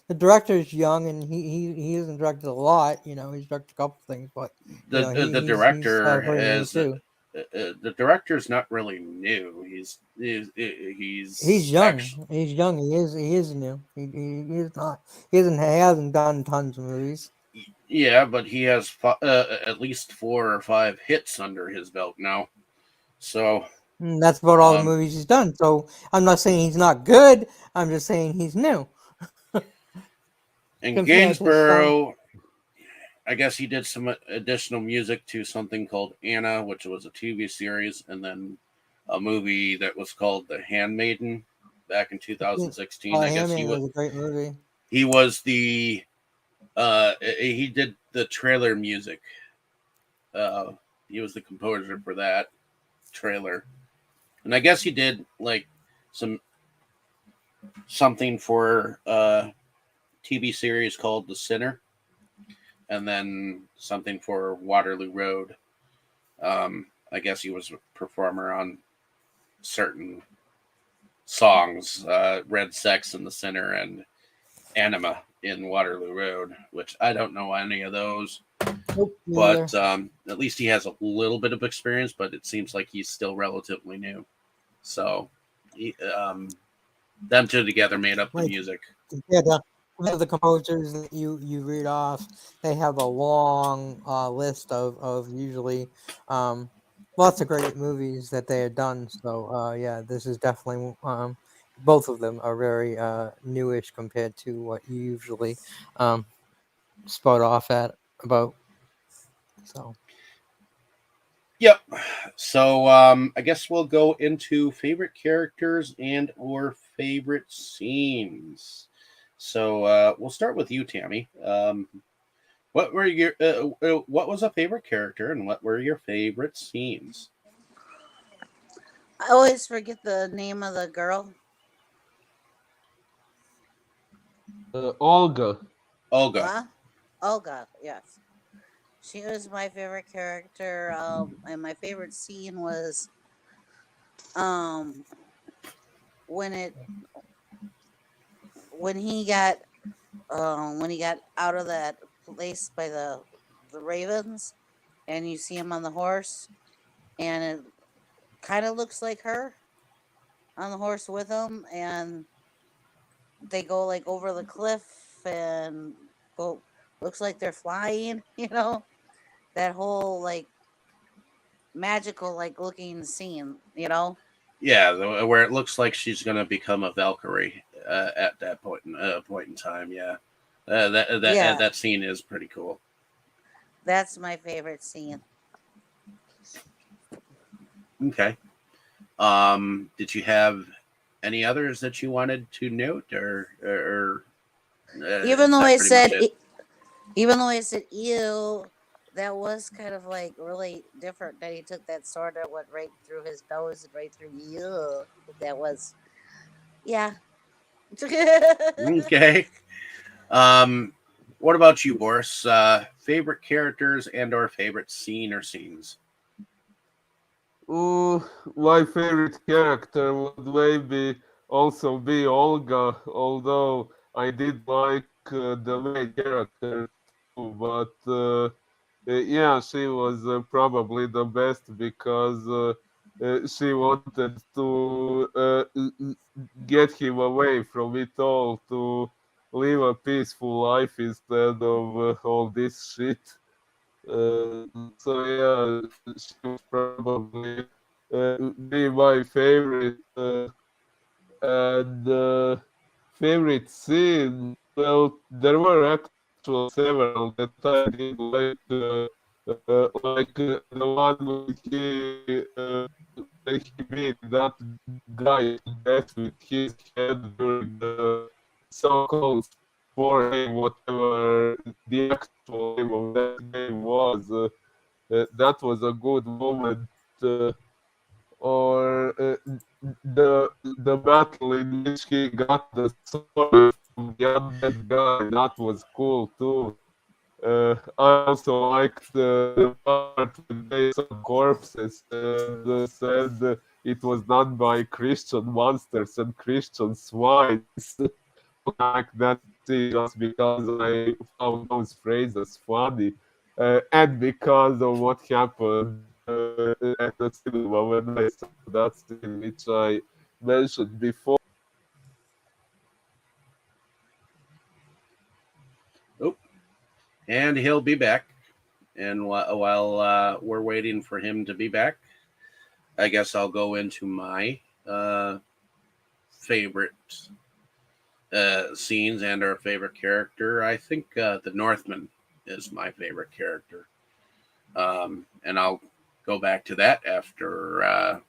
The director is young, and he hasn't directed a lot. You know, he's directed a couple things, but you know, The he's director pretty new has too. the director's not really new. He's He's young. actually He's young. He is new. He is not. He hasn't done tons of movies. yeah, but he has at least 4 or 5 hits under his belt now. So That's about all the um, movies he's done. So I'm not saying he's not good. I'm just saying he's new and compared to some. Gainsborough, I guess he did some additional music to something called Anna, which was a TV series, and then a movie that was called The Handmaiden back in 2016. I guess Handmaiden was a great movie. he was the he did the trailer music. Uh, he was the composer for that trailer, and I guess he did like some something for a TV series called The Sinner, and then something for Waterloo Road. I guess he was a performer on certain songs, Red Sex in The Sinner and Anima in Waterloo Road, which I don't know any of those. Nope, neither. But at least he has a little bit of experience, but it seems like he's still relatively new. So he, them two together made up the Like music. compared to the composers that you read off, they have a long list of usually lots of great movies that they had done. So yeah, this is definitely both of them are very newish compared to what you usually um, spot off at about. So Yep. So I guess we'll go into favorite characters and or favorite scenes. So we'll start with you, Tammy. What was a favorite character and what were your favorite scenes? I always forget the name of the girl. Olga. Olga. Huh? Olga, yes. She was my favorite character. And my favorite scene was um when it when he got when he got out of that place by the ravens, and you see him on the horse, and it kind of looks like her on the horse with him, and they go like over the cliff and go. Looks like they're flying. That whole like magical like looking scene. Yeah, where it looks like she's going to become a Valkyrie at that point in time. Yeah, Yeah, that scene is pretty cool. that's my favorite scene. Okay. Did you have any others that you wanted to note, or Even is though that I pretty much said, it? even though I said ew, that was kind of like really different. That he took that sword that went right through his nose and right through you. That was, yeah. Okay. What about you, Boris? Favorite characters and/or favorite scene or scenes? Ooh, my favorite character would maybe also be Olga, although I did like the main character too, but yeah, she was probably the best because she wanted to get him away from it all to live a peaceful life instead of all this shit. So yeah, she was probably be my favorite and favorite scene. Well, there were actually several that I did like the one when he beat that guy to death with his head during the so-called sport game, whatever the actual name of that game was. That was a good moment. Or the battle in which he got the sword from the undead guy. That was cool too. I also liked the part when they saw corpses and said it was done by Christian monsters and Christian swines. Like that scene just because I found those phrases funny and because of what happened at the cinema when I saw that scene, which I mentioned before. Oh, and he'll be back. And while we're waiting for him to be back, I guess I'll go into my favorite scenes and our favorite character. I think the Northman is my favorite character, and I'll go back to that after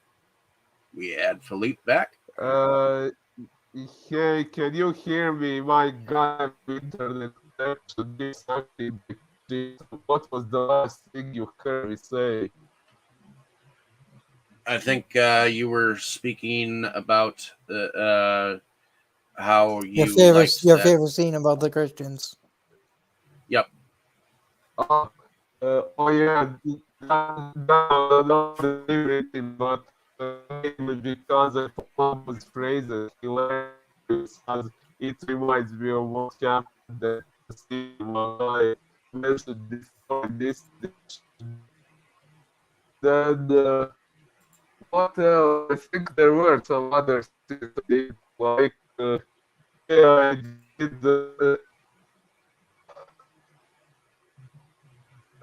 we add Philippe back. Uh, hey, can you hear me? My god, internet connection is acting like shit. What was the last thing you heard me say? I think you were speaking about how Your you favorite, liked your that. favorite scene about the Christians. Yep. Uh, oh yeah, that was another favorite thing, but mainly because I found those phrases hilarious, as it reminds me of what happened at the cinema. I mentioned before in this edition. Then what else? I think there were some other things I did like. Yeah, I did. Uh,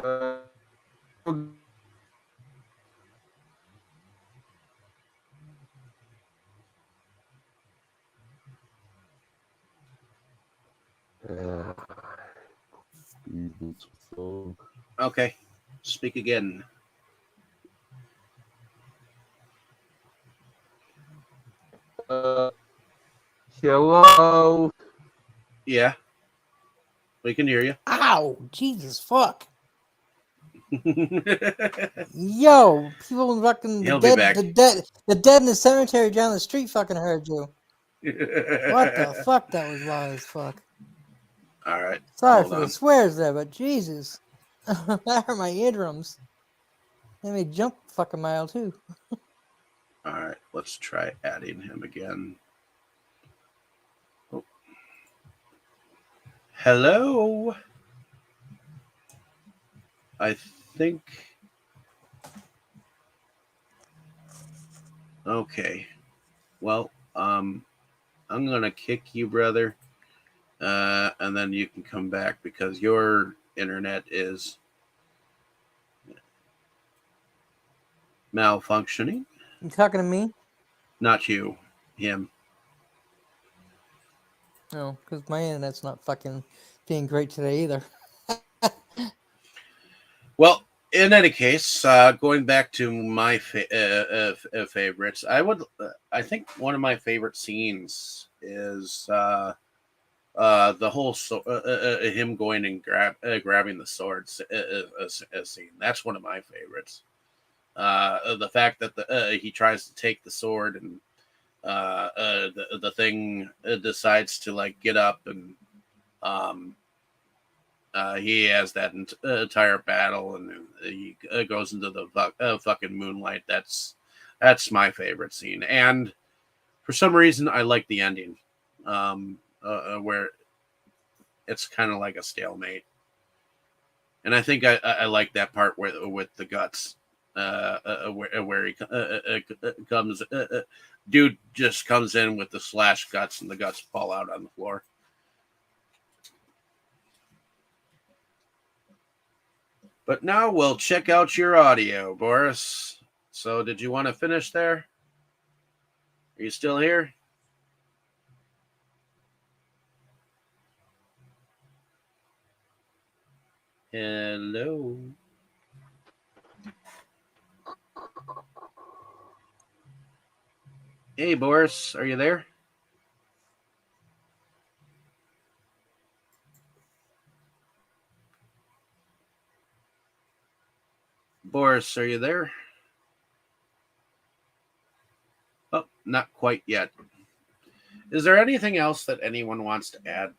uh, song. Okay. Speak again. Uh, hello. Yeah, we can hear you. Ow! Jesus fuck! He'll Yo, people fucking be back. the dead in the cemetery down the street fucking heard you. What the fuck? That was loud as fuck. All right. Sorry Hold for the on. swears there, but Jesus. That hurt my eardrums. They made jump fucking mile too. All right, let's try adding him again. Oh. Hello. I think. Okay. Well, I'm gonna kick you, brother, and then you can come back because your internet is malfunctioning. You talking to me? Not you, him. No, because my internet's not fucking being great today either. Well, in any case, going back to my favorites, I think one of my favorite scenes is the whole him going and grabbing the swords scene. That's one of my favorites. The fact that he tries to take the sword and the thing decides to like get up and um, he has that entire battle and he goes into the fucking moonlight. That's my favorite scene, and for some reason I like the ending, where it's kind of like a stalemate, and I think I like that part where with the guts, where he comes, dude just comes in with the slash guts and the guts fall out on the floor. But now we'll check out your audio, Boris. So, did you want to finish there? Are you still here? Hello. Hey, Boris, are you there? Boris, are you there? Oh, not quite yet. Is there anything else that anyone wants to add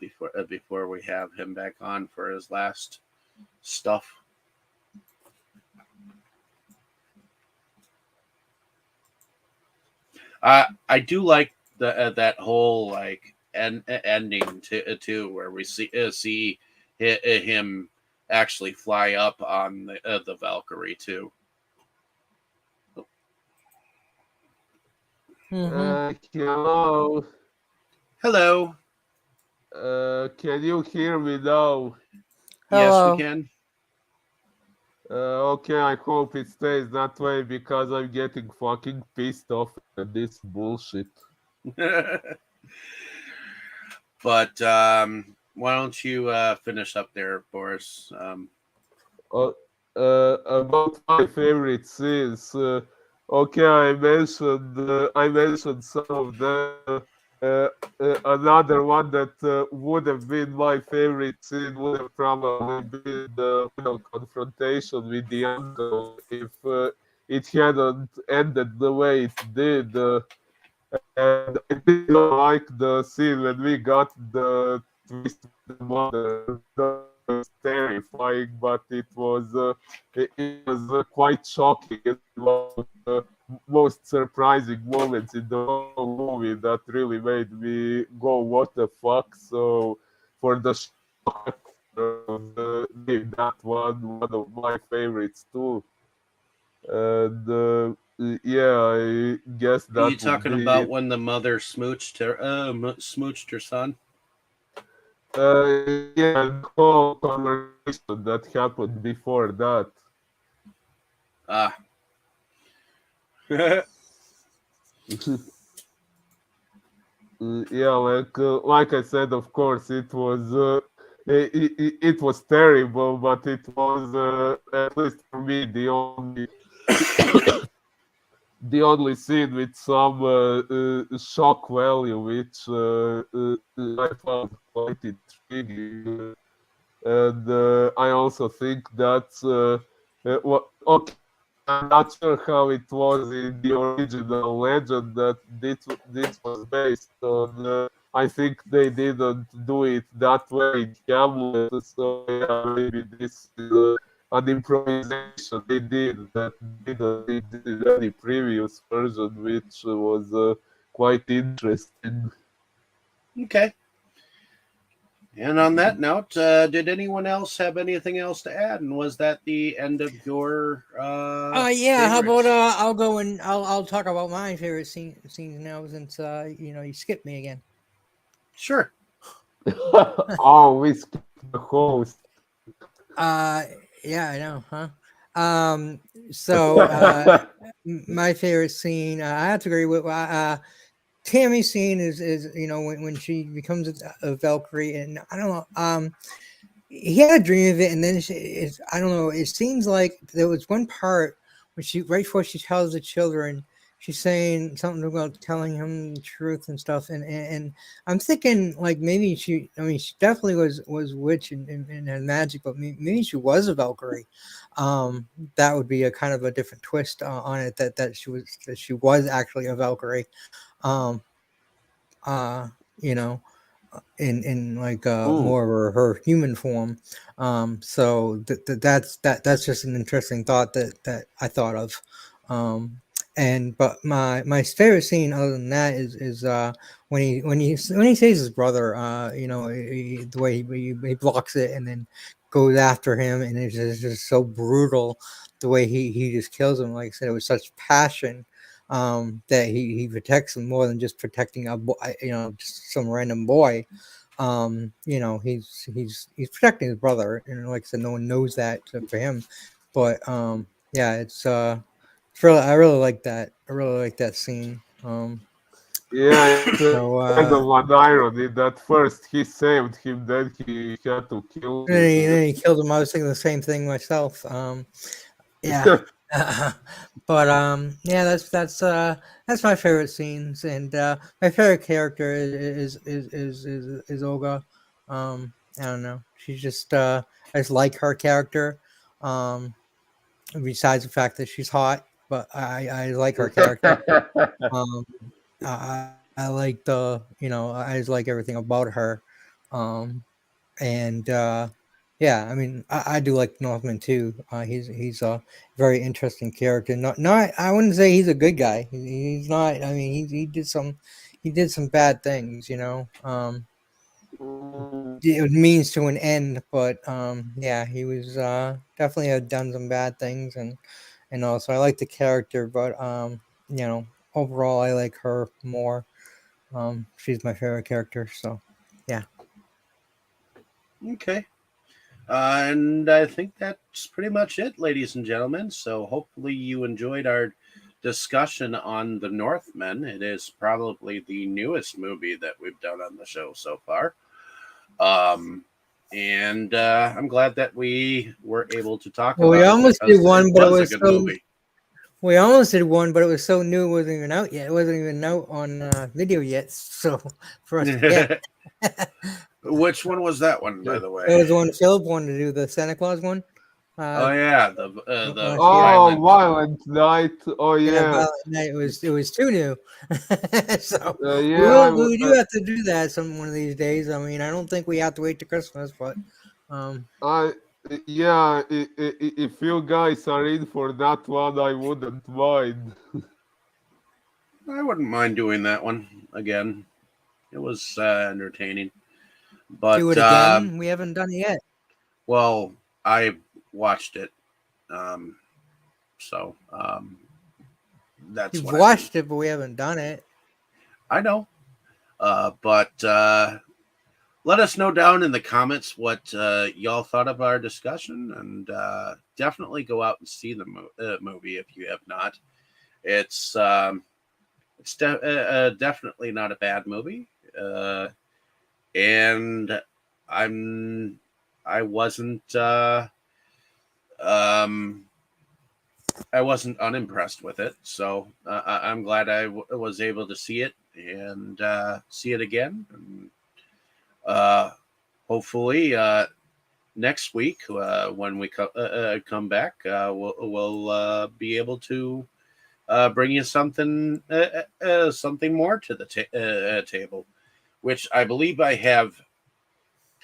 before we have him back on for his last stuff? I do like that whole like ending too, where we see him actually fly up on the Valkyrie too. Hello. Hello. Can you hear me now? Yes, we Hello. can. Okay, I hope it stays that way because I'm getting fucking pissed off at this bullshit. But why don't you finish up there, Boris? Uh, about my favorite scenes. Okay, I mentioned some of them. Another one that would have been my favorite scene would have probably been the final confrontation with the uncle if it hadn't ended the way it did. And I did not like the scene when we got the twist with the mother. That was terrifying, but it was quite shocking. It's one of the most surprising moments in the whole movie that really made me go, "What the fuck?" So for the shock of that one of my favorites too. And yeah, I guess Are you that would talking be about it. when the mother smooched her son? Yeah, the whole conversation that happened before that. Ah. Yeah, like I said, of course, it was terrible, but it was at least for me the only scene with some shock value, which I found quite intriguing. And I also think that okay, I'm not sure how it was in the original legend that this was based on. I think they didn't do it that way in Hamlet, so yeah, maybe this is an improvisation they did that didn't in any previous version, which was quite interesting. Okay. And on that note, did anyone else have anything else to add? And was that the end of your Yeah. How about favorites? I'll go and I'll talk about my favorite scenes now since you skipped me again. Sure. Oh, we skipped the host. Uh, yeah, I know, huh? Um, so my favorite scene, I have to agree with Tammy's scene is when she becomes a Valkyrie, and I don't know, he had a dream of it, and then I don't know. It seems like there was one part when right before she tells the children, she's saying something about telling him the truth and stuff, and I'm thinking like maybe she definitely was witch and had magic, but maybe she was a Valkyrie. That would be a kind of a different twist on it that she was actually a Valkyrie. Um, you know in like Mm. more of her human form. So that's just an interesting thought that I thought of. Um, and but my favorite scene other than that is when he saves his brother. The way he blocks it and then goes after him, and it's just so brutal the way he just kills him. Like I said, it was such passion that he protects him more than just protecting just some random boy. He's protecting his brother, and like I said, no one knows that except for him. But yeah, I really like that. I really like that scene. Yeah, it's So kind of an irony that first he saved him, then he had to kill and then him. he killed him. I was thinking the same thing myself. Yeah. But yeah, that's my favorite scenes, and my favorite character is Olga. I don't know. She's just I just like her character. Um, Besides the fact that she's hot, but I like her character. Um, I like I just like everything about her. Um, and yeah, I mean, I do like Northman too. He's a very interesting character. Not I wouldn't say he's a good guy. He's not. I mean, he did some bad things. Mm, It means to an end, but yeah, he was definitely had done some bad things, and also I like the character, but overall I like her more. She's my favorite character, so yeah. Okay. And I think that's pretty much it, ladies and gentlemen. So hopefully you enjoyed our discussion on The Northman. It is probably the newest movie that we've done on the show so far. Um, and I'm glad that we were able to talk Well, we about it almost did because it one, but it was a was good so movie. we almost did one, but it was so new, it wasn't even out yet. It wasn't even out on video yet, so for us to get. Which one was that one, by yeah. the way? It was the one Philip wanted to do, the Santa Claus one. Oh yeah, the Last year. Oh, violent. Violent Night. Oh, Yeah, yeah. Violent Night. It was too new. So Yeah, we do have to do that one of these days. I mean, I don't think we have to wait to Christmas, but um, I, yeah, if you guys are in for that one, I wouldn't mind. I wouldn't mind doing that one again. It was entertaining, do but it again. We haven't done it yet. well, I watched it, um, so that's We've what I mean. watched it, but we haven't done it. I know, but let us know down in the comments what y'all thought of our discussion, and definitely go out and see the movie if you have not. It's definitely not a bad movie, and I'm I wasn't um, I wasn't unimpressed with it, so I'm glad I was able to see it and see it again. And, uh, hopefully, next week when we come back, we'll be able to bring you something more to the table, which I believe I have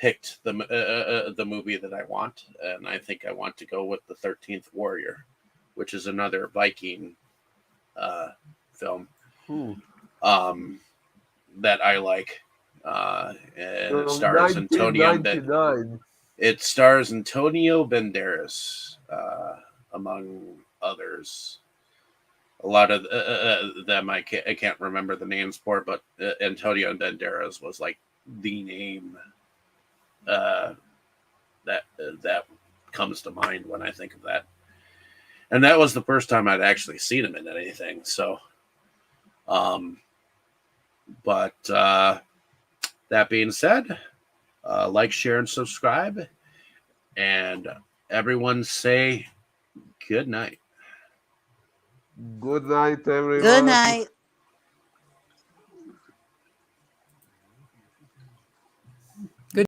picked the movie that I want, and I think I want to go with the 13th Warrior, which is another Viking film Ooh. that I like. And it From stars Antonio. 1999. It stars Antonio Banderas, among others. A lot of them I can't remember the names for, but Antonio Banderas was like the name that comes to mind when I think of that. And that was the first time I'd actually seen him in anything. So, but that being said, like, share, and subscribe. And everyone say good night. Good night, everyone. Good night.